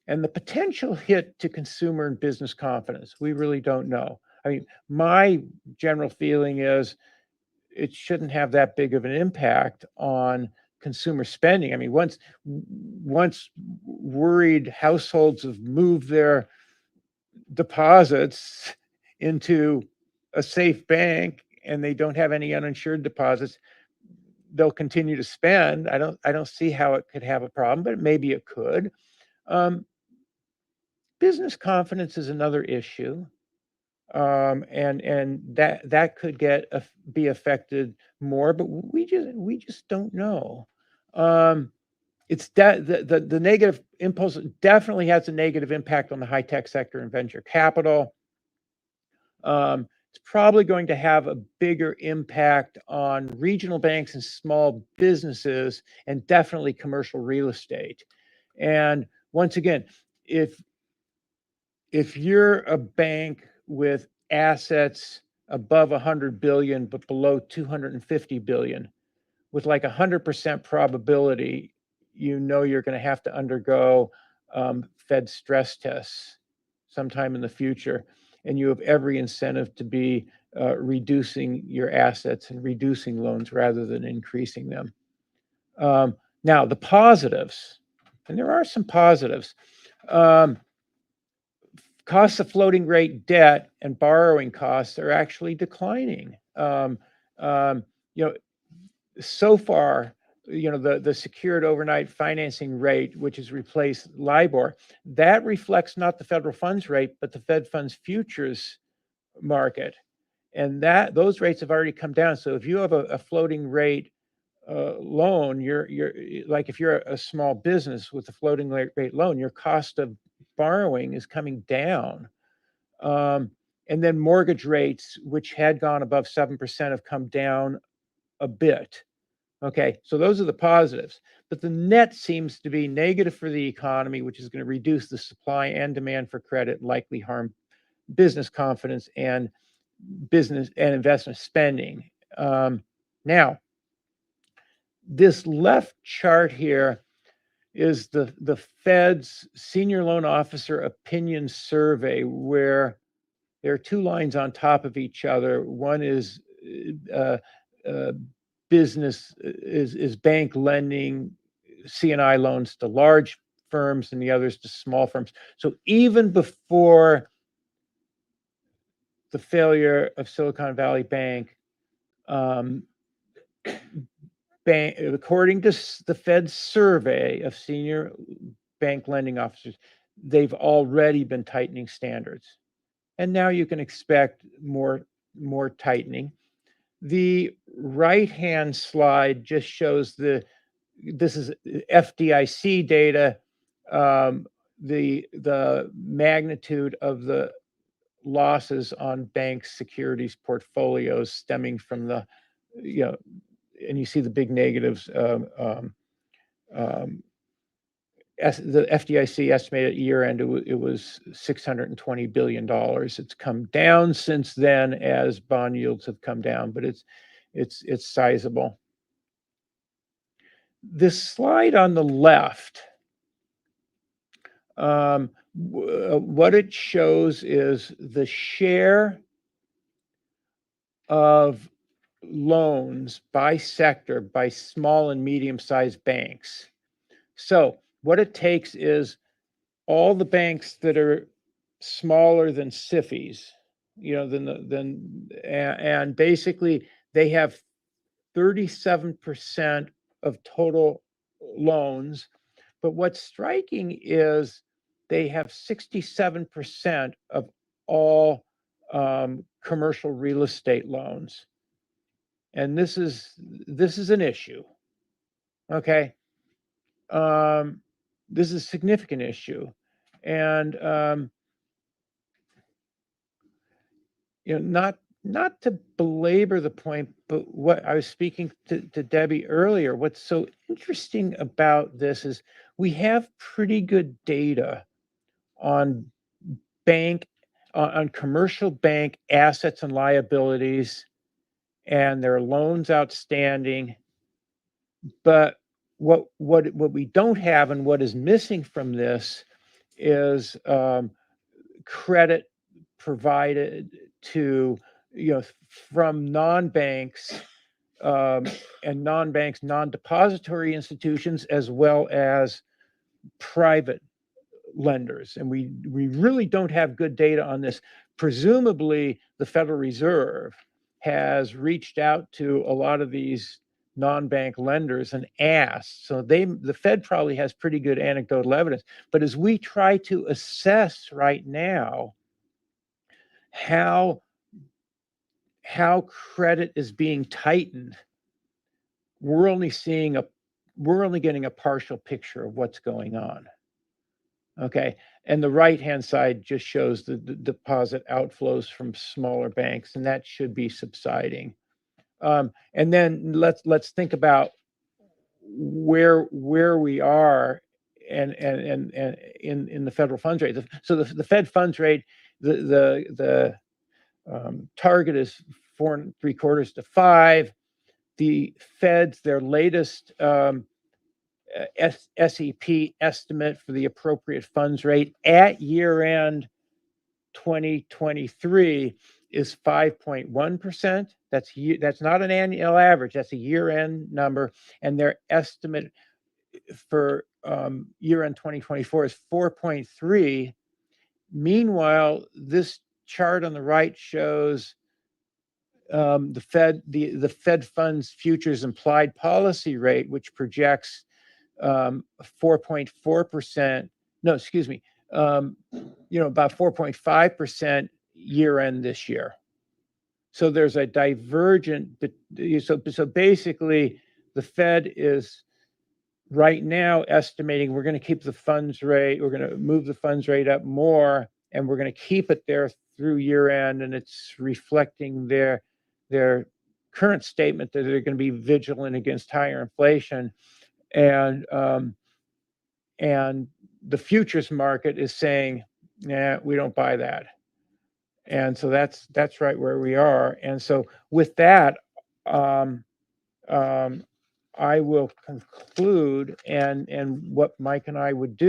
the potential hit to consumer and business confidence, we really don't know. I mean, my general feeling is it shouldn't have that big of an impact on consumer spending. I mean, once worried households have moved their deposits into a safe bank and they don't have any uninsured deposits, they'll continue to spend. I don't see how it could have a problem, but maybe it could. Business confidence is another issue. And that could be affected more, but we just don't know. It's the negative impulse definitely has a negative impact on the high tech sector and venture capital. It's probably going to have a bigger impact on regional banks and small businesses, and definitely commercial real estate. And once again, if you're a bank with assets above 100 billion but below 250 billion, with like 100% probability, you're going to have to undergo Fed stress tests sometime in the future, and you have every incentive to be reducing your assets and reducing loans rather than increasing them. Now, the positives, and there are some positives. Costs of floating rate debt and borrowing costs are actually declining. So far, the secured overnight financing rate, which has replaced LIBOR, that reflects not the federal funds rate, but the Fed funds futures market. And those rates have already come down. So if you have a floating rate loan, you're like, if you're a small business with a floating rate loan, your cost of borrowing is coming down. And then mortgage rates, which had gone above 7%, have come down a bit. Okay, so those are the positives. But the net seems to be negative for the economy, which is going to reduce the supply and demand for credit, and likely harm business confidence and business and investment spending. Now, this left chart here is the Fed's Senior Loan Officer Opinion Survey, where there are two lines on top of each other. One is business is bank lending C&I loans to large firms, and the others to small firms. So even before the failure of Silicon Valley Bank, according to the Fed's survey of senior bank lending officers, they've already been tightening standards. And now you can expect more tightening. The right-hand slide just shows this is FDIC data, the magnitude of the losses on bank securities portfolios stemming from the, and you see the big negatives the FDIC estimated at year end, it was $620 billion. It's come down since then as bond yields have come down, but it's sizable. This slide on the left, what it shows is the share of loans by sector by small and medium-sized banks. So what it takes is all the banks that are smaller than SIFIs, and basically they have 37% of total loans. But what's striking is they have 67% of all commercial real estate loans. And this is an issue. Okay. This is a significant issue. And not to belabor the point, but what I was speaking to Debbie earlier, what's so interesting about this is we have pretty good data on commercial bank assets and liabilities and their loans outstanding. But what we don't have and what is missing from this is credit provided to from non-banks and non-depository institutions, as well as private lenders. And we really don't have good data on this. Presumably, the Federal Reserve has reached out to a lot of these non-bank lenders and asked. So the Fed probably has pretty good anecdotal evidence. But as we try to assess right now how credit is being tightened, we're only getting a partial picture of what's going on. Okay. And the right-hand side just shows the deposit outflows from smaller banks, and that should be subsiding. And then let's think about where we are and in the federal funds rate. So the Fed funds rate, the target is 4 3/4 to 5. The Fed's, their latest SEP estimate for the appropriate funds rate at year end 2023 is 5.1%. That's not an annual average. That's a year end number. And their estimate for year end 2024 is 4.3. Meanwhile, this chart on the right shows the Fed funds futures implied policy rate, which projects 4.4%. No, excuse me. About 4.5% year end this year. So there's a divergent. So basically, the Fed is right now estimating we're going to keep the funds rate. We're going to move the funds rate up more, and we're going to keep it there through year end. And it's reflecting their current statement that they're going to be vigilant against higher inflation. And the futures market is saying, nah, we don't buy that. And so that's right where we are. And so with that, I will conclude. And what Mike and I would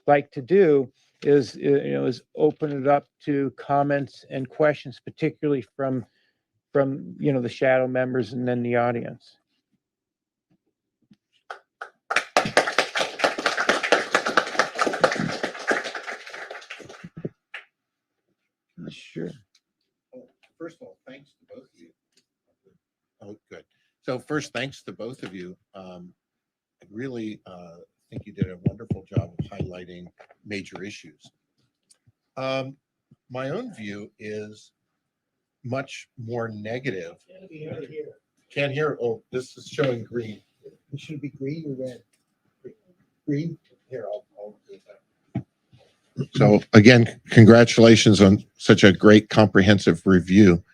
like to do is open it up to comments and questions, particularly from the shadow members and then the audience. Sure. First of all, thanks to both of you. Oh, good. So first, thanks to both of you. I really think you did a wonderful job of highlighting major issues. My own view is much more negative. Can't hear. Oh, this is showing green. It should be green or red? Green? Here, I'll do that. So again, congratulations on such a great comprehensive review.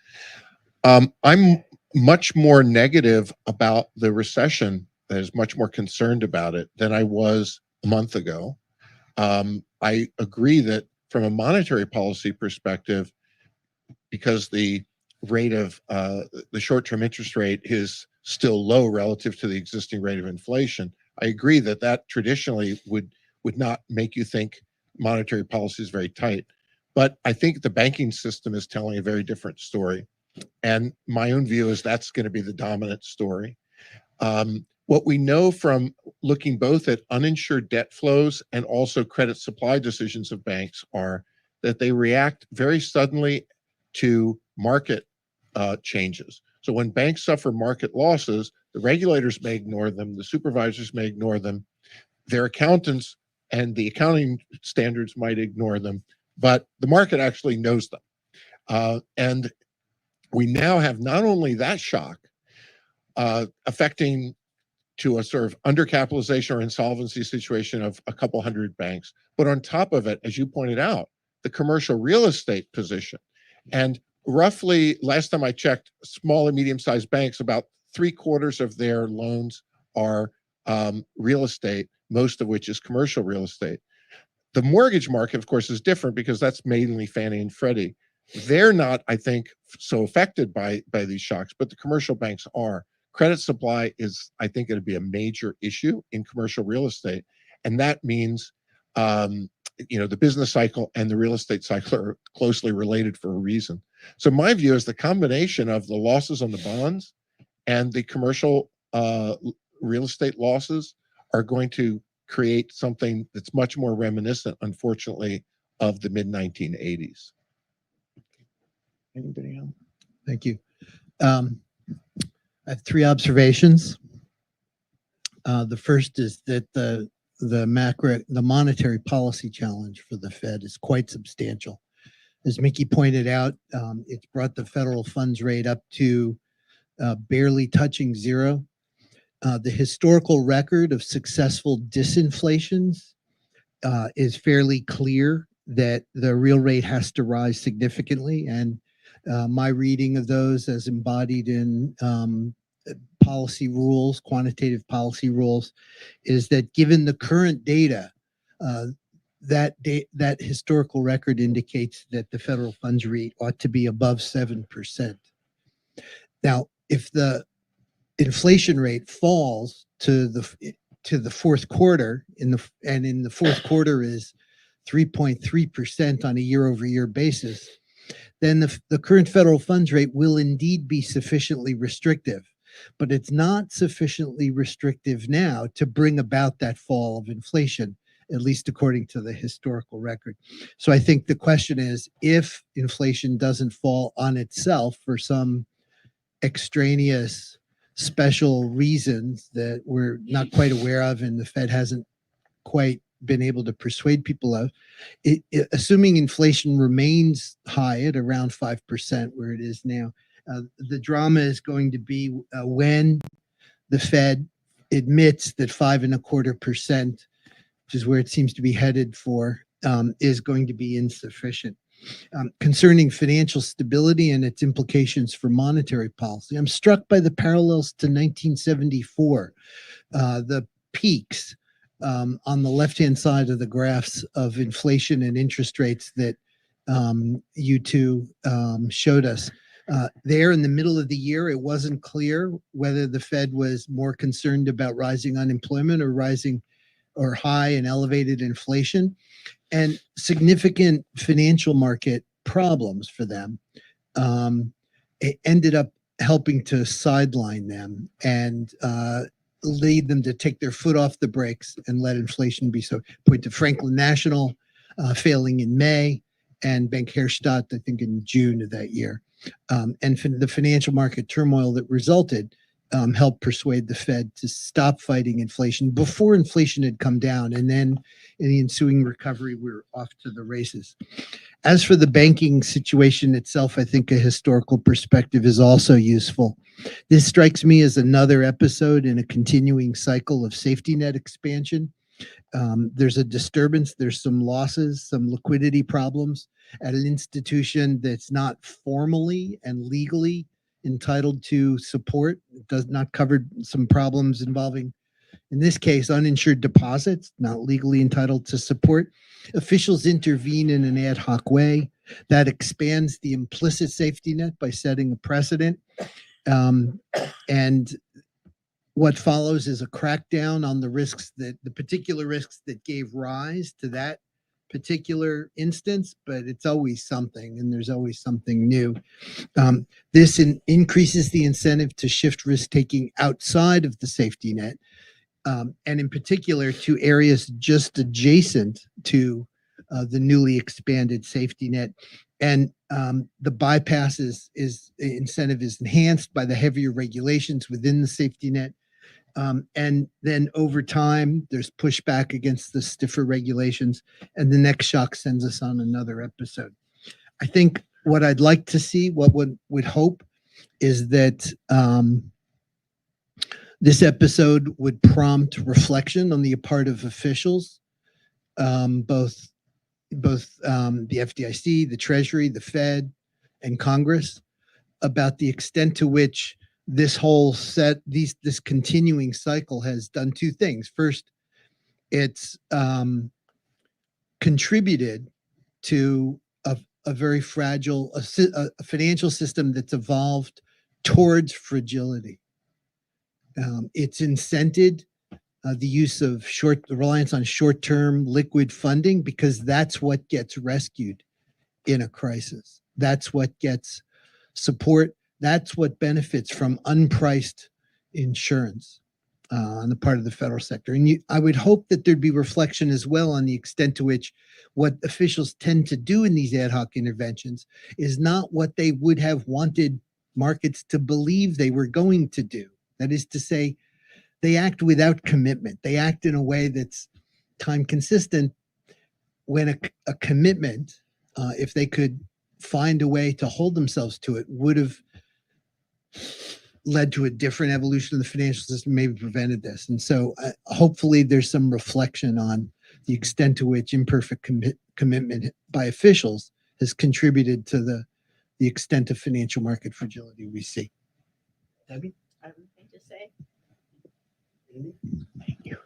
I'm much more negative about the recession, that is much more concerned about it than I was a month ago. I agree that from a monetary policy perspective, because the rate of the short-term interest rate is still low relative to the existing rate of inflation, I agree that that traditionally would not make you think monetary policy is very tight. But I think the banking system is telling a very different story. And my own view is that's going to be the dominant story. What we know from looking both at uninsured debt flows and also credit supply decisions of banks are that they react very suddenly to market changes. So when banks suffer market losses, the regulators may ignore them, the supervisors may ignore them, their accountants and the accounting standards might ignore them, but the market actually knows them. And we now have not only that shock affecting to a sort of undercapitalization or insolvency situation of a couple hundred banks, but on top of it, as you pointed out, the commercial real estate position. And roughly, last time I checked, small and medium-sized banks, about 3/4 of their loans are real estate, most of which is commercial real estate. The mortgage market, of course, is different because that's mainly Fannie and Freddie. They're not, I think, so affected by these shocks, but the commercial banks are. Credit supply is, I think, going to be a major issue in commercial real estate, and that means, the business cycle and the real estate cycle are closely related for a reason. So my view is the combination of the losses on the bonds and the commercial real estate losses are going to create something that's much more reminiscent, unfortunately, of the mid-1980s. Anybody else? Thank you. I have three observations. The first is that the monetary policy challenge for the Fed is quite substantial. As Mickey pointed out, it's brought the federal funds rate up to barely touching zero. The historical record of successful disinflations is fairly clear that the real rate has to rise significantly. And my reading of those as embodied in policy rules, quantitative policy rules, is that given the current data, that historical record indicates that the federal funds rate ought to be above 7%. Now, if the inflation rate falls to the fourth quarter, in the fourth quarter is 3.3% on a year-over-year basis, then the current federal funds rate will indeed be sufficiently restrictive. But it's not sufficiently restrictive now to bring about that fall of inflation, at least according to the historical record. So I think the question is, if inflation doesn't fall on itself for some extraneous special reasons that we're not quite aware of and the Fed hasn't quite been able to persuade people of, assuming inflation remains high at around 5% where it is now, the drama is going to be when the Fed admits that 5.25%, which is where it seems to be headed for, is going to be insufficient. Concerning financial stability and its implications for monetary policy, I'm struck by the parallels to 1974. The peaks on the left-hand side of the graphs of inflation and interest rates that you two showed us. There in the middle of the year, it wasn't clear whether the Fed was more concerned about rising unemployment or high and elevated inflation, and significant financial market problems for them. It ended up helping to sideline them and lead them to take their foot off the brakes and let inflation be so. Point to Franklin National failing in May and Bank Herstatt, I think, in June of that year. And the financial market turmoil that resulted helped persuade the Fed to stop fighting inflation before inflation had come down. And then in the ensuing recovery, we were off to the races. As for the banking situation itself, I think a historical perspective is also useful. This strikes me as another episode in a continuing cycle of safety net expansion. There's a disturbance, there's some losses, some liquidity problems at an institution that's not formally and legally entitled to support. It does not cover some problems involving in this case, uninsured deposits, not legally entitled to support. Officials intervene in an ad hoc way that expands the implicit safety net by setting a precedent. And what follows is a crackdown on the particular risks that gave rise to that particular instance, but it's always something, and there's always something new. This increases the incentive to shift risk taking outside of the safety net, and in particular to areas just adjacent to the newly expanded safety net. And the bypass incentive is enhanced by the heavier regulations within the safety net. And then over time, there's pushback against the stiffer regulations, and the next shock sends us on another episode. I think what I'd like to see, what would hope, is that this episode would prompt reflection on the part of officials, both the FDIC, the Treasury, the Fed, and Congress, about the extent to which this continuing cycle has done two things. First, it's contributed to a very fragile a financial system that's evolved towards fragility. It's incented the use of the reliance on short-term liquid funding, because that's what gets rescued in a crisis. That's what gets support. That's what benefits from unpriced insurance on the part of the federal sector. And I would hope that there'd be reflection as well on the extent to which what officials tend to do in these ad hoc interventions is not what they would have wanted markets to believe they were going to do. That is to say, they act without commitment. They act in a way that's time consistent, when a commitment, if they could find a way to hold themselves to it, would have led to a different evolution of the financial system, maybe prevented this. And so hopefully there's some reflection on the extent to which imperfect commitment by officials has contributed to the extent of financial market fragility we see. Debbie? I have nothing to say. Thank you.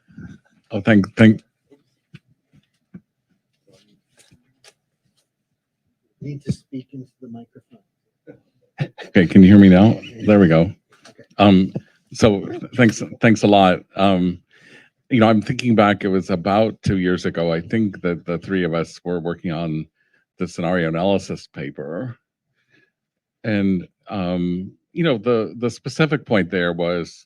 Oh, thank. Need to speak into the microphone. Okay, can you hear me now? There we go. So thanks a lot. I'm thinking back, it was about 2 years ago, I think, that the three of us were working on the scenario analysis paper. And, the specific point there was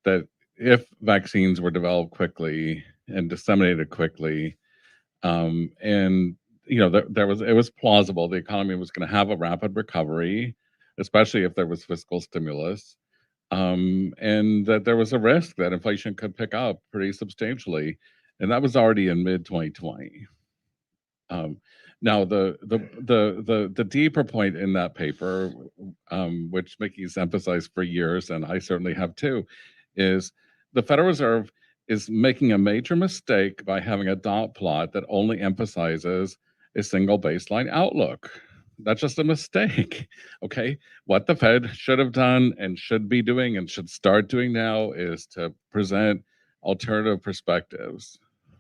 that if vaccines were developed quickly and disseminated quickly, it was plausible the economy was going to have a rapid recovery, especially if there was fiscal stimulus, and that there was a risk that inflation could pick up pretty substantially, and that was already in mid-2020. Now, the deeper point in that paper, which Mickey's emphasized for years, and I certainly have too, is the Federal Reserve is making a major mistake by having a dot plot that only emphasizes a single baseline outlook. That's just a mistake. Okay. What the Fed should have done and should be doing and should start doing now is to present alternative perspectives.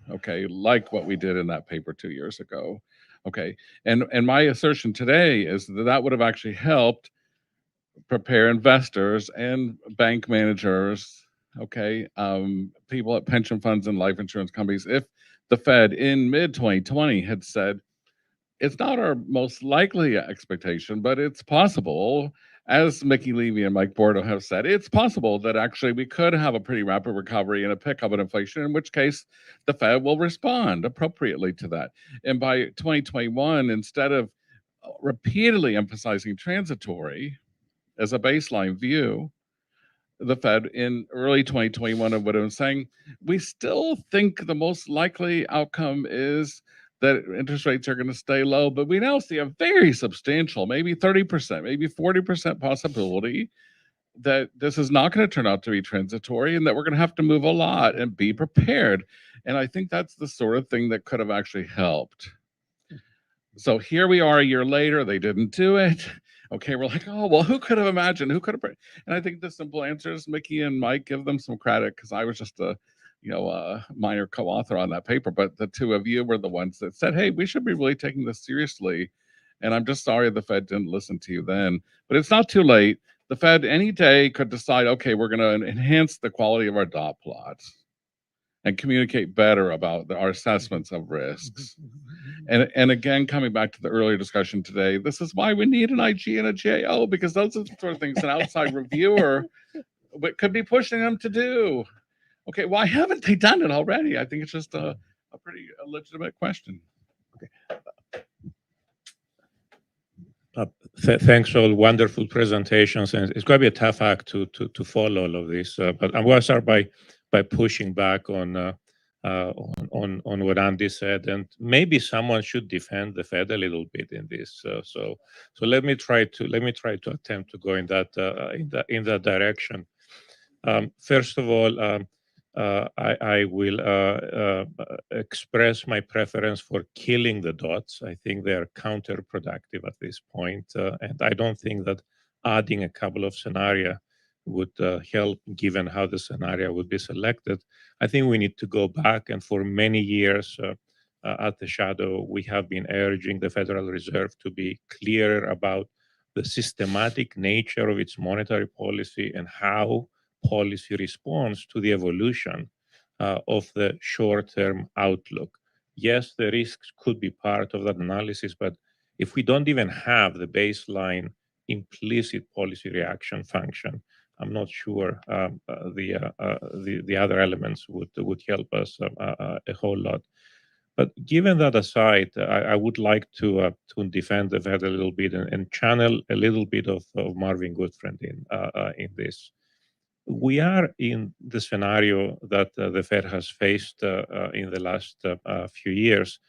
Okay. Like what we did in that paper 2 years ago. Okay. And my assertion today is that would have actually helped prepare investors and bank managers, okay, people at pension funds and life insurance companies, if the Fed in mid-2020 had said, it's not our most likely expectation, but it's possible, as Mickey Levy and Mike Bordo have said, it's possible that actually we could have a pretty rapid recovery and a pickup in inflation, in which case the Fed will respond appropriately to that. And by 2021, instead of repeatedly emphasizing transitory as a baseline view, the Fed in early 2021 would have been saying, we still think the most likely outcome is that interest rates are going to stay low, but we now see a very substantial, maybe 30%, maybe 40% possibility that this is not going to turn out to be transitory and that we're going to have to move a lot and be prepared. And I think that's the sort of thing that could have actually helped. So here we are a year later, they didn't do it. Okay, we're like, oh, well, who could have imagined? Who could have? And I think the simple answer is Mickey and Mike, give them some credit, because I was just a minor co-author on that paper, but the two of you were the ones that said, hey, we should be really taking this seriously. And I'm just sorry the Fed didn't listen to you then, but it's not too late. The Fed any day could decide, okay, we're going to enhance the quality of our dot plots and communicate better about our assessments of risks. And again, coming back to the earlier discussion today, this is why we need an IG and a JO, because those are the sort of things an outside reviewer could be pushing them to do. Okay, why haven't they done it already? I think it's just a pretty legitimate question. Thanks for all wonderful presentations, and it's going to be a tough act to follow all of this. But I'm going to start by pushing back on what Andy said, and maybe someone should defend the Fed a little bit in this. So let me try to attempt to go in that direction. First of all, I will express my preference for killing the dots. I think they are counterproductive at this point, and I don't think that adding a couple of scenario would help, given how the scenario would be selected. I think we need to go back, and for many years at the Shadow, we have been urging the Federal Reserve to be clearer about the systematic nature of its monetary policy and how policy responds to the evolution of the short-term outlook. Yes, the risks could be part of that analysis, but if we don't even have the baseline implicit policy reaction function, I'm not sure the other elements would help us a whole lot. But given that aside, I would like to defend the Fed a little bit and channel a little bit of Marvin Goodfriend in this. We are in the scenario that the Fed has faced in the last few years,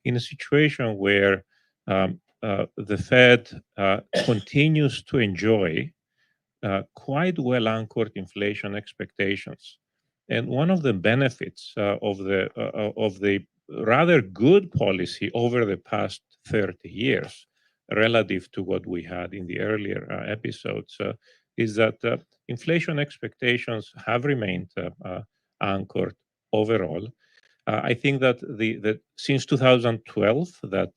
in a situation where the Fed continues to enjoy quite well anchored inflation expectations. And one of the benefits of the rather good policy over the past 30 years, relative to what we had in the earlier episodes, is that inflation expectations have remained anchored overall. I think that since 2012 that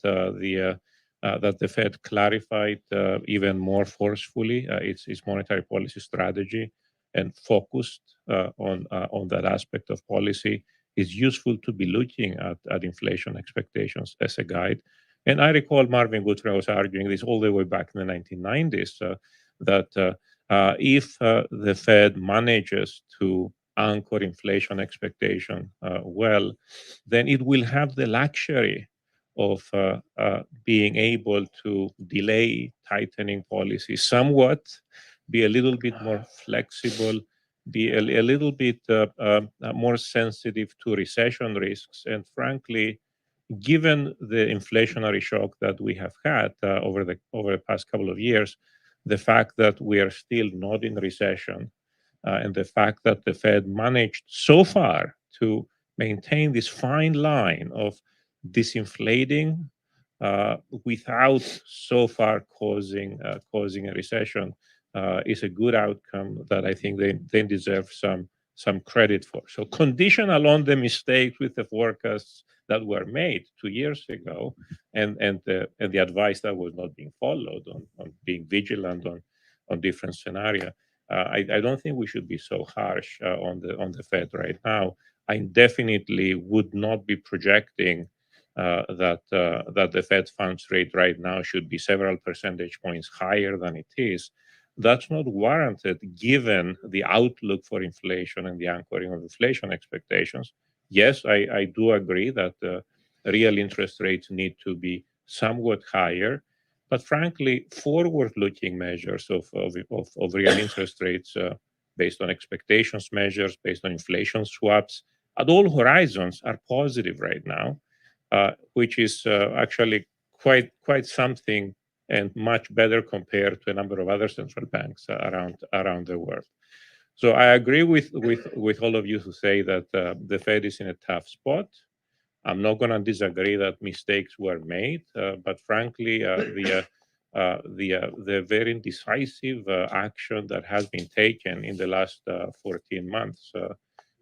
the Fed clarified even more forcefully its monetary policy strategy and focused on that aspect of policy, is useful to be looking at inflation expectations as a guide. And I recall Marvin Goodfriend was arguing this all the way back in the 1990s, that if the Fed manages to anchor inflation expectation well, then it will have the luxury of being able to delay tightening policy somewhat, be a little bit more flexible, be a little bit more sensitive to recession risks. And frankly, given the inflationary shock that we have had over the past couple of years, the fact that we are still not in recession, and the fact that the Fed managed so far to maintain this fine line of disinflating without so far causing a recession is a good outcome that I think they deserve some credit for. So conditional on the mistakes with the forecasts that were made 2 years ago, and the advice that was not being followed on being vigilant on different scenarios, I don't think we should be so harsh on the Fed right now. I definitely would not be projecting that the Fed funds rate right now should be several percentage points higher than it is. That's not warranted given the outlook for inflation and the anchoring of inflation expectations. Yes, I do agree that real interest rates need to be somewhat higher, but frankly, forward-looking measures of real interest rates based on expectations measures, based on inflation swaps, at all horizons are positive right now, which is actually quite something and much better compared to a number of other central banks around the world. So I agree with all of you who say that the Fed is in a tough spot. I'm not going to disagree that mistakes were made, but frankly, the very decisive action that has been taken in the last 14 months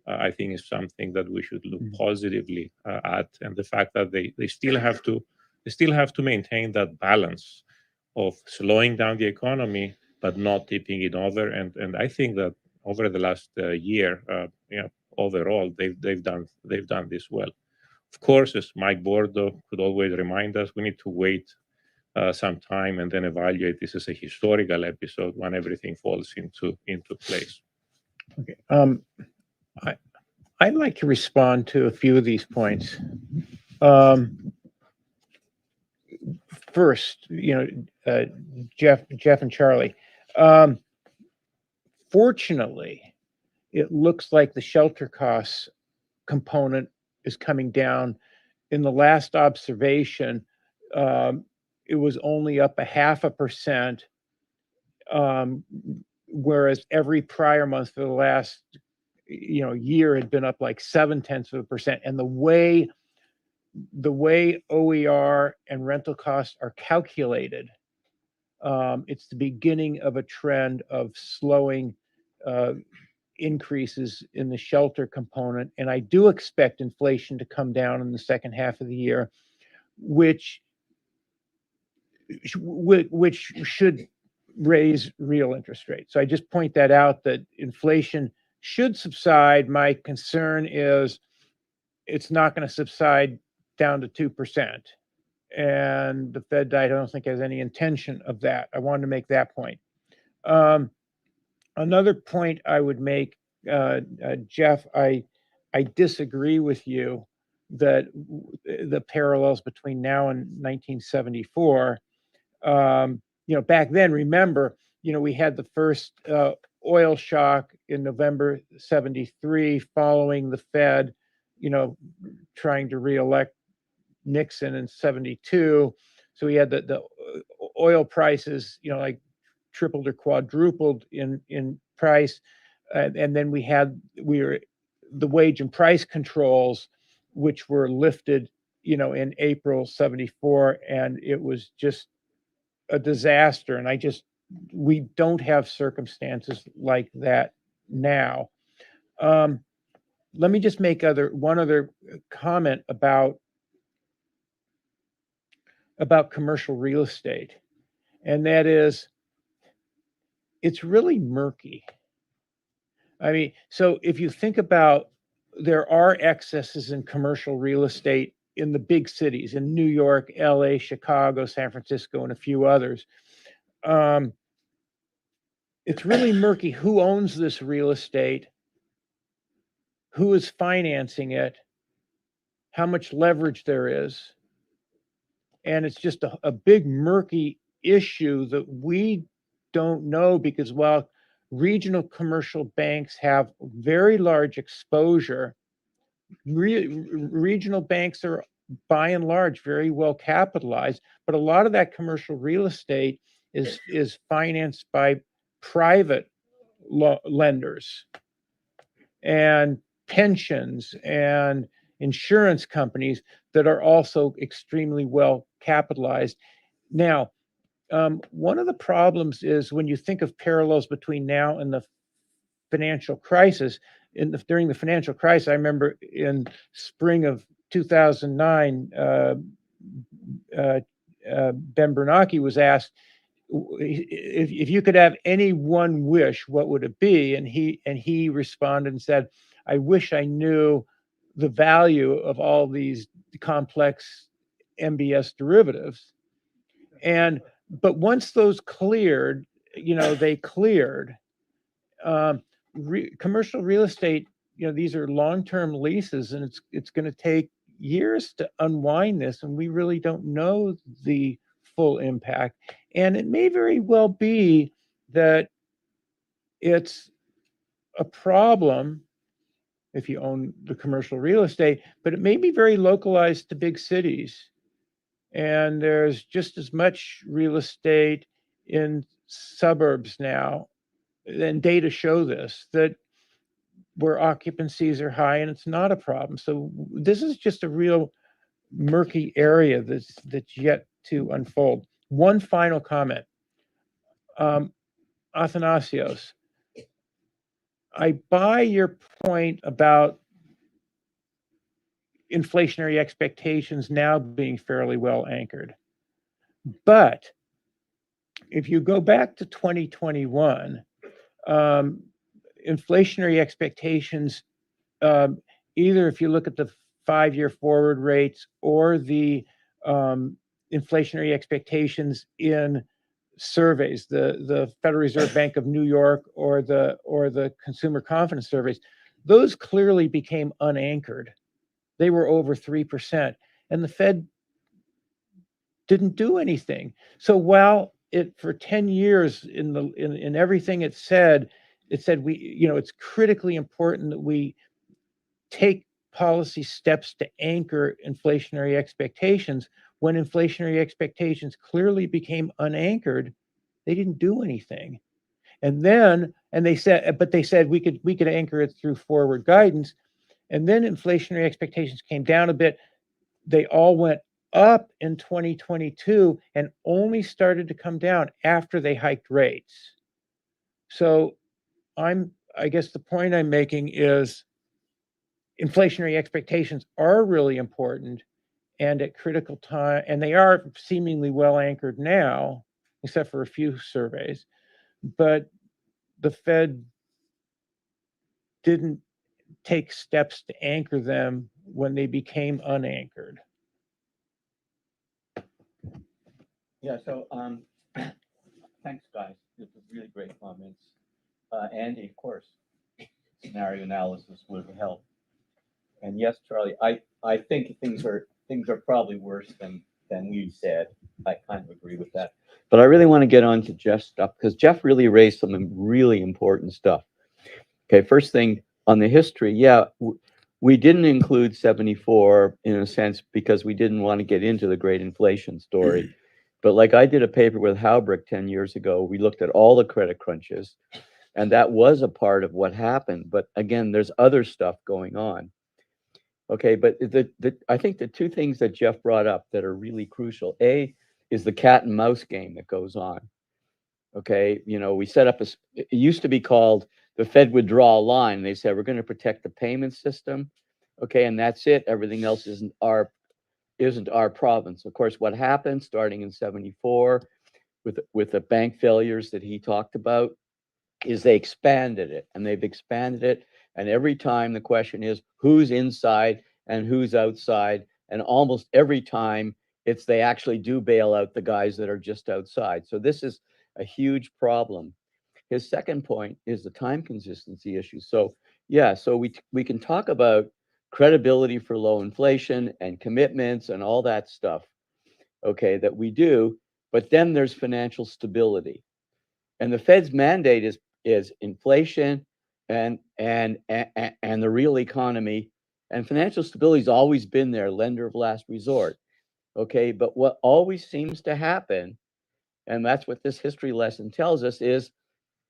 I think is something that we should look positively at, and the fact that they still have to maintain that balance of slowing down the economy but not tipping it over. And I think that over the last year, overall they've done this well. Of course, as Mike Bordo could always remind us, we need to wait some time and then evaluate this as a historical episode when everything falls into place. Okay. I'd like to respond to a few of these points. First, Jeff and Charlie. Fortunately, it looks like the shelter costs component is coming down. In the last observation, it was only up 0.5%, whereas every prior month for the last year had been up like 0.7%. And the way OER and rental costs are calculated, it's the beginning of a trend of slowing increases in the shelter component. And I do expect inflation to come down in the second half of the year, which should raise real interest rates. So I just point that out, that inflation should subside. My concern is it's not going to subside down to 2%. And the Fed, I don't think, has any intention of that. I wanted to make that point. Another point I would make, Jeff, I disagree with you that the parallels between now and 1974, back then, remember, we had the first oil shock in November 73 following the Fed, trying to reelect Nixon in 72. So we had the oil prices, like tripled or quadrupled in price. And then we were the wage and price controls, which were lifted, in April 74. And it was just a disaster. And we don't have circumstances like that now. Let me just make one other comment about commercial real estate. And that is, it's really murky. I mean, so if you think about, there are excesses in commercial real estate in the big cities, in New York, LA, Chicago, San Francisco, and a few others. It's really murky who owns this real estate, who is financing it, how much leverage there is. And it's just a big murky issue that we don't know, because while regional commercial banks have very large exposure, regional banks are by and large very well capitalized, but a lot of that commercial real estate is financed by private lenders and pensions and insurance companies that are also extremely well capitalized. Now, one of the problems is when you think of parallels between now and the financial crisis. During the financial crisis, I remember in spring of 2009, Ben Bernanke was asked, if you could have any one wish, what would it be? And he responded and said, I wish I knew the value of all these complex MBS derivatives. But once those cleared, they cleared. Commercial real estate, these are long-term leases, and it's going to take years to unwind this, and we really don't know the full impact. And it may very well be that it's a problem if you own the commercial real estate, but it may be very localized to big cities. And there's just as much real estate in suburbs now, and data show this, that where occupancies are high and it's not a problem. So this is just a real murky area that's yet to unfold. One final comment. Athanasios, I buy your point about inflationary expectations now being fairly well anchored. But if you go back to 2021, inflationary expectations, either if you look at the 5-year forward rates or the inflationary expectations in surveys, the Federal Reserve Bank of New York or the consumer confidence surveys, those clearly became unanchored. They were over 3%, and the Fed didn't do anything. So while it for 10 years in everything it said we, it's critically important that we take policy steps to anchor inflationary expectations. When inflationary expectations clearly became unanchored, they didn't do anything. And they said we could anchor it through forward guidance. And then inflationary expectations came down a bit. They all went up in 2022 and only started to come down after they hiked rates. So I guess the point I'm making is inflationary expectations are really important and at critical time, and they are seemingly well anchored now, except for a few surveys. But the Fed didn't take steps to anchor them when they became unanchored. Yeah, so thanks, guys. This was really great comments. Andy, of course, scenario analysis would help. And yes, Charlie, I think things are probably worse than we said. I kind of agree with that. But I really want to get on to Jeff's stuff because Jeff really raised some really important stuff. Okay, first thing on the history, yeah, we didn't include 74 in a sense because we didn't want to get into the great inflation story. But like I did a paper with Halbrick 10 years ago, we looked at all the credit crunches, and that was a part of what happened. But again, there's other stuff going on. Okay, but I think the two things that Jeff brought up that are really crucial, A, is the cat and mouse game that goes on. Okay, we set up it used to be called the Fed would draw a line. They said, we're going to protect the payment system. Okay, and that's it. Everything else isn't our province. Of course, what happened starting in 74 with the bank failures that he talked about is they expanded it, and they've expanded it. And every time the question is who's inside and who's outside. And almost every time it's they actually do bail out the guys that are just outside. So this is a huge problem. His second point is the time consistency issue. So yeah, so we can talk about credibility for low inflation and commitments and all that stuff, okay, that we do, but then there's financial stability. And the Fed's mandate is inflation and the real economy, and financial stability has always been their lender of last resort. Okay, but what always seems to happen, and that's what this history lesson tells us, is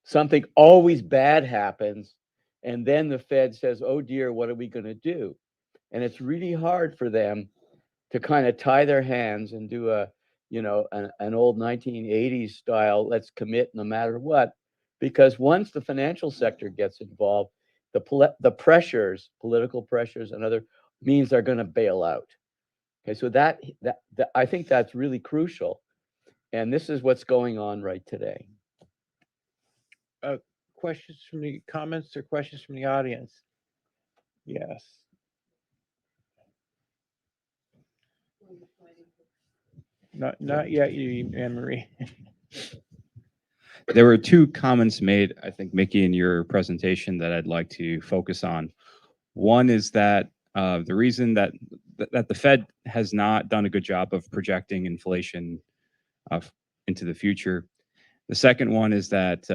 something always bad happens, and then the Fed says, oh dear, what are we going to do? And it's really hard for them to kind of tie their hands and do an old 1980s style, let's commit no matter what, because once the financial sector gets involved, the pressures, political pressures and other means are going to bail out. Okay, so that I think that's really crucial. And this is what's going on right today. Questions from the comments or questions from the audience? Yes. Not yet, Anne Marie. There were two comments made, I think, Mickey, in your presentation that I'd like to focus on. One is that the reason that the Fed has not done a good job of projecting inflation into the future. The second one is that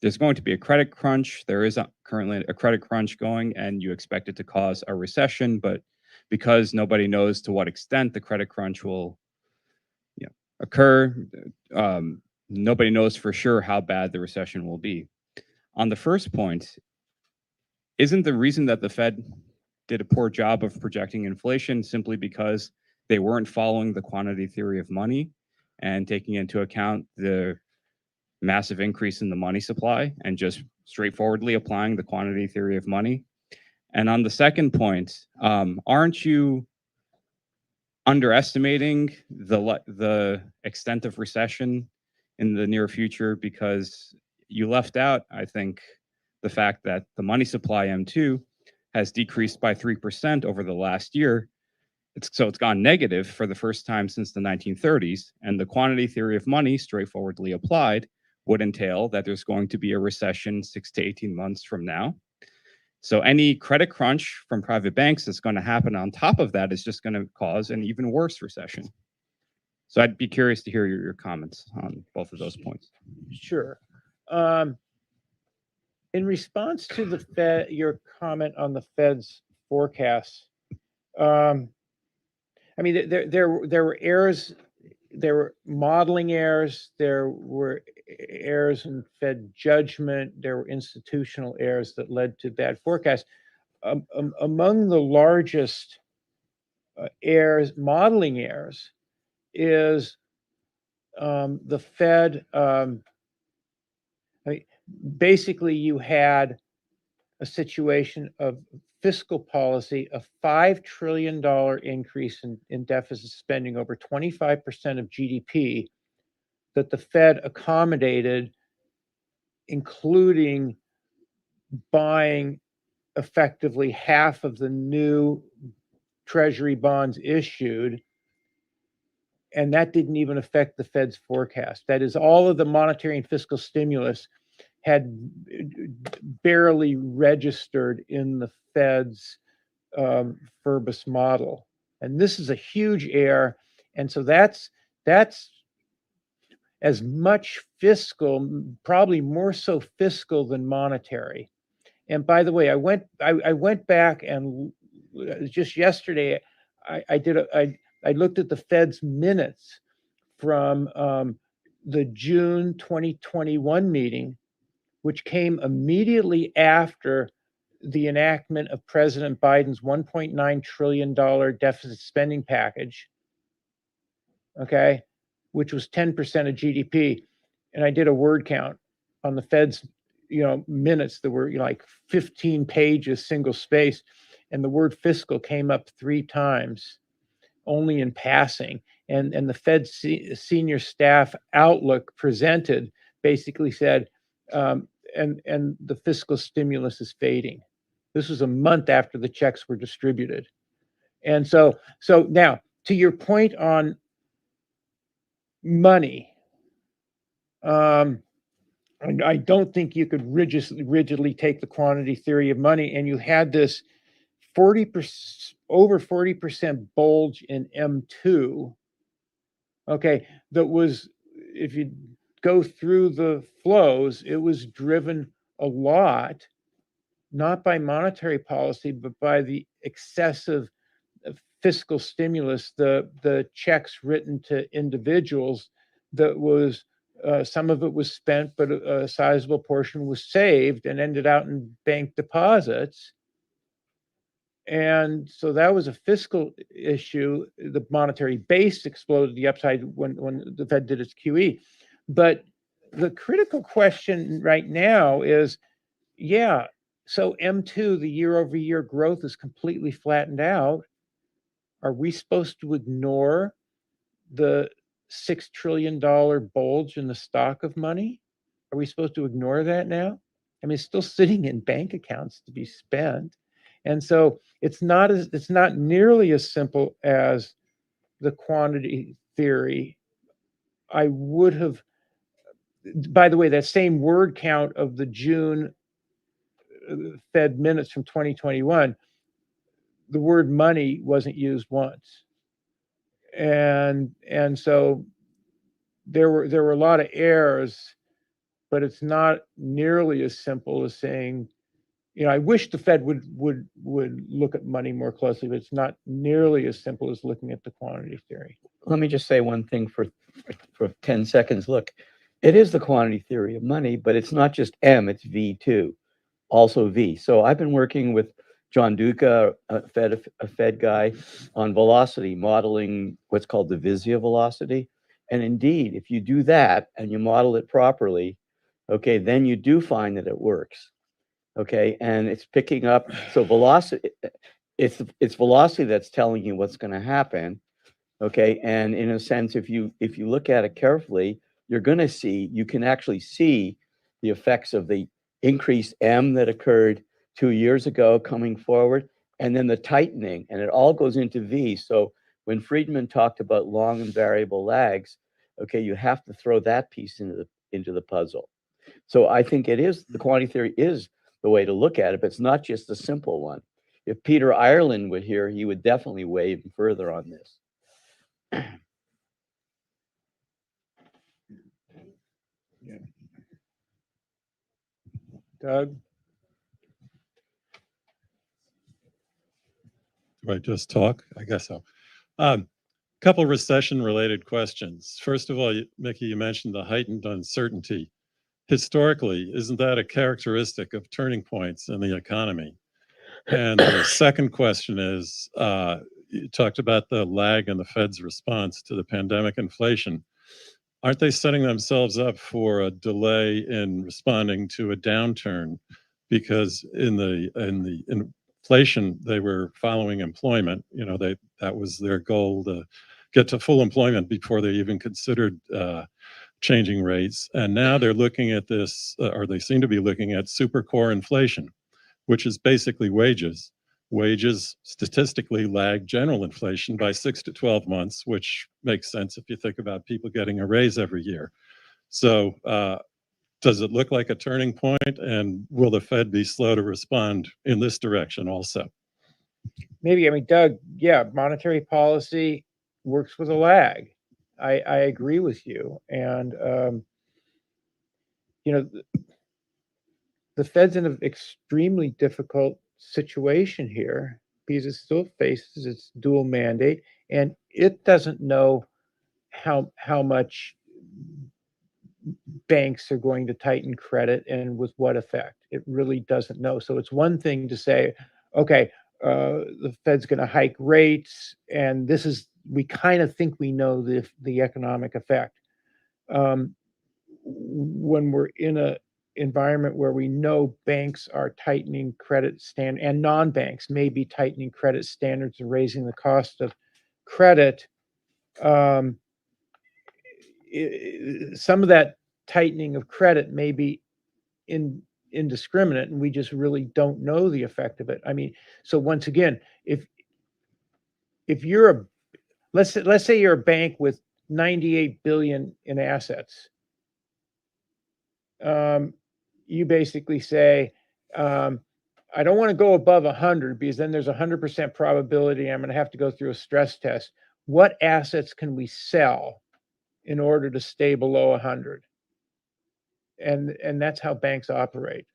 there's going to be a credit crunch. There is currently a credit crunch going, and you expect it to cause a recession, but because nobody knows to what extent the credit crunch will occur, nobody knows for sure how bad the recession will be. On the first point, isn't the reason that the Fed did a poor job of projecting inflation simply because they weren't following the quantity theory of money and taking into account the massive increase in the money supply and just straightforwardly applying the quantity theory of money? And on the second point, aren't you underestimating the extent of recession in the near future, because you left out, I think, the fact that the money supply M2 has decreased by 3% over the last year. So it's gone negative for the first time since the 1930s, and the quantity theory of money, straightforwardly applied, would entail that there's going to be a recession 6 to 18 months from now. So any credit crunch from private banks that's going to happen on top of that is just going to cause an even worse recession. So I'd be curious to hear your comments on both of those points. Sure. In response to the Fed, your comment on the Fed's forecasts, I mean, there were errors, there were modeling errors, there were errors in Fed judgment, there were institutional errors that led to bad forecasts. Among the largest errors, modeling errors, is the Fed. I mean, basically, you had a situation of fiscal policy, a $5 trillion increase in deficit spending, over 25% of GDP, that the Fed accommodated, including buying effectively half of the new Treasury bonds issued. And that didn't even affect the Fed's forecast. That is, all of the monetary and fiscal stimulus had barely registered in the Fed's Furbus model. And this is a huge error. And so that's as much fiscal, probably more so fiscal than monetary. And by the way, I went back and just yesterday, I looked at the Fed's minutes from the June 2021 meeting, which came immediately after the enactment of President Biden's $1.9 trillion deficit spending package, okay, which was 10% of GDP. And I did a word count on the Fed's, minutes that were like 15 pages, single space, and the word fiscal came up 3 times, only in passing. And the Fed senior staff outlook presented basically said, and the fiscal stimulus is fading. This was a month after the checks were distributed. And so now, to your point on money, I don't think you could rigidly take the quantity theory of money, and you had this over 40% bulge in M2, okay, that was, if you go through the flows, it was driven a lot, not by monetary policy, but by the excessive fiscal stimulus, the checks written to individuals that was, some of it was spent, but a sizable portion was saved and ended out in bank deposits. And so that was a fiscal issue. The monetary base exploded the upside when the Fed did its QE. But the critical question right now is, so M2, the year-over-year growth is completely flattened out. Are we supposed to ignore the $6 trillion bulge in the stock of money? Are we supposed to ignore that now? I mean, it's still sitting in bank accounts to be spent. And so it's not nearly as simple as the quantity theory. I would have, by the way, that same word count of the June Fed minutes from 2021, the word money wasn't used once. And so there were a lot of errors, but it's not nearly as simple as saying, I wish the Fed would look at money more closely, but it's not nearly as simple as looking at the quantity theory. Let me just say one thing for 10 seconds. Look, it is the quantity theory of money, but it's not just M, it's V too, also V. So I've been working with John Duca, a Fed guy, on velocity, modeling what's called the Vizia velocity. And indeed, if you do that and you model it properly, okay, then you do find that it works. Okay, and it's picking up, so velocity, it's velocity that's telling you what's going to happen. Okay, and in a sense, if you look at it carefully, you're going to see, you can actually see the effects of the increased M that occurred 2 years ago coming forward, and then the tightening, and it all goes into V. So when Friedman talked about long and variable lags, okay, you have to throw that piece into the puzzle. So I think it is, the quantity theory is the way to look at it, but it's not just a simple one. If Peter Ireland were here, he would definitely weigh even further on this. Doug? Do I just talk? I guess so. Couple recession-related questions. First of all, Mickey, you mentioned the heightened uncertainty. Historically, isn't that a characteristic of turning points in the economy? And the second question is, you talked about the lag in the Fed's response to the pandemic inflation. Aren't they setting themselves up for a delay in responding to a downturn? Because in the inflation, they were following employment. You know, that was their goal, to get to full employment before they even considered changing rates. And now they're looking at this, or they seem to be looking at super core inflation, which is basically wages. Wages statistically lag general inflation by 6 to 12 months, which makes sense if you think about people getting a raise every year. So does it look like a turning point, and will the Fed be slow to respond in this direction also? Maybe, I mean, Doug, yeah, monetary policy works with a lag. I agree with you. And, you know, the Fed's in an extremely difficult situation here because it still faces its dual mandate, and it doesn't know how much banks are going to tighten credit and with what effect. It really doesn't know. So it's one thing to say, okay, the Fed's going to hike rates, and this is, we kind of think we know the economic effect. When we're in a environment where we know banks are tightening credit and non-banks may be tightening credit standards and raising the cost of credit, some of that tightening of credit may be indiscriminate, and we just really don't know the effect of it. I mean, so once again, if you're let's say you're a bank with 98 billion in assets, you basically say, I don't want to go above 100 because then there's 100% probability I'm going to have to go through a stress test. What assets can we sell in order to stay below 100? And that's how banks operate.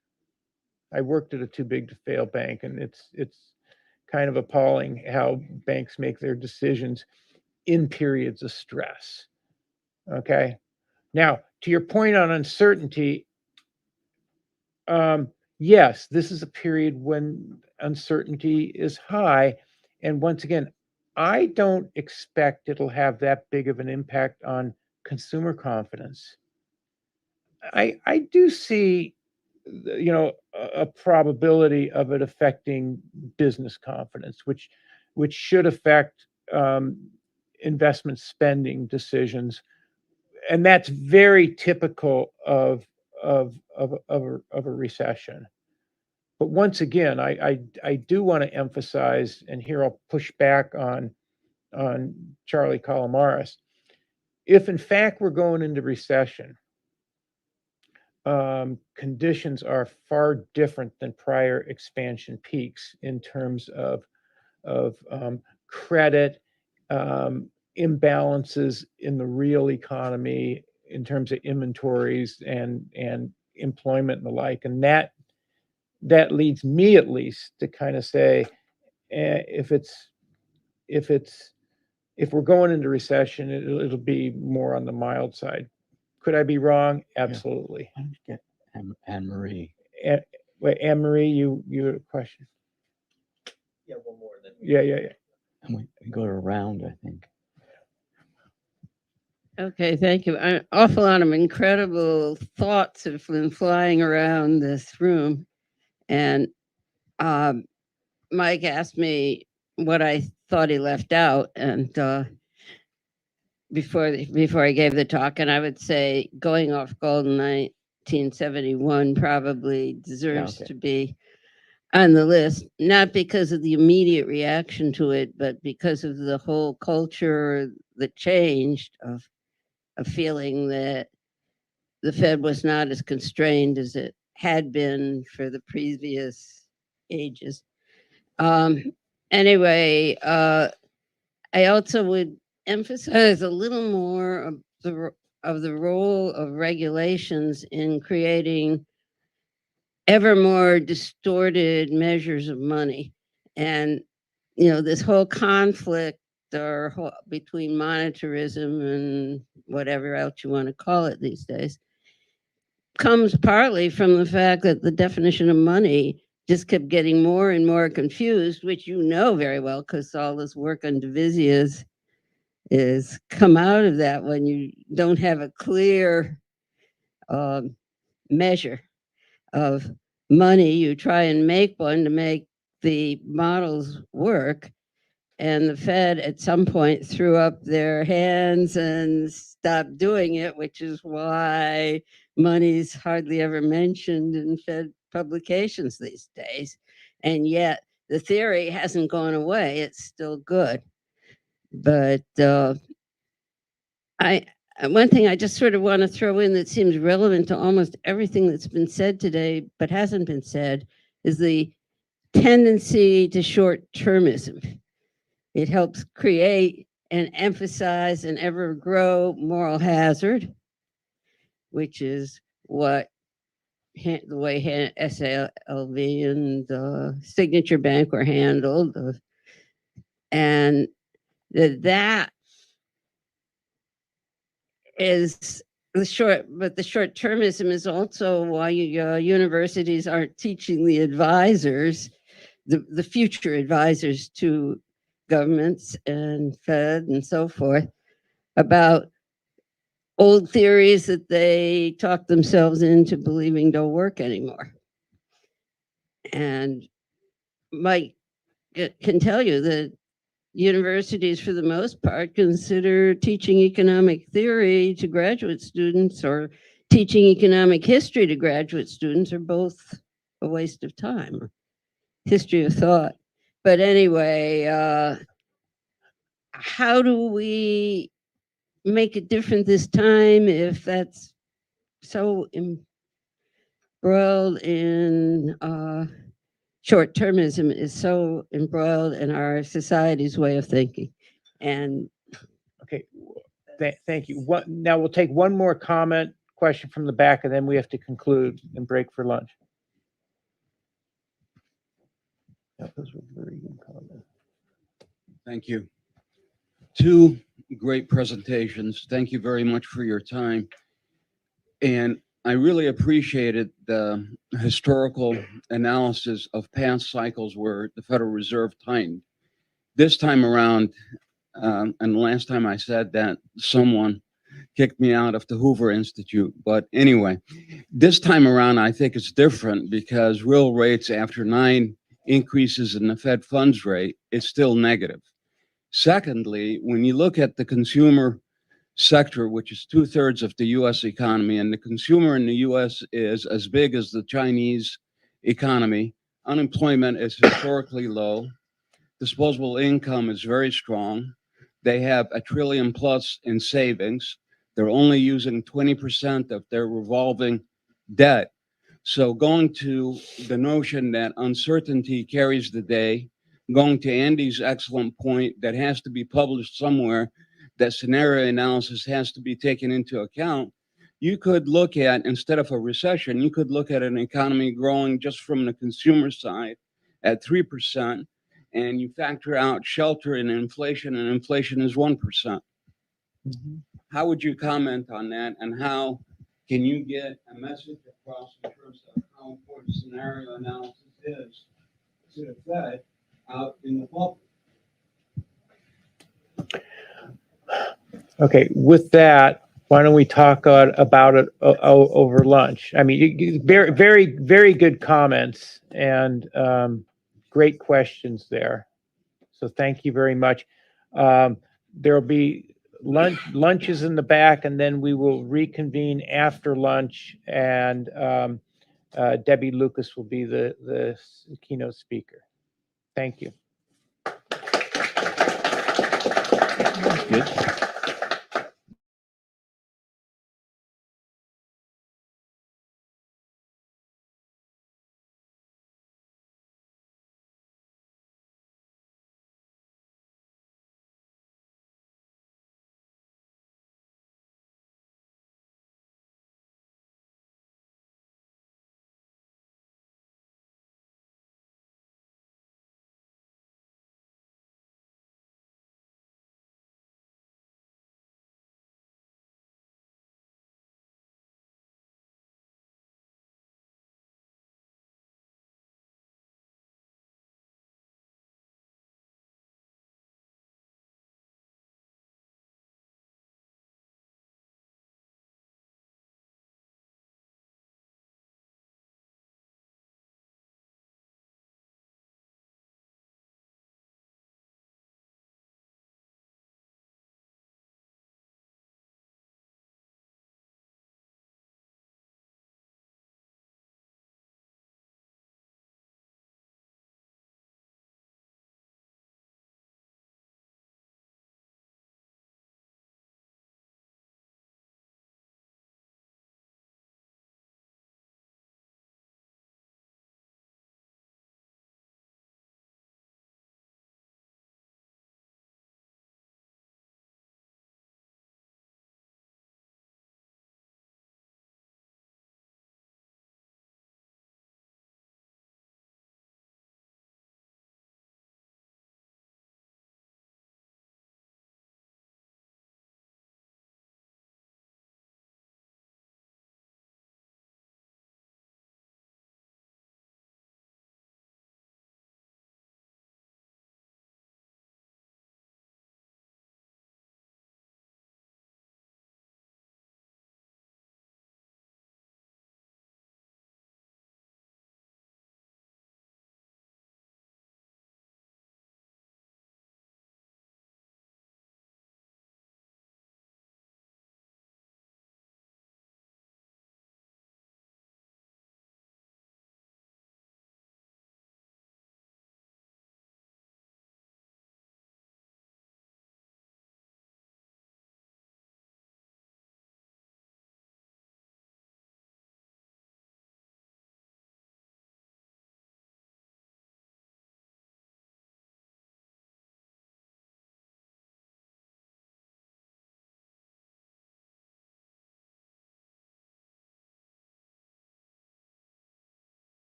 I worked at a too big to fail bank, and it's kind of appalling how banks make their decisions in periods of stress. Okay. Now, to your point on uncertainty, yes, this is a period when uncertainty is high. And once again, I don't expect it'll have that big of an impact on consumer confidence. I do see, you know, a probability of it affecting business confidence, which should affect investment spending decisions, and that's very typical of a recession. But once again, I do want to emphasize, and here I'll push back on Charlie Calamares. If in fact we're going into recession, conditions are far different than prior expansion peaks in terms of credit, imbalances in the real economy in terms of inventories and employment and the like. And that leads me at least to kind of say, if we're going into recession, it'll be more on the mild side. Could I be wrong? Absolutely. Why don't you get Anne Marie? Wait, Anne Marie, you had a question? Yeah, one more. Then Yeah. And we go around, I think. Okay, thank you. An awful lot of incredible thoughts have been flying around this room. And um, Mike asked me what I thought he left out. And before I gave the talk, and I would say going off Golden 1971 probably deserves okay. to be on the list, not because of the immediate reaction to it, but because of the whole culture that changed of a feeling that the Fed was not as constrained as it had been for the previous ages. Um, anyway, I also would emphasize a little more of the role of regulations in creating ever more distorted measures of money. And, you know, this whole conflict between monetarism and whatever else you want to call it these days comes partly from the fact that the definition of money just kept getting more and more confused, which you know very well because all this work on Divisius is come out of that when you don't have a clear measure of money. You try and make one to make the models work. And the Fed at some point threw up their hands and stopped doing it, which is why money's hardly ever mentioned in Fed publications these days. And yet the theory hasn't gone away. It's still good. But one thing I just sort of want to throw in that seems relevant to almost everything that's been said today, but hasn't been said, is the tendency to short-termism. It helps create and emphasize and ever grow moral hazard, which is what the way SALV and Signature Bank were handled. And that is the short-termism is also why universities aren't teaching the advisors, the future advisors to governments and Fed and so forth, about old theories that they talk themselves into believing don't work anymore. And Mike can tell you that universities, for the most part, consider teaching economic theory to graduate students or teaching economic history to graduate students are both a waste of time. History of thought. But anyway, how do we make it different this time if that's so embroiled in short-termism is so embroiled in our society's way of thinking? And Okay, thank you. Now we'll take one more question from the back, and then we have to conclude and break for lunch. Yeah, those were very good comments. Thank you. Two great presentations. Thank you very much for your time. And I really appreciated the historical analysis of past cycles where the Federal Reserve tightened. This time around, and last time I said that, someone kicked me out of the Hoover Institute. But anyway, this time around, I think it's different because real rates after 9 increases in the Fed funds rate is still negative. Secondly, when you look at the consumer sector, which is 2/3 of the US economy, and the consumer in the US is as big as the Chinese economy, unemployment is historically low, disposable income is very strong, they have $1 trillion plus in savings, they're only using 20% of their revolving debt. So going to the notion that uncertainty carries the day, going to Andy's excellent point that has to be published somewhere, that scenario analysis has to be taken into account, you could look at, instead of a recession, you could look at an economy growing just from the consumer side at 3%, and you factor out shelter and inflation is 1%. Mm-hmm. How would you comment on that, and how can you get a message across in terms of how important scenario analysis is to the Fed out in the public? Okay, with that, why don't we talk about it over lunch? I mean, very, very, very good comments and great questions there. So thank you very much. There'll be lunches in the back, and then we will reconvene after lunch, and Debbie Lucas will be the keynote speaker. Thank you. Good.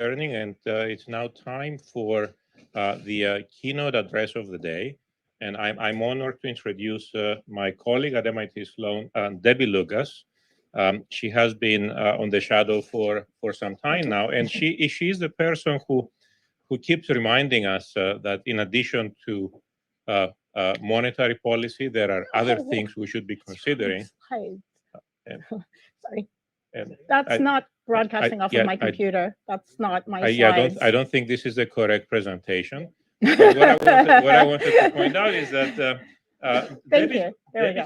returning, and it's now time for the keynote address of the day. And I'm honored to introduce my colleague at MIT Sloan, Debbie Lucas. She has been on the shadow for some time now, and she's the person who keeps reminding us that in addition to monetary policy, there are other things we should be considering. And- Sorry, and that's not broadcasting off of my computer. That's not my slides. I don't think this is the correct presentation. But what I wanted to point out is that Debbie's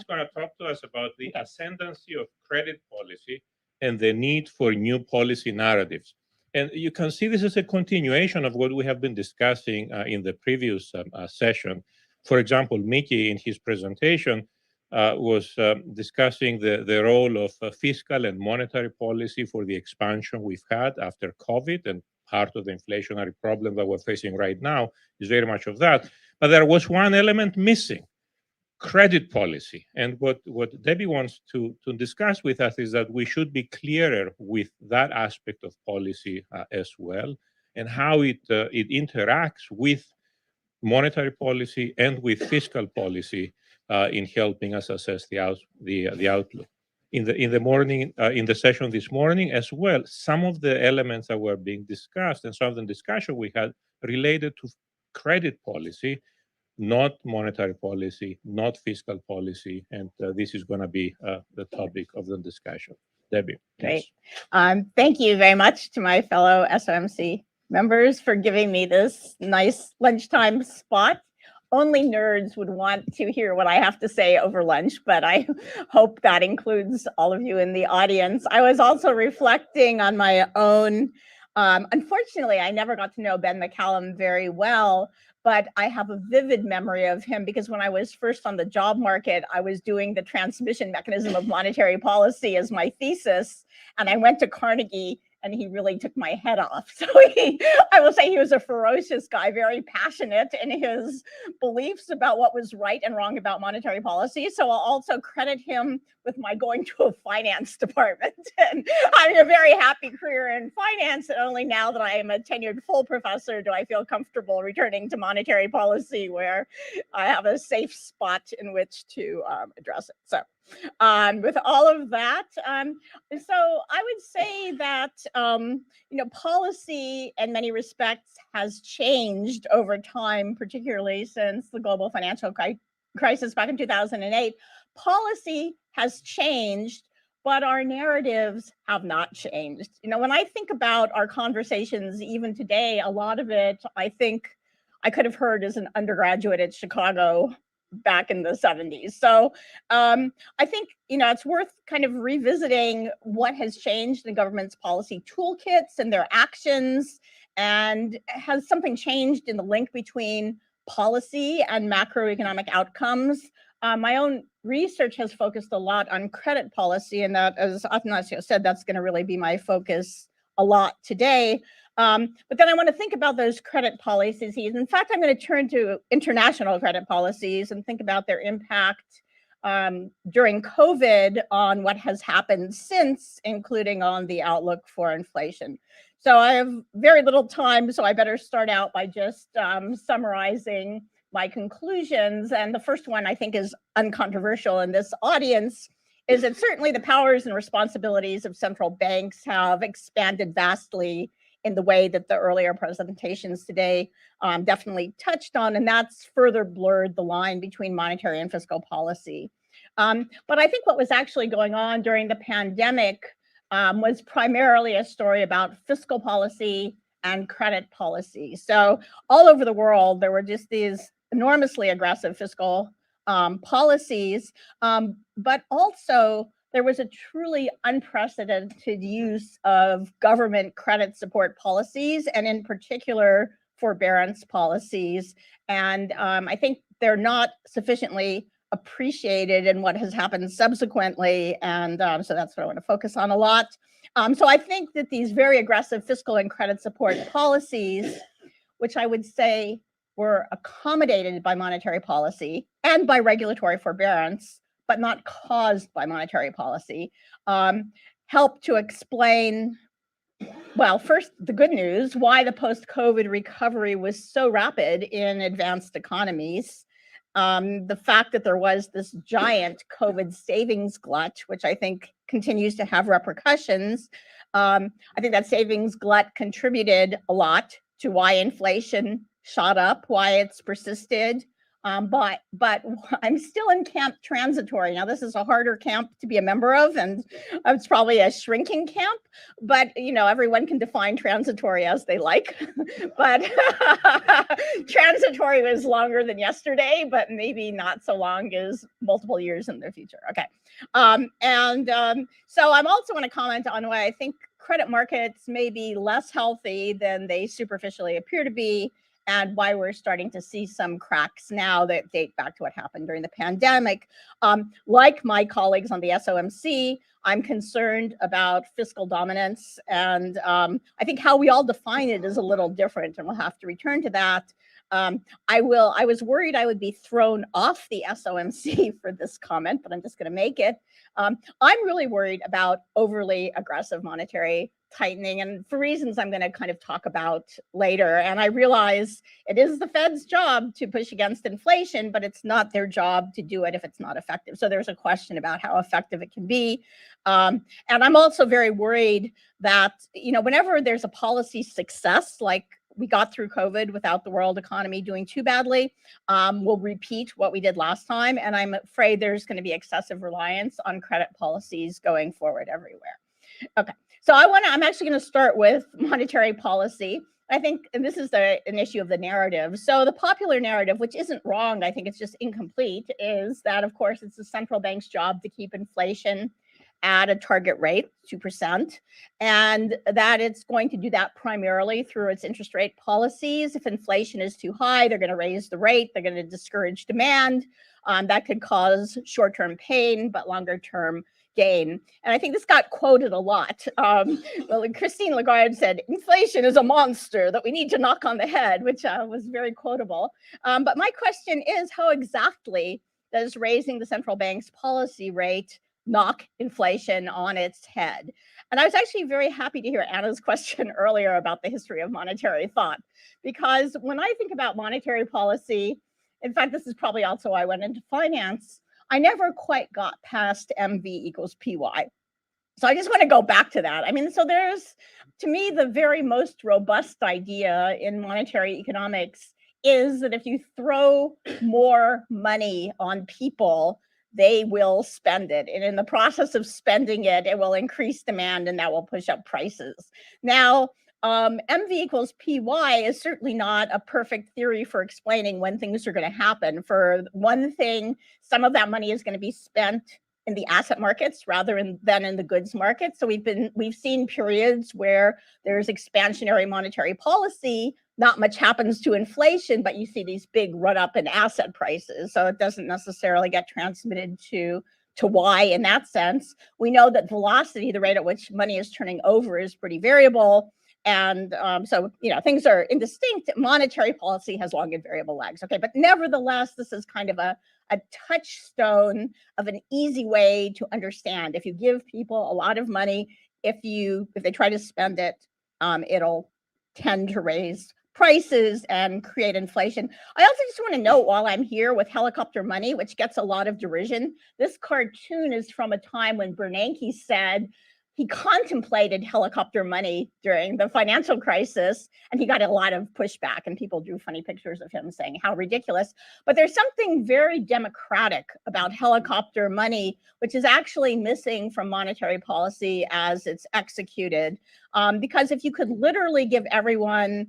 going to talk to us about the ascendancy of credit policy and the need for new policy narratives. And you can see this is a continuation of what we have been discussing in the previous session. For example, Mickey in his presentation was discussing the role of fiscal and monetary policy for the expansion we've had after COVID, and part of the inflationary problem that we're facing right now is very much of that. But there was one element missing: credit policy. And what Debbie wants to discuss with us is that we should be clearer with that aspect of policy as well, and how it interacts with monetary policy and with fiscal policy in helping us assess the outlook. In the session this morning as well, some of the elements that were being discussed and some of the discussion we had related to credit policy, not monetary policy, not fiscal policy, and this is going to be the topic of the discussion. Debbie. Great. Thank you very much to my fellow SOMC members for giving me this nice lunchtime spot. Only nerds would want to hear what I have to say over lunch, but I hope that includes all of you in the audience. I was also reflecting on my own. Unfortunately, I never got to know Ben McCallum very well, but I have a vivid memory of him because when I was first on the job market, I was doing the transmission mechanism of monetary policy as my thesis, and I went to Carnegie and he really took my head off. So I will say he was a ferocious guy, very passionate in his beliefs about what was right and wrong about monetary policy. So I'll also credit him with my going to a finance department and having a very happy career in finance. And only now that I am a tenured full professor do I feel comfortable returning to monetary policy, where I have a safe spot in which to address it. So with all of that, so I would say that policy in many respects has changed over time, particularly since the global financial crisis back in 2008. Policy has changed, but our narratives have not changed. When I think about our conversations even today, a lot of it I think I could have heard as an undergraduate at Chicago back in the 70s. So I think, it's worth kind of revisiting what has changed in the government's policy toolkits and their actions, and has something changed in the link between policy and macroeconomic outcomes. My own research has focused a lot on credit policy, and that, as Athanasio said, that's going to really be my focus a lot today. But then I want to think about those credit policies. In fact, I'm going to turn to international credit policies and think about their impact during COVID on what has happened since, including on the outlook for inflation. So I have very little time, so I better start out by just summarizing my conclusions. And the first one I think is uncontroversial in this audience is that certainly the powers and responsibilities of central banks have expanded vastly in the way that the earlier presentations today definitely touched on, and that's further blurred the line between monetary and fiscal policy. But I think what was actually going on during the pandemic was primarily a story about fiscal policy and credit policy. So all over the world, there were just these enormously aggressive fiscal policies, but also there was a truly unprecedented use of government credit support policies, and in particular, forbearance policies. And I think they're not sufficiently appreciated in what has happened subsequently. And so that's what I want to focus on a lot. So I think that these very aggressive fiscal and credit support policies, which I would say were accommodated by monetary policy and by regulatory forbearance, but not caused by monetary policy, help to explain well, first, the good news, why the post-COVID recovery was so rapid in advanced economies. The fact that there was this giant COVID savings glut, which I think continues to have repercussions. I think that savings glut contributed a lot to why inflation shot up, why it's persisted. But I'm still in camp transitory. Now, this is a harder camp to be a member of, and it's probably a shrinking camp, but everyone can define transitory as they like. But transitory was longer than yesterday, but maybe not so long as multiple years in the future. Okay. So I'm also want to comment on why I think credit markets may be less healthy than they superficially appear to be, and why we're starting to see some cracks now that date back to what happened during the pandemic. Like my colleagues on the SOMC, I'm concerned about fiscal dominance, and I think how we all define it is a little different, and we'll have to return to that. I was worried I would be thrown off the SOMC for this comment, but I'm just going to make it. I'm really worried about overly aggressive monetary tightening, and for reasons I'm going to kind of talk about later. And I realize it is the Fed's job to push against inflation, but it's not their job to do it if it's not effective. So there's a question about how effective it can be. And I'm also very worried that, whenever there's a policy success, like we got through COVID without the world economy doing too badly, we'll repeat what we did last time. And I'm afraid there's going to be excessive reliance on credit policies going forward everywhere. Okay, so I'm actually going to start with monetary policy. I think, and this is an issue of the narrative. So the popular narrative, which isn't wrong, I think it's just incomplete, is that, of course, it's the central bank's job to keep inflation at a target rate, 2%, and that it's going to do that primarily through its interest rate policies. If inflation is too high, they're going to raise the rate, they're going to discourage demand. That could cause short-term pain, but longer-term gain. And I think this got quoted a lot. Christine Lagarde said, inflation is a monster that we need to knock on the head, which was very quotable. But my question is, how exactly does raising the central bank's policy rate knock inflation on its head? And I was actually very happy to hear Anna's question earlier about the history of monetary thought, because when I think about monetary policy, in fact, this is probably also why I went into finance, I never quite got past MV equals PY. So I just want to go back to that. I mean, so there's, to me, the very most robust idea in monetary economics is that if you throw more money on people, they will spend it. And in the process of spending it, it will increase demand and that will push up prices. Now, MV equals PY is certainly not a perfect theory for explaining when things are going to happen. For one thing, some of that money is going to be spent in the asset markets rather than in the goods market. So we've seen periods where there's expansionary monetary policy, not much happens to inflation, but you see these big run up in asset prices. So it doesn't necessarily get transmitted to Y in that sense. We know that velocity, the rate at which money is turning over, is pretty variable. And so, things are indistinct. Monetary policy has long and variable lags. Okay, but nevertheless, this is kind of a touchstone of an easy way to understand. If you give people a lot of money, if they try to spend it, it'll tend to raise prices and create inflation. I also just want to note, while I'm here, with helicopter money, which gets a lot of derision, this cartoon is from a time when Bernanke said he contemplated helicopter money during the financial crisis, and he got a lot of pushback, and people drew funny pictures of him saying how ridiculous. But there's something very democratic about helicopter money, which is actually missing from monetary policy as it's executed. Because if you could literally give everyone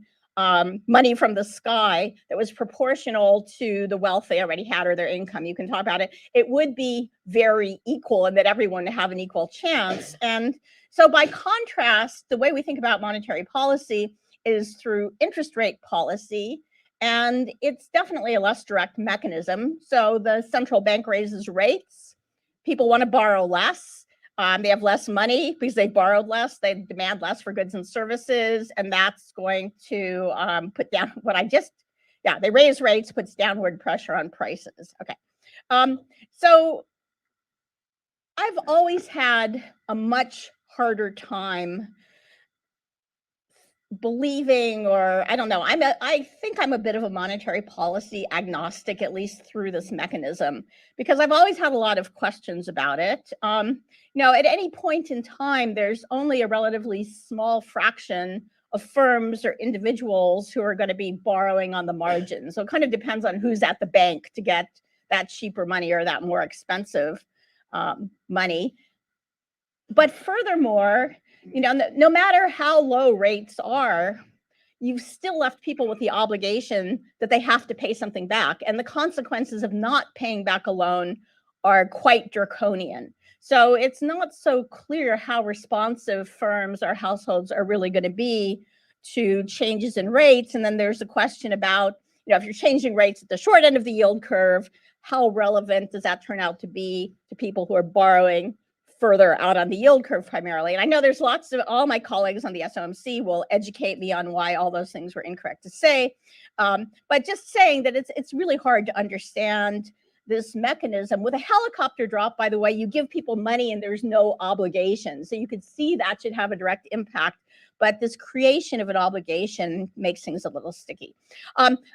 money from the sky that was proportional to the wealth they already had or their income, you can talk about it, it would be very equal and that everyone would have an equal chance. And so by contrast, the way we think about monetary policy is through interest rate policy, and it's definitely a less direct mechanism. So the central bank raises rates, people want to borrow less. They have less money because they borrowed less, they demand less for goods and services, and that's going to put down they raise rates, puts downward pressure on prices. Okay, so I've always had a much harder time believing, or I don't know, I think I'm a bit of a monetary policy agnostic, at least through this mechanism, because I've always had a lot of questions about it. At any point in time, there's only a relatively small fraction of firms or individuals who are going to be borrowing on the margin. So it kind of depends on who's at the bank to get that cheaper money or that more expensive money. But furthermore, no matter how low rates are, you've still left people with the obligation that they have to pay something back. And the consequences of not paying back a loan are quite draconian. So it's not so clear how responsive firms or households are really going to be to changes in rates. And then there's a question about, if you're changing rates at the short end of the yield curve, how relevant does that turn out to be to people who are borrowing further out on the yield curve primarily? And I know there's lots of, all my colleagues on the SOMC will educate me on why all those things were incorrect to say. But just saying that it's really hard to understand this mechanism. With a helicopter drop, by the way, you give people money and there's no obligation. So you could see that should have a direct impact. But this creation of an obligation makes things a little sticky.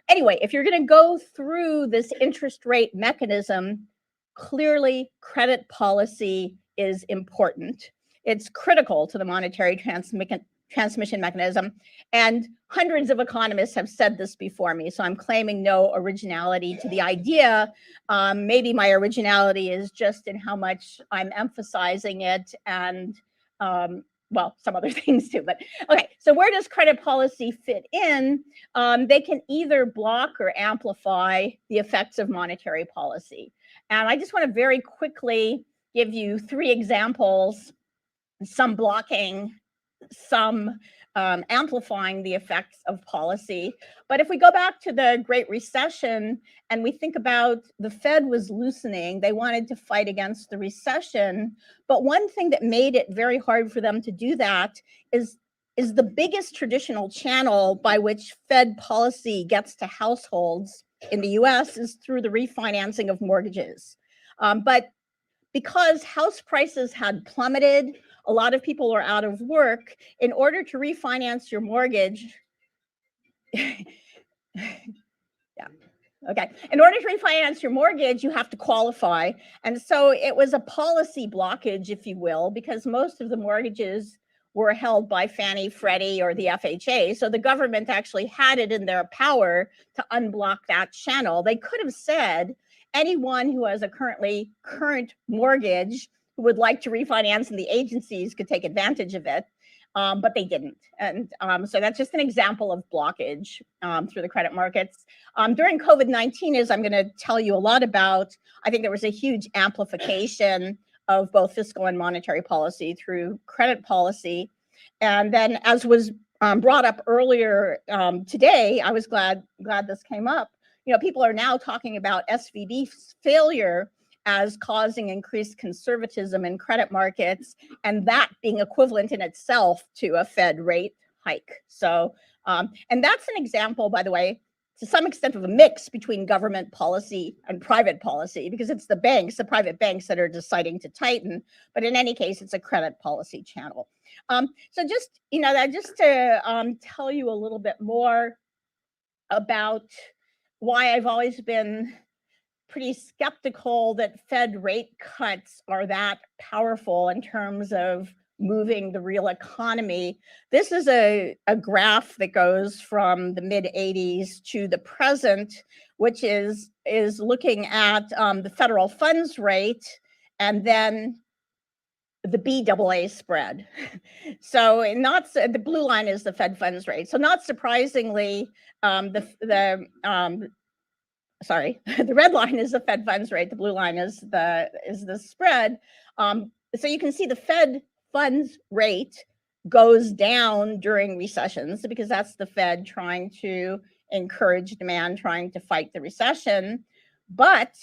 Anyway, if you're going to go through this interest rate mechanism, clearly credit policy is important. It's critical to the monetary transmission mechanism. And hundreds of economists have said this before me. So I'm claiming no originality to the idea. Maybe my originality is just in how much I'm emphasizing it and some other things too, but okay. So where does credit policy fit in? They can either block or amplify the effects of monetary policy. And I just want to very quickly give you 3 examples, some blocking, some amplifying the effects of policy. But if we go back to the Great Recession and we think about the Fed was loosening, they wanted to fight against the recession. But one thing that made it very hard for them to do that is the biggest traditional channel by which Fed policy gets to households in the US is through the refinancing of mortgages. But because house prices had plummeted, a lot of people are out of work. In order to refinance your mortgage, in order to refinance your mortgage, you have to qualify. And so it was a policy blockage, if you will, because most of the mortgages were held by Fannie, Freddie, or the FHA. So the government actually had it in their power to unblock that channel. They could have said, anyone who has a current mortgage who would like to refinance in the agencies could take advantage of it, but they didn't. And so that's just an example of blockage through the credit markets. During COVID-19, as I'm going to tell you a lot about, I think there was a huge amplification of both fiscal and monetary policy through credit policy. And then, as was brought up earlier today, I was glad this came up. People are now talking about SVB's failure as causing increased conservatism in credit markets, and that being equivalent in itself to a Fed rate hike. So, and that's an example, by the way, to some extent of a mix between government policy and private policy, because it's the private banks that are deciding to tighten, but in any case, it's a credit policy channel. So just to tell you a little bit more about why I've always been pretty skeptical that Fed rate cuts are that powerful in terms of moving the real economy. This is a graph that goes from the mid-'80s to the present, which is looking at the federal funds rate and then the BAA spread. So the blue line is the Fed funds rate. So not surprisingly, the red line is the Fed funds rate. The blue line is the spread. So you can see the Fed funds rate goes down during recessions because that's the Fed trying to encourage demand, trying to fight the recession. But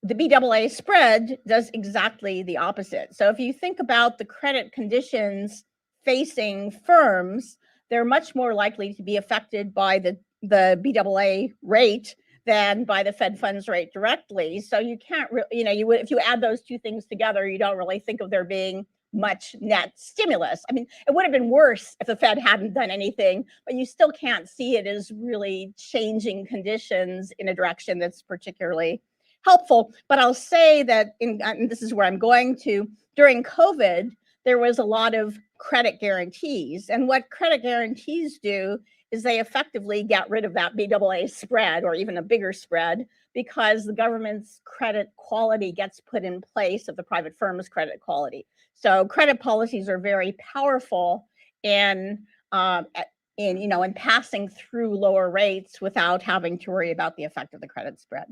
the BAA spread does exactly the opposite. So if you think about the credit conditions facing firms, they're much more likely to be affected by the BAA rate than by the Fed funds rate directly. So you can't really, if you add those two things together, you don't really think of there being much net stimulus. I mean, it would have been worse if the Fed hadn't done anything, but you still can't see it as really changing conditions in a direction that's particularly helpful. But I'll say that, and this is where I'm going to, during COVID, there was a lot of credit guarantees. And what credit guarantees do is they effectively get rid of that BAA spread, or even a bigger spread, because the government's credit quality gets put in place of the private firm's credit quality. So credit policies are very powerful in passing through lower rates without having to worry about the effect of the credit spread.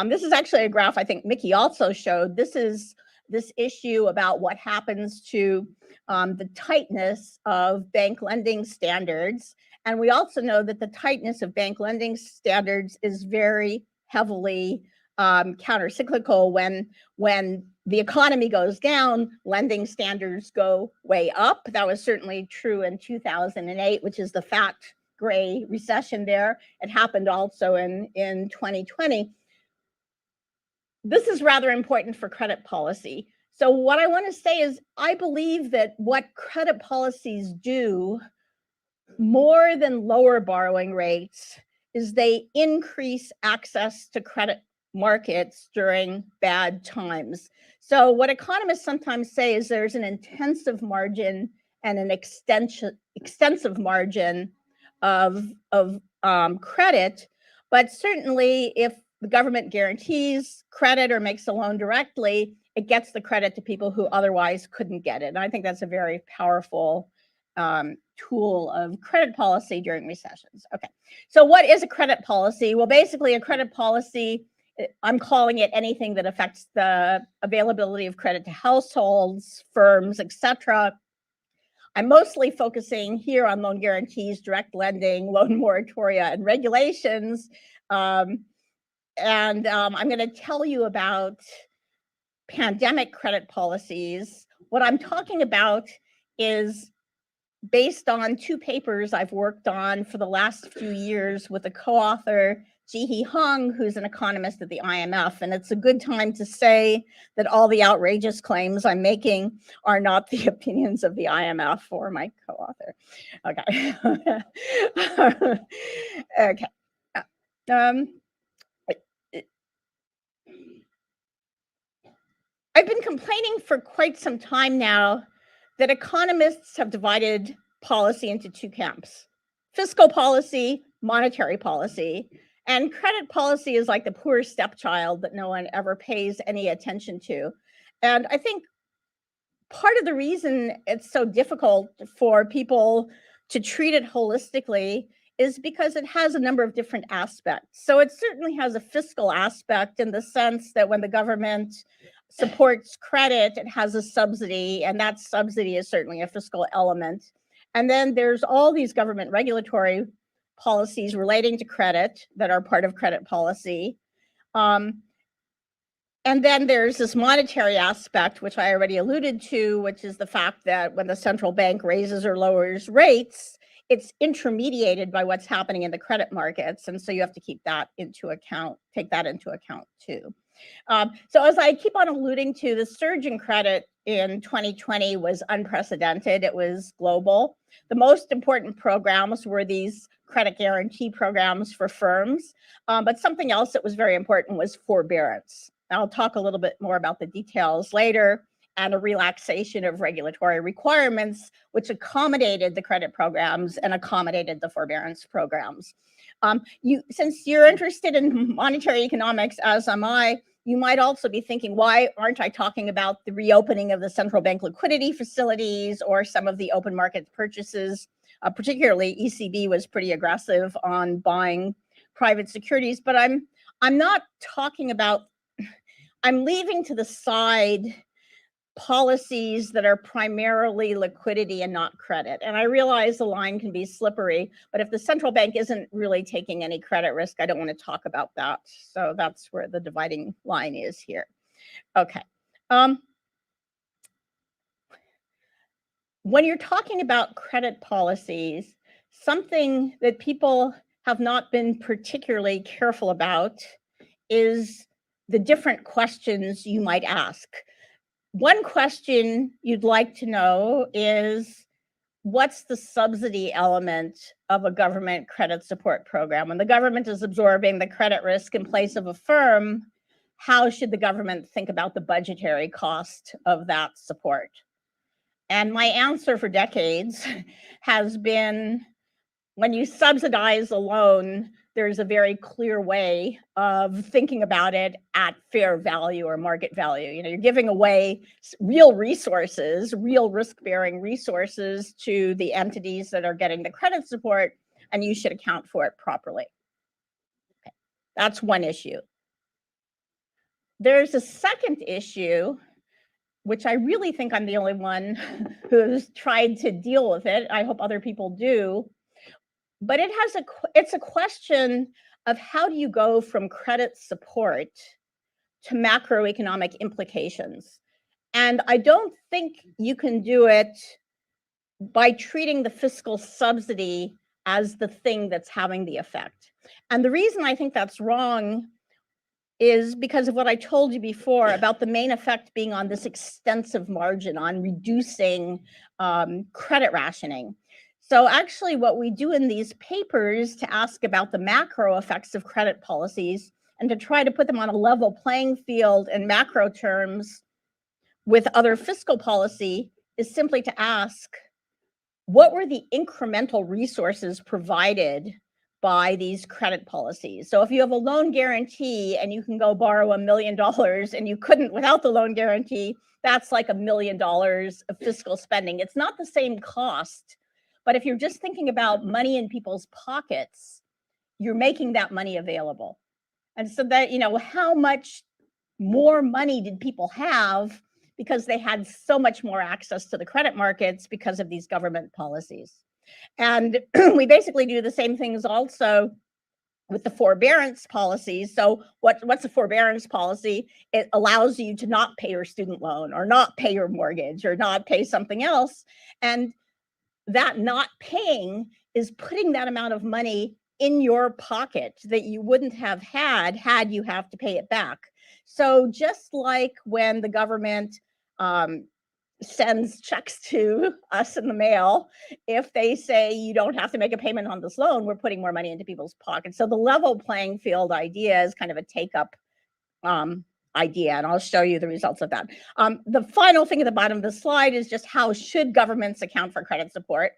This is actually a graph I think Mickey also showed. This is this issue about what happens to the tightness of bank lending standards. And we also know that the tightness of bank lending standards is very heavily countercyclical. When the economy goes down, lending standards go way up. That was certainly true in 2008, which is the fat gray recession there. It happened also in 2020. This is rather important for credit policy. So what I want to say is I believe that what credit policies do more than lower borrowing rates is they increase access to credit markets during bad times. So what economists sometimes say is there's an intensive margin and an extensive margin of credit, but certainly if the government guarantees credit or makes a loan directly, it gets the credit to people who otherwise couldn't get it. And I think that's a very powerful tool of credit policy during recessions. Okay, so what is a credit policy? Well, basically a credit policy, I'm calling it anything that affects the availability of credit to households, firms, etc. I'm mostly focusing here on loan guarantees, direct lending, loan moratoria, and regulations. And I'm going to tell you about pandemic credit policies. What I'm talking about is based on two papers I've worked on for the last few years with a co-author, Jihe Hong, who's an economist at the IMF. And it's a good time to say that all the outrageous claims I'm making are not the opinions of the IMF or my co-author. Okay. Okay. I've been complaining for quite some time now that economists have divided policy into two camps: fiscal policy, monetary policy, and credit policy is like the poor stepchild that no one ever pays any attention to. And I think part of the reason it's so difficult for people to treat it holistically is because it has a number of different aspects. So it certainly has a fiscal aspect in the sense that when the government supports credit, it has a subsidy, and that subsidy is certainly a fiscal element. And then there's all these government regulatory policies relating to credit that are part of credit policy. And then there's this monetary aspect, which I already alluded to, which is the fact that when the central bank raises or lowers rates, it's intermediated by what's happening in the credit markets. And so you have to keep that into account, take that into account too. So as I keep on alluding to, the surge in credit in 2020 was unprecedented. It was global. The most important programs were these credit guarantee programs for firms. But something else that was very important was forbearance. I'll talk a little bit more about the details later, and a relaxation of regulatory requirements, which accommodated the credit programs and accommodated the forbearance programs. Since you're interested in monetary economics, as am I, you might also be thinking, why aren't I talking about the reopening of the central bank liquidity facilities or some of the open market purchases? Particularly ECB was pretty aggressive on buying private securities, but I'm not talking about, I'm leaving to the side policies that are primarily liquidity and not credit. And I realize the line can be slippery, but if the central bank isn't really taking any credit risk, I don't want to talk about that. So that's where the dividing line is here. Okay. When you're talking about credit policies, something that people have not been particularly careful about is the different questions you might ask. one question you'd like to know is, what's the subsidy element of a government credit support program? When the government is absorbing the credit risk in place of a firm, how should the government think about the budgetary cost of that support? And my answer for decades has been, when you subsidize a loan, there's a very clear way of thinking about it at fair value or market value. You know, you're giving away real resources, real risk-bearing resources to the entities that are getting the credit support, and you should account for it properly. Okay. That's one issue. There's a second issue, which I really think I'm the only one who's tried to deal with it. I hope other people do. But it's a question of, how do you go from credit support to macroeconomic implications? And I don't think you can do it by treating the fiscal subsidy as the thing that's having the effect. And the reason I think that's wrong is because of what I told you before about the main effect being on this extensive margin, on reducing credit rationing. So actually what we do in these papers to ask about the macro effects of credit policies and to try to put them on a level playing field in macro terms with other fiscal policy is simply to ask, what were the incremental resources provided by these credit policies? So if you have a loan guarantee and you can go borrow $1 million and you couldn't without the loan guarantee, that's like $1 million of fiscal spending. It's not the same cost. But if you're just thinking about money in people's pockets, you're making that money available. And so that, you know, how much more money did people have because they had so much more access to the credit markets because of these government policies? And we basically do the same things also with the forbearance policies. So what's a forbearance policy? It allows you to not pay your student loan or not pay your mortgage or not pay something else. And that not paying is putting that amount of money in your pocket that you wouldn't have had you have to pay it back. So just like when the government sends checks to us in the mail, if they say you don't have to make a payment on this loan, we're putting more money into people's pockets. So the level playing field idea is kind of a take-up idea, and I'll show you the results of that. The final thing at the bottom of the slide is just, how should governments account for credit support?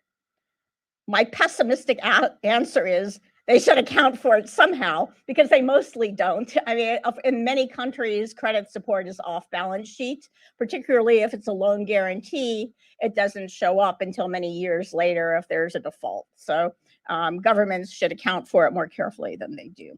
My pessimistic answer is they should account for it somehow, because they mostly don't. I mean, in many countries, credit support is off balance sheet, particularly if it's a loan guarantee. It doesn't show up until many years later if there's a default. So governments should account for it more carefully than they do.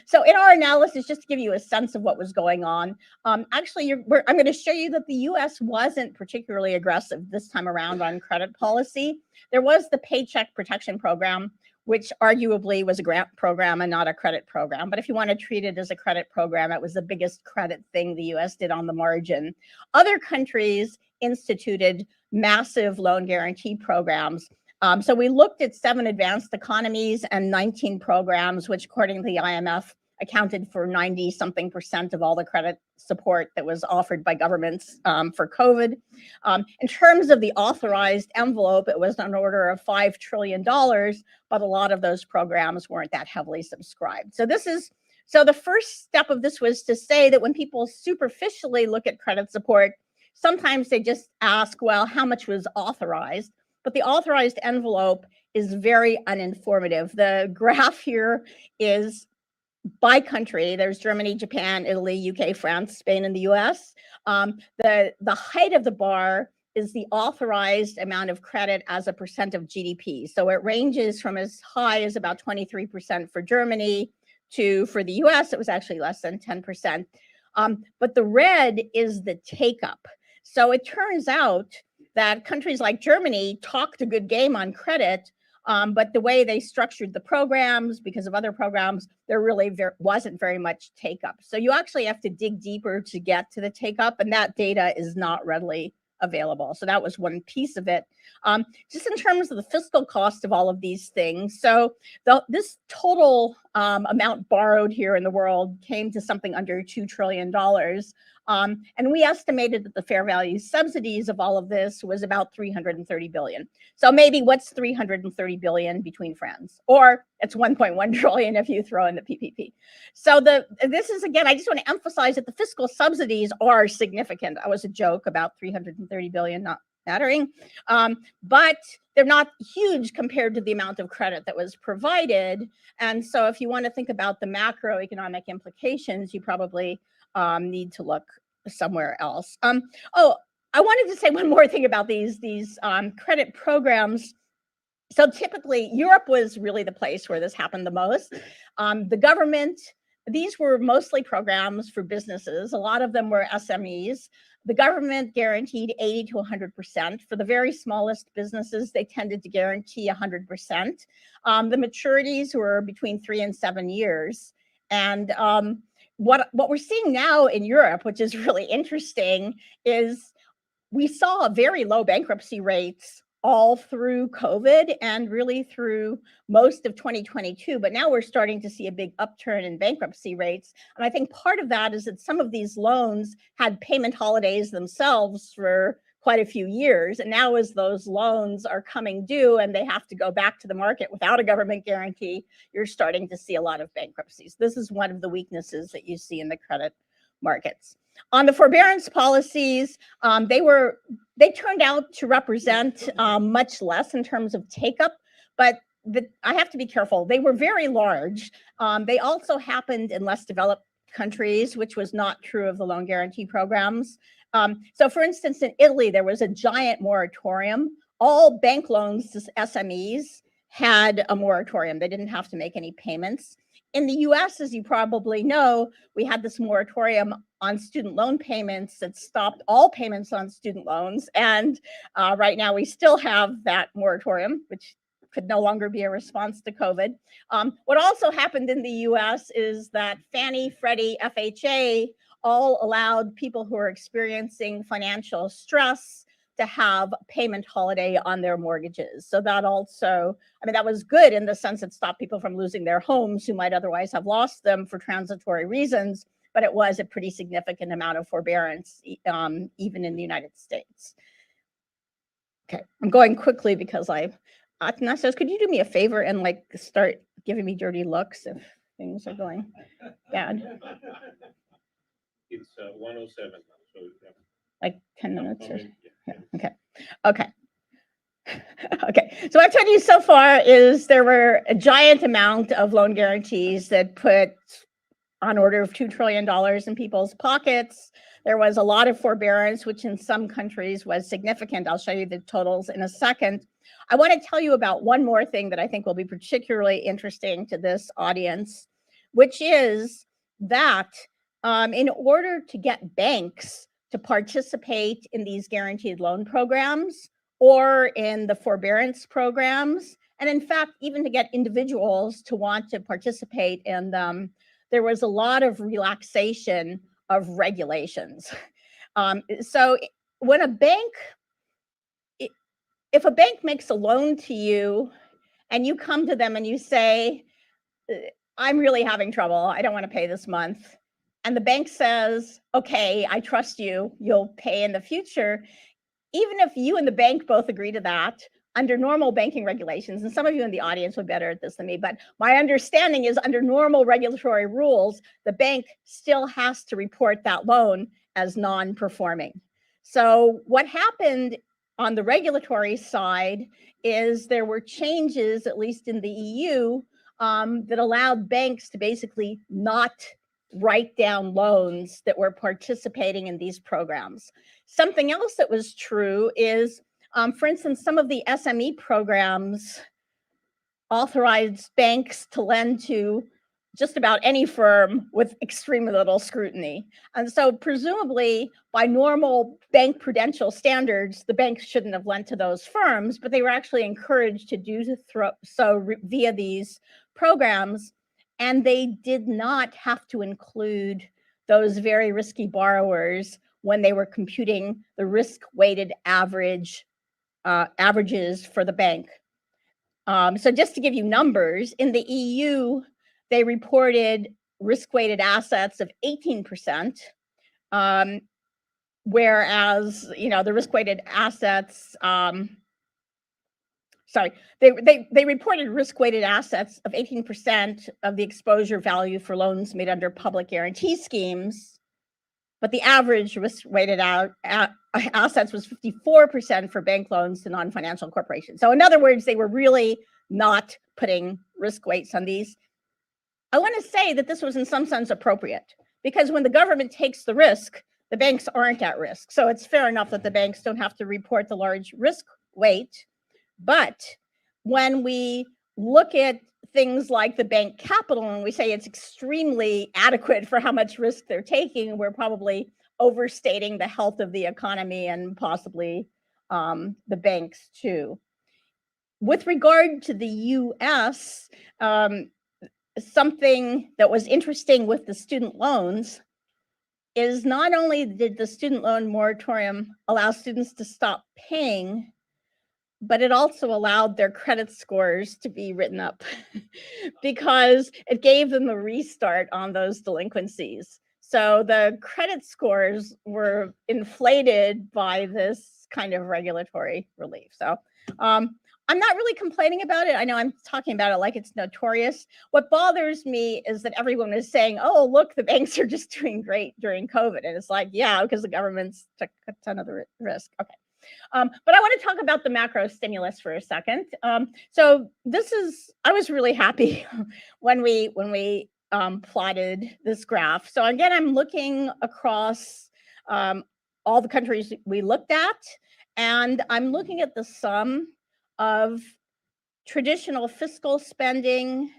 So in our analysis, just to give you a sense of what was going on, actually, I'm going to show you that the US wasn't particularly aggressive this time around on credit policy. There was the Paycheck Protection Program, which arguably was a grant program and not a credit program. But if you want to treat it as a credit program, it was the biggest credit thing the US did on the margin. Other countries instituted massive loan guarantee programs. So we looked at 7 advanced economies and 19 programs, which according to the IMF accounted for 90-something% of all the credit support that was offered by governments for COVID. In terms of the authorized envelope, it was on order of $5 trillion, but a lot of those programs weren't that heavily subscribed. So the first step of this was to say that when people superficially look at credit support, sometimes they just ask, well, how much was authorized? But the authorized envelope is very uninformative. The graph here is by country. There's Germany, Japan, Italy, UK, France, Spain, and the US. The height of the bar is the authorized amount of credit as a percent of GDP. So it ranges from as high as about 23% for Germany to, for the US, it was actually less than 10%. But the red is the take-up. So it turns out that countries like Germany talked a good game on credit, but the way they structured the programs, because of other programs, there really wasn't very much take-up. So you actually have to dig deeper to get to the take-up, and that data is not readily available. So that was one piece of it. Just in terms of the fiscal cost of all of these things. So this total amount borrowed here in the world came to something under $2 trillion. And we estimated that the fair value subsidies of all of this was about 330 billion. So maybe what's 330 billion between friends? Or it's 1.1 trillion if you throw in the PPP. So this is, again, I just want to emphasize that the fiscal subsidies are significant. That was a joke about 330 billion not mattering, but they're not huge compared to the amount of credit that was provided. And so if you want to think about the macroeconomic implications, you probably need to look somewhere else. Oh, I wanted to say one more thing about these credit programs. So typically, Europe was really the place where this happened the most. The government, these were mostly programs for businesses. A lot of them were SMEs. The government guaranteed 80 to 100%. For the very smallest businesses, they tended to guarantee 100%. The maturities were between 3 and 7 years. And what we're seeing now in Europe, which is really interesting, is we saw very low bankruptcy rates all through COVID and really through most of 2022. But now we're starting to see a big upturn in bankruptcy rates. And I think part of that is that some of these loans had payment holidays themselves for quite a few years. And now as those loans are coming due and they have to go back to the market without a government guarantee, you're starting to see a lot of bankruptcies. This is one of the weaknesses that you see in the credit markets. On the forbearance policies, they turned out to represent much less in terms of take-up, but I have to be careful. They were very large. They also happened in less developed countries, which was not true of the loan guarantee programs. So for instance, in Italy, there was a giant moratorium. All bank loans to SMEs had a moratorium. They didn't have to make any payments. In the US, as you probably know, we had this moratorium on student loan payments that stopped all payments on student loans. And right now we still have that moratorium, which could no longer be a response to COVID. What also happened in the US is that Fannie, Freddie, FHA all allowed people who are experiencing financial stress to have a payment holiday on their mortgages. So that also, I mean, that was good in the sense it stopped people from losing their homes who might otherwise have lost them for transitory reasons, but it was a pretty significant amount of forbearance, even in the United States. Okay, I'm going quickly because Atna says, could you do me a favor and like start giving me dirty looks if things are going bad? It's 107 now, so Like 10 minutes or yeah. Okay. So what I've told you so far is there were a giant amount of loan guarantees that put on order of $2 trillion in people's pockets. There was a lot of forbearance, which in some countries was significant. I'll show you the totals in a second. I want to tell you about one more thing that I think will be particularly interesting to this audience, which is that in order to get banks to participate in these guaranteed loan programs or in the forbearance programs, and in fact, even to get individuals to want to participate in them, there was a lot of relaxation of regulations. So when if a bank makes a loan to you and you come to them and you say, I'm really having trouble, I don't want to pay this month, and the bank says, okay, I trust you, you'll pay in the future, even if you and the bank both agree to that, under normal banking regulations, and some of you in the audience are better at this than me, but my understanding is under normal regulatory rules, the bank still has to report that loan as non-performing. So what happened on the regulatory side is there were changes, at least in the EU, that allowed banks to basically not write down loans that were participating in these programs. Something else that was true is, for instance, some of the SME programs authorized banks to lend to just about any firm with extremely little scrutiny. And so presumably by normal bank prudential standards, the banks shouldn't have lent to those firms, but they were actually encouraged to do so via these programs. And they did not have to include those very risky borrowers when they were computing the risk-weighted average averages for the bank. So just to give you numbers, in the EU, they reported risk-weighted assets of 18%, whereas, the risk-weighted assets, they reported risk-weighted assets of 18% of the exposure value for loans made under public guarantee schemes, but the average risk-weighted assets was 54% for bank loans to non-financial corporations. So in other words, they were really not putting risk weights on these. I want to say that this was in some sense appropriate, because when the government takes the risk, the banks aren't at risk. So it's fair enough that the banks don't have to report the large risk weight. But when we look at things like the bank capital and we say it's extremely adequate for how much risk they're taking, we're probably overstating the health of the economy and possibly the banks too. With regard to the US, something that was interesting with the student loans is not only did the student loan moratorium allow students to stop paying, but it also allowed their credit scores to be written up because it gave them a restart on those delinquencies. So the credit scores were inflated by this kind of regulatory relief. So I'm not really complaining about it. I know I'm talking about it like it's notorious. What bothers me is that everyone is saying, oh, look, the banks are just doing great during COVID. And it's like, yeah, because the government's took a ton of the risk. Okay. But I want to talk about the macro stimulus for a second. So I was really happy when we plotted this graph. So again, I'm looking across all the countries we looked at, and I'm looking at the sum of traditional fiscal spending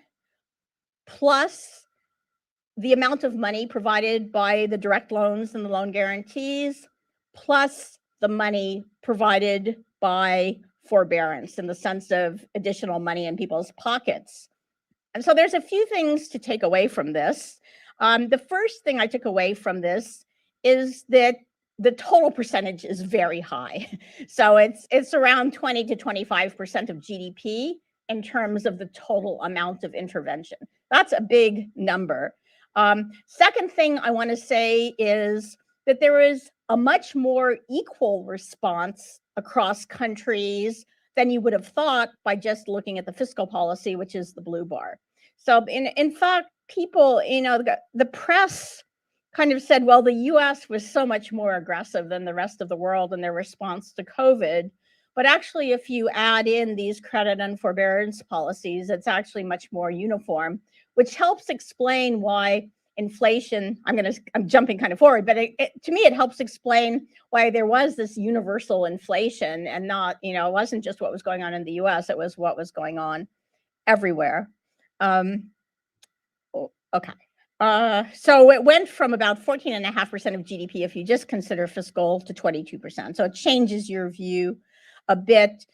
plus the amount of money provided by the direct loans and the loan guarantees, plus the money provided by forbearance in the sense of additional money in people's pockets. And so there's a few things to take away from this. The first thing I took away from this is that the total percentage is very high. So it's around 20 to 25% of GDP in terms of the total amount of intervention. That's a big number. Second thing I want to say is that there is a much more equal response across countries than you would have thought by just looking at the fiscal policy, which is the blue bar. So in fact, people, the press kind of said, well, the US was so much more aggressive than the rest of the world in their response to COVID. But actually, if you add in these credit and forbearance policies, it's actually much more uniform, which helps explain why inflation, I'm jumping kind of forward, but to me, it helps explain why there was this universal inflation and not, it wasn't just what was going on in the US, it was what was going on everywhere. Okay. So it went from about 14.5% of GDP, if you just consider fiscal, to 22%. So it changes your view a bit.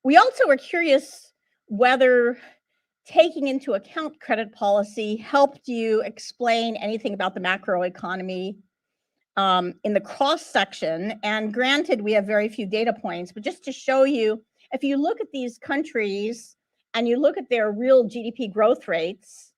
We also were curious whether taking into account credit policy helped you explain anything about the macroeconomy in the cross section. And granted, we have very few data points, but just to show you, if you look at these countries and you look at their real GDP growth rates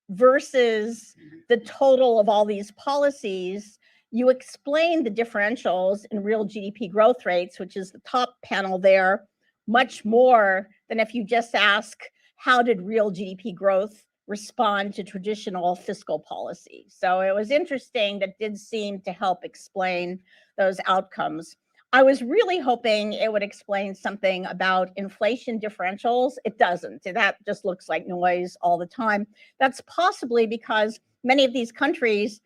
versus the total of all these policies, you explain the differentials in real GDP growth rates, which is the top panel there, much more than if you just ask, how did real GDP growth respond to traditional fiscal policy? So it was interesting, that did seem to help explain those outcomes. I was really hoping it would explain something about inflation differentials. It doesn't. That just looks like noise all the time. That's possibly because many of these countries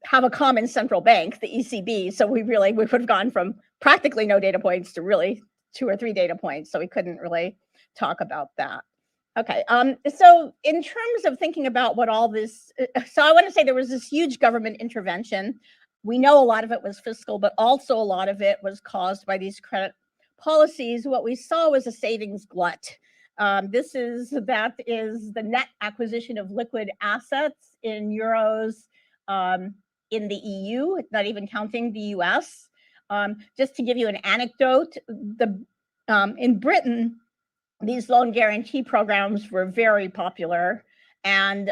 have a common central bank, the ECB. So we would have gone from practically no data points to really 2 or 3 data points. So we couldn't really talk about that. Okay, so in terms of thinking about what all this, so I want to say there was this huge government intervention. We know a lot of it was fiscal, but also a lot of it was caused by these credit policies. What we saw was a savings glut. That is the net acquisition of liquid assets in euros in the EU, not even counting the US. Just to give you an anecdote, in Britain, these loan guarantee programs were very popular, and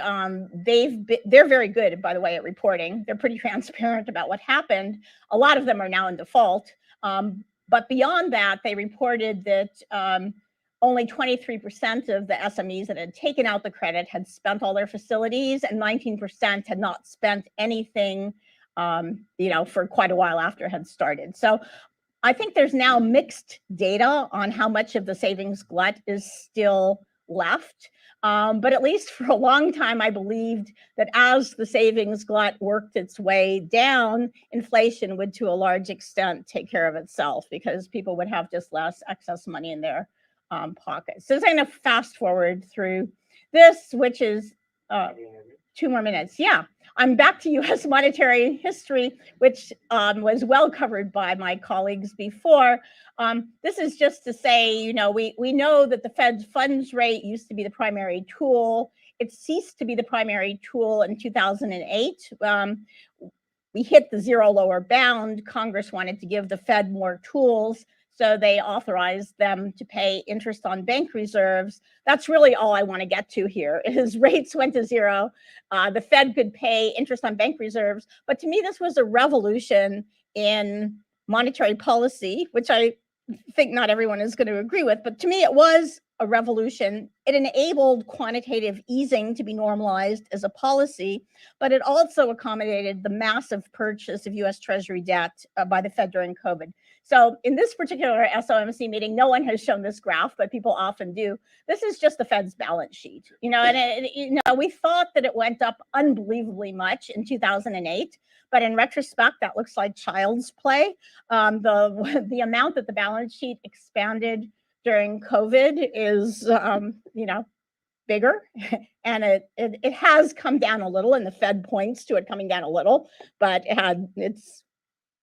they're very good, by the way, at reporting. They're pretty transparent about what happened. A lot of them are now in default, but beyond that, they reported that only 23% of the SMEs that had taken out the credit had spent all their facilities, and 19% had not spent anything, for quite a while after it had started. So I think there's now mixed data on how much of the savings glut is still left. But at least for a long time, I believed that as the savings glut worked its way down, inflation would, to a large extent, take care of itself because people would have just less excess money in their pockets. So I'm going to fast forward through this, which is 2 more minutes. Yeah. I'm back to U.S. monetary history, which was well covered by my colleagues before. This is just to say, we know that the Fed's funds rate used to be the primary tool. It ceased to be the primary tool in 2008. We hit the zero lower bound. Congress wanted to give the Fed more tools, so they authorized them to pay interest on bank reserves. That's really all I want to get to here is rates went to zero. The Fed could pay interest on bank reserves. But to me, this was a revolution in monetary policy, which I think not everyone is going to agree with. But to me, it was a revolution. It enabled quantitative easing to be normalized as a policy, but it also accommodated the massive purchase of U.S. Treasury debt by the Fed during COVID. So in this particular SOMC meeting, no one has shown this graph, but people often do. This is just the Fed's balance sheet, and we thought that it went up unbelievably much in 2008, but in retrospect, that looks like child's play. The amount that the balance sheet expanded during COVID is, bigger, and it has come down a little, and the Fed points to it coming down a little, but it's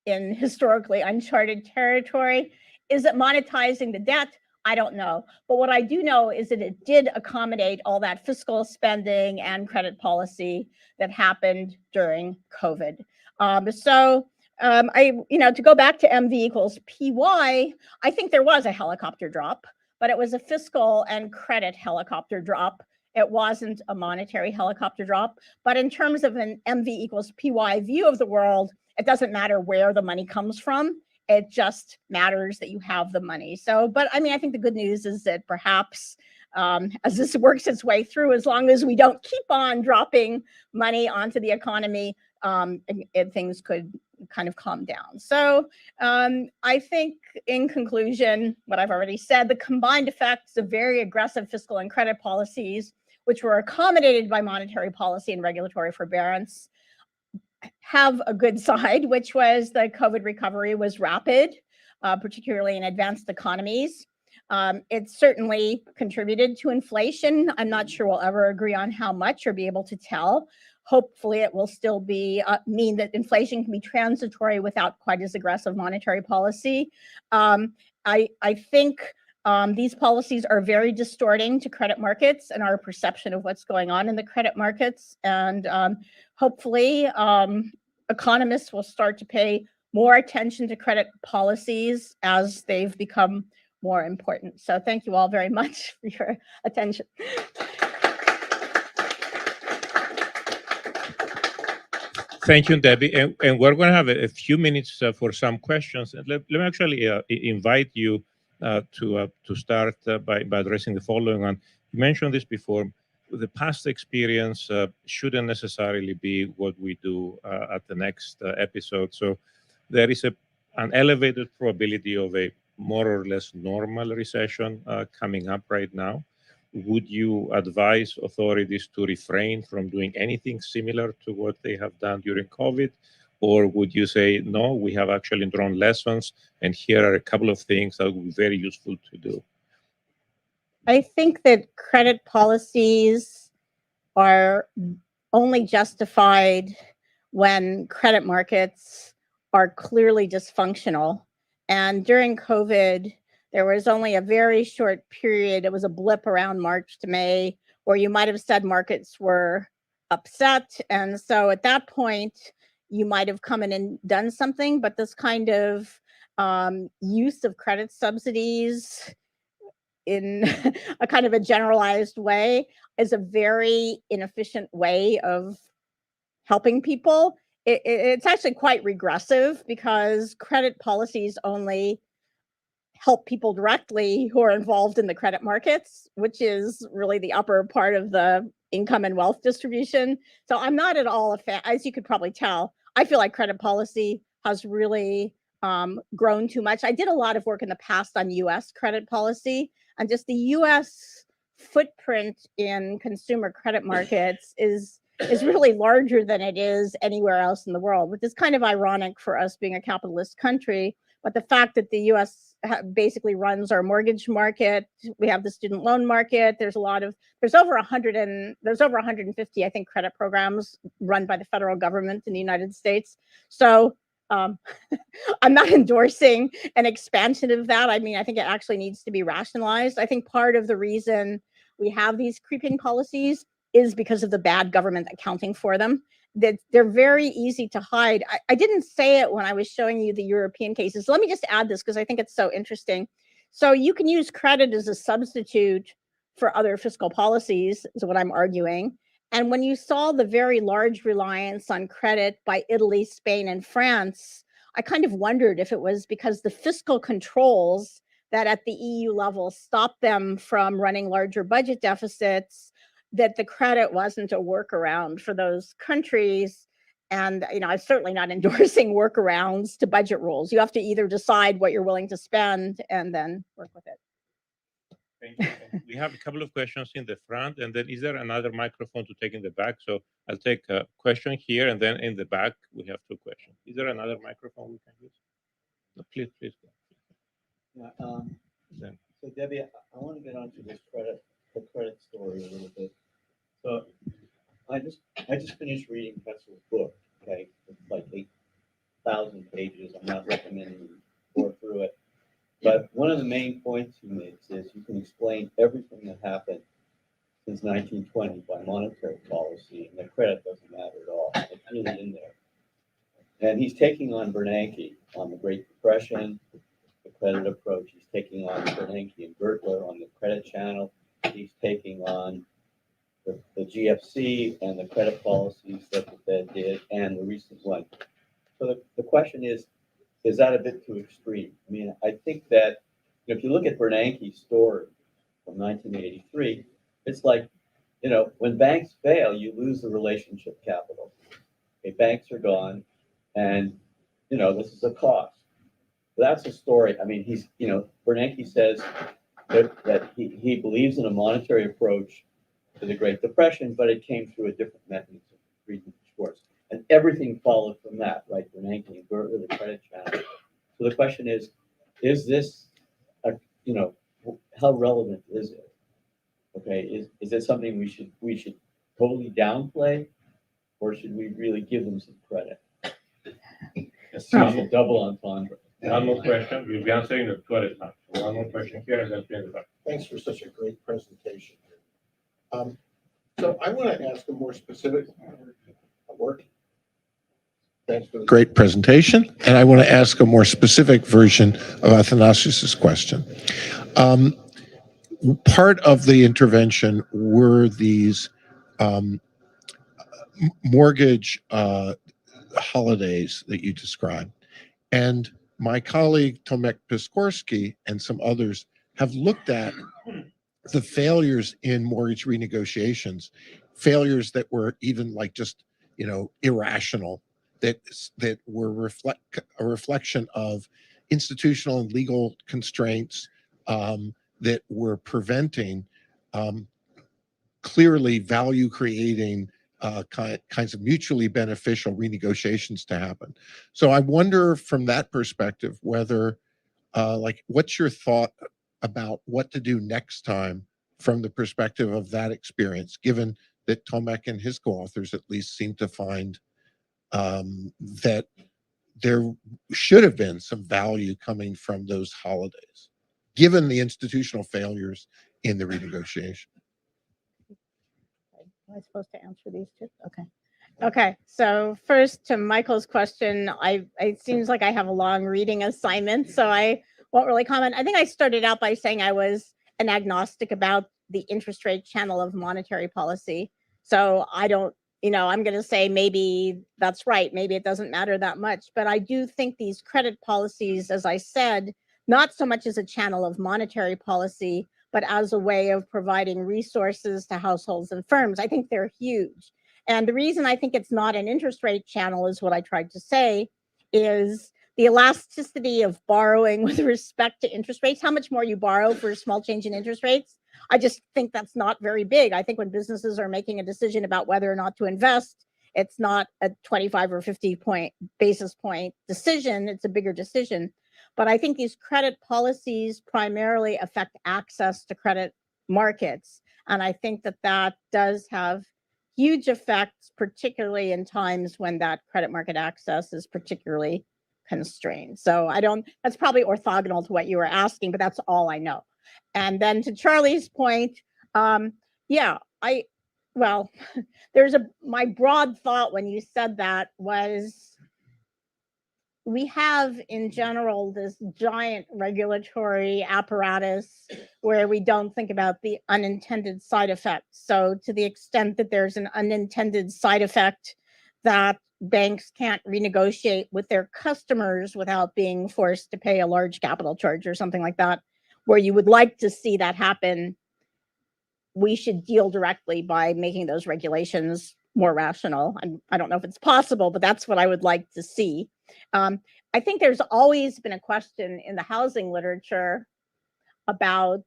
in historically uncharted territory. Is it monetizing the debt? I don't know. But what I do know is that it did accommodate all that fiscal spending and credit policy that happened during COVID. To go back to MV equals PY, I think there was a helicopter drop, but it was a fiscal and credit helicopter drop. It wasn't a monetary helicopter drop. But in terms of an MV equals PY view of the world, it doesn't matter where the money comes from. It just matters that you have the money. I think the good news is that perhaps as this works its way through, as long as we don't keep on dropping money onto the economy, things could kind of calm down. So I think in conclusion, what I've already said, the combined effects of very aggressive fiscal and credit policies, which were accommodated by monetary policy and regulatory forbearance, have a good side, which was the COVID recovery was rapid, particularly in advanced economies. It certainly contributed to inflation. I'm not sure we'll ever agree on how much or be able to tell. Hopefully it will still be mean that inflation can be transitory without quite as aggressive monetary policy. I think these policies are very distorting to credit markets and our perception of what's going on in the credit markets. And hopefully economists will start to pay more attention to credit policies as they've become more important. So thank you all very much for your attention. Thank you, Debbie. And we're going to have a few minutes for some questions. And let me actually invite you to start by addressing the following one. You mentioned this before. The past experience shouldn't necessarily be what we do at the next episode. So there is an elevated probability of a more or less normal recession coming up right now. Would you advise authorities to refrain from doing anything similar to what they have done during COVID? Or would you say, no, we have actually drawn lessons, and here are a couple of things that would be very useful to do? I think that credit policies are only justified when credit markets are clearly dysfunctional. And during COVID, there was only a very short period. It was a blip around March to May, where you might have said markets were upset. And so at that point, you might have come in and done something, but this kind of use of credit subsidies in a kind of a generalized way is a very inefficient way of helping people. It's actually quite regressive because credit policies only help people directly who are involved in the credit markets, which is really the upper part of the income and wealth distribution. So I'm not at all a fan, as you could probably tell. I feel like credit policy has really grown too much. I did a lot of work in the past on US credit policy, and just the US footprint in consumer credit markets is really larger than it is anywhere else in the world, which is kind of ironic for us being a capitalist country. But the fact that the US basically runs our mortgage market, we have the student loan market, there's over 150, I think, credit programs run by the federal government in the United States. So I'm not endorsing an expansion of that. I mean, I think it actually needs to be rationalized. I think part of the reason we have these creeping policies is because of the bad government accounting for them. That they're very easy to hide. I didn't say it when I was showing you the European cases. Let me just add this because I think it's so interesting. So you can use credit as a substitute for other fiscal policies, is what I'm arguing. And when you saw the very large reliance on credit by Italy, Spain, and France, I kind of wondered if it was because the fiscal controls that at the EU level stopped them from running larger budget deficits, that the credit wasn't a workaround for those countries. And, I'm certainly not endorsing workarounds to budget rules. You have to either decide what you're willing to spend and then work with it. Thank you. We have a couple of questions in the front, and then is there another microphone to take in the back? So I'll take a question here, and then in the back, we have 2 questions. Is there another microphone we can use? No, please go. Yeah, so Debbie, I want to get onto this the credit story a little bit. So I just finished reading Hessel's book. Okay, it's like 8,000 pages. I'm not recommending you pour through it, but one of the main points he makes is you can explain everything that happened since 1920 by monetary policy, and the credit doesn't matter at all. It's really in there. And he's taking on Bernanke on the Great Depression, the credit approach. He's taking on Bernanke and Gertler on the credit channel. He's taking on the GFC and the credit policies that the Fed did, and the recent one. So the question is that a bit too extreme? I mean, I think that if you look at Bernanke's story from 1983, it's like, when banks fail, you lose the relationship capital. Okay, banks are gone, and this is a cost. That's a story. I mean, Bernanke says that he believes in a monetary approach to the Great Depression, but it came through a different mechanism, Friedman Schwartz. And everything followed from that, right? Bernanke and Gertler, the credit channel. So the question is this, how relevant is it? Okay, is it something we should totally downplay, or should we really give them some credit? It's a double entendre. One more question. You'll be answering the 12 now. So one more question here, and then in the back. Thanks for such a great presentation. So I want to ask a more specific Thanks for the great presentation, and I want to ask a more specific version of Athanasius's question. Part of the intervention were these mortgage holidays that you described, and my colleague Tomek Piskorski and some others have looked at the failures in mortgage renegotiations, failures that were even like just, irrational, that were a reflection of institutional and legal constraints that were preventing clearly value creating kinds of mutually beneficial renegotiations to happen. So I wonder from that perspective whether what's your thought about what to do next time from the perspective of that experience, given that Tomek and his co-authors at least seem to find that there should have been some value coming from those holidays, given the institutional failures in the renegotiation. Am I supposed to answer these two? Okay. Okay, so first to Michael's question, it seems like I have a long reading assignment, so I won't really comment. I think I started out by saying I was an agnostic about the interest rate channel of monetary policy. So I don't, I'm going to say maybe that's right. Maybe it doesn't matter that much, but I do think these credit policies, as I said, not so much as a channel of monetary policy, but as a way of providing resources to households and firms. I think they're huge. And the reason I think it's not an interest rate channel is what I tried to say, is the elasticity of borrowing with respect to interest rates, how much more you borrow for a small change in interest rates. I just think that's not very big. I think when businesses are making a decision about whether or not to invest, it's not a 25 or 50 basis point decision. It's a bigger decision. But I think these credit policies primarily affect access to credit markets. And I think that that does have huge effects, particularly in times when that credit market access is particularly constrained. So that's probably orthogonal to what you were asking, but that's all I know. And then to Charlie's point, my broad thought when you said that was, we have in general this giant regulatory apparatus where we don't think about the unintended side effects. So to the extent that there's an unintended side effect that banks can't renegotiate with their customers without being forced to pay a large capital charge or something like that, where you would like to see that happen, we should deal directly by making those regulations more rational. And I don't know if it's possible, but that's what I would like to see. I think there's always been a question in the housing literature about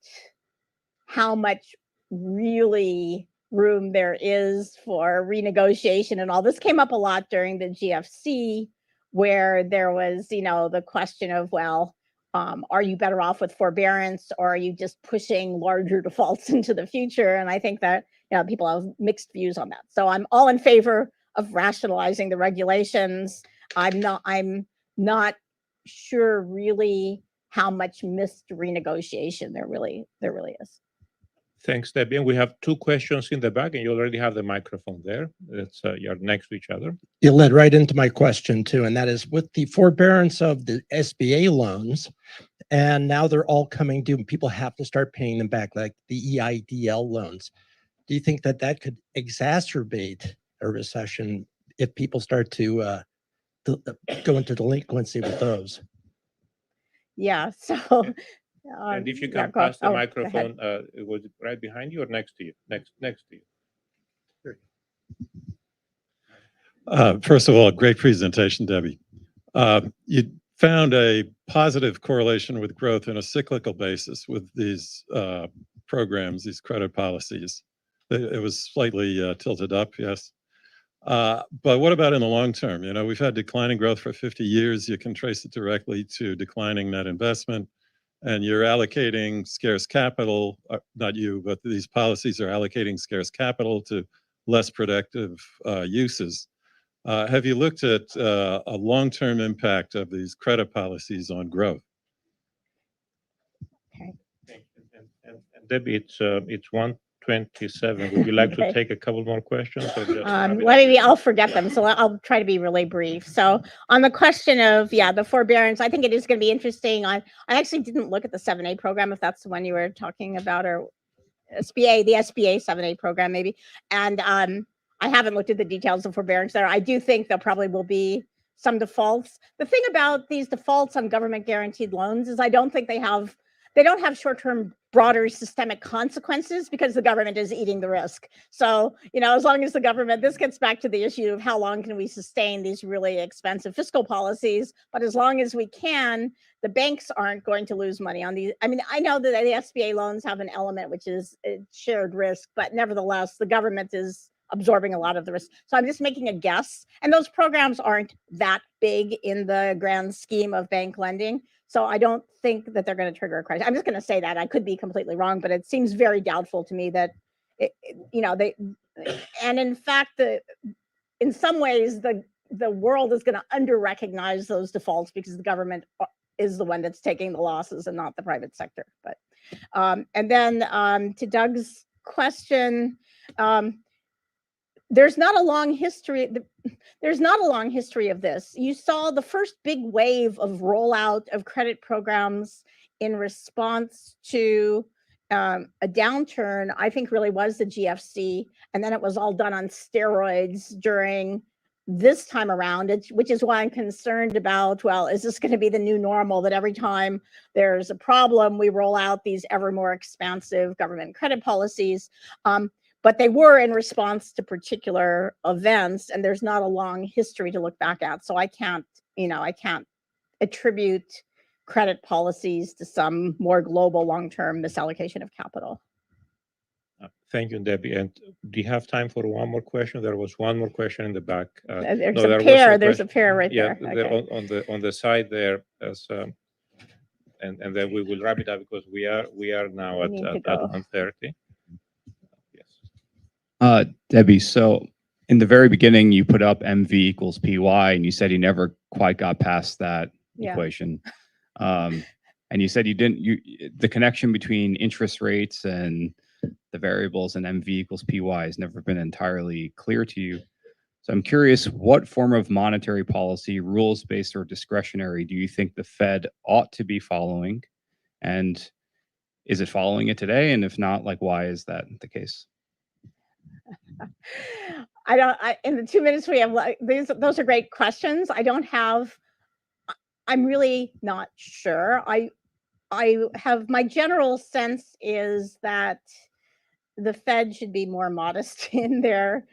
how much really room there is for renegotiation, and all this came up a lot during the GFC, where there was, the question of, well, are you better off with forbearance, or are you just pushing larger defaults into the future? And I think that people have mixed views on that. So I'm all in favor of rationalizing the regulations. I'm not sure really how much missed renegotiation there really is. Thanks, Debbie. And we have two questions in the back, and you already have the microphone there. You're next to each other. You led right into my question too, and that is with the forbearance of the SBA loans, and now they're all coming due, and people have to start paying them back, like the EIDL loans. Do you think that that could exacerbate a recession if people start to go into delinquency with those? Yeah. So. And if you can pass the microphone, was it right behind you or next to you? Next to you. First of all, great presentation, Debbie. You found a positive correlation with growth in a cyclical basis with these programs, these credit policies. It was slightly tilted up, yes. But what about in the long term? We've had declining growth for 50 years. You can trace it directly to declining net investment. And you're allocating scarce capital, not you, but these policies are allocating scarce capital to less productive uses. Have you looked at a long-term impact of these credit policies on growth? Okay. And Debbie, it's 1:27. Would you like to take a couple more questions? Or just I'll forget them, so I'll try to be really brief. So on the question of the forbearance, I think it is going to be interesting. I actually didn't look at the 7A program, if that's the one you were talking about, or the SBA 7A program maybe. And I haven't looked at the details of forbearance there. I do think there probably will be some defaults. The thing about these defaults on government guaranteed loans is I don't think they don't have short-term broader systemic consequences because the government is eating the risk. So, as long as the government, this gets back to the issue of how long can we sustain these really expensive fiscal policies, but as long as we can, the banks aren't going to lose money on these. I mean, I know that the SBA loans have an element which is shared risk, but nevertheless, the government is absorbing a lot of the risk. So I'm just making a guess. And those programs aren't that big in the grand scheme of bank lending. So I don't think that they're going to trigger a crisis. I'm just going to say that. I could be completely wrong, but it seems very doubtful to me that, and in fact, in some ways, the world is going to under-recognize those defaults because the government is the one that's taking the losses and not the private sector. But, and then to Doug's question, there's not a long history. There's not a long history of this. You saw the first big wave of rollout of credit programs in response to a downturn, I think really was the GFC. And then it was all done on steroids during this time around, which is why I'm concerned about, well, is this going to be the new normal that every time there's a problem, we roll out these ever more expansive government credit policies? But they were in response to particular events, and there's not a long history to look back at. So I can't attribute credit policies to some more global long-term misallocation of capital. Thank you, Debbie. And do you have time for one more question? There was one more question in the back. There's no, a there was pair. There's a question- pair right yeah, there. the- Okay. on the side there, as and then we will wrap it up because we are now We at need to at go. 1:30. Debbie, so in the very beginning, you put up MV equals PY, and you said you never quite got past that Yeah. equation. And you said the connection between interest rates and the variables and MV equals PY has never been entirely clear to you. So I'm curious, what form of monetary policy, rules-based or discretionary, do you think the Fed ought to be following? And is it following it today? And if not, like, why is that the case? In the 2 minutes we have, those are great questions. I'm really not sure. I have, my general sense is that the Fed should be more modest in their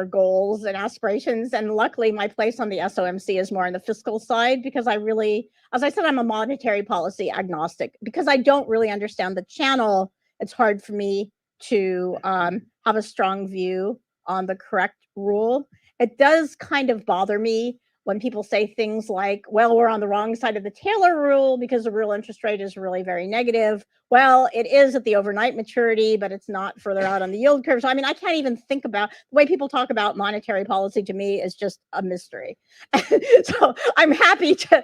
goals and aspirations. And luckily my place on the SOMC is more on the fiscal side, because I really, as I said, I'm a monetary policy agnostic because I don't really understand the channel. It's hard for me to have a strong view on the correct rule. It does kind of bother me when people say things like, well, we're on the wrong side of the Taylor rule because the real interest rate is really very negative. Well, it is at the overnight maturity, but it's not further out on the yield curve. So, I mean, I can't even think about the way people talk about monetary policy. To me, is just a mystery. So I'm happy to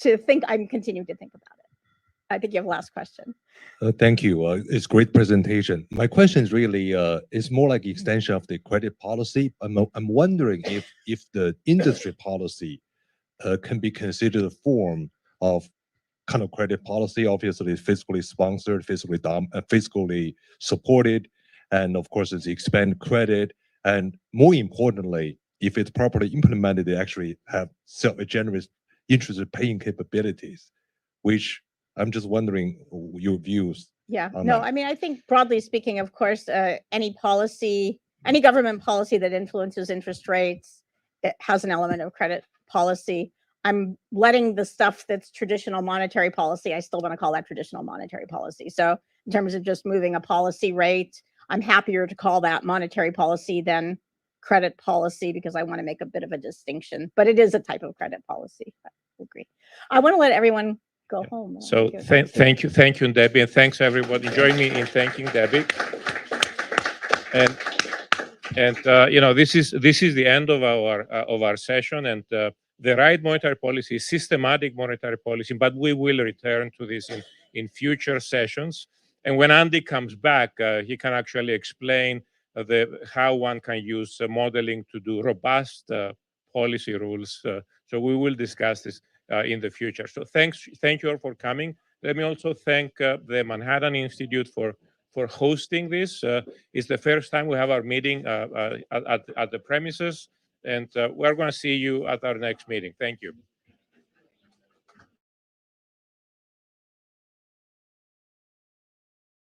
think, I'm continuing to think about it. I think you have a last question. Thank you. It's great presentation. My question is really is more like extension of the credit policy. I'm wondering if the industry policy can be considered a form of kind of credit policy. Obviously, fiscally sponsored, fiscally supported, and of course, it's expand credit. And more importantly, if it's properly implemented, they actually have self-generous interest paying capabilities, which I'm just wondering your views. Yeah, on no, that. I mean, I think broadly speaking, of course, any policy, any government policy that influences interest rates, it has an element of credit policy. I'm letting the stuff that's traditional monetary policy, I still want to call that traditional monetary policy. So in terms of just moving a policy rate, I'm happier to call that monetary policy than credit policy because I want to make a bit of a distinction, but it is a type of credit policy. I agree. I want to let everyone go home. So thank you, Debbie, and thanks everybody. Join me in thanking Debbie. And this is the end of our session. And the right monetary policy is systematic monetary policy, but we will return to this in future sessions. And when Andy comes back, he can actually explain how one can use modeling to do robust policy rules. So we will discuss this in the future. So thank you all for coming. Let me also thank the Manhattan Institute for hosting this. It's the first time we have our meeting at the premises, and we're going to see you at our next meeting. Thank you.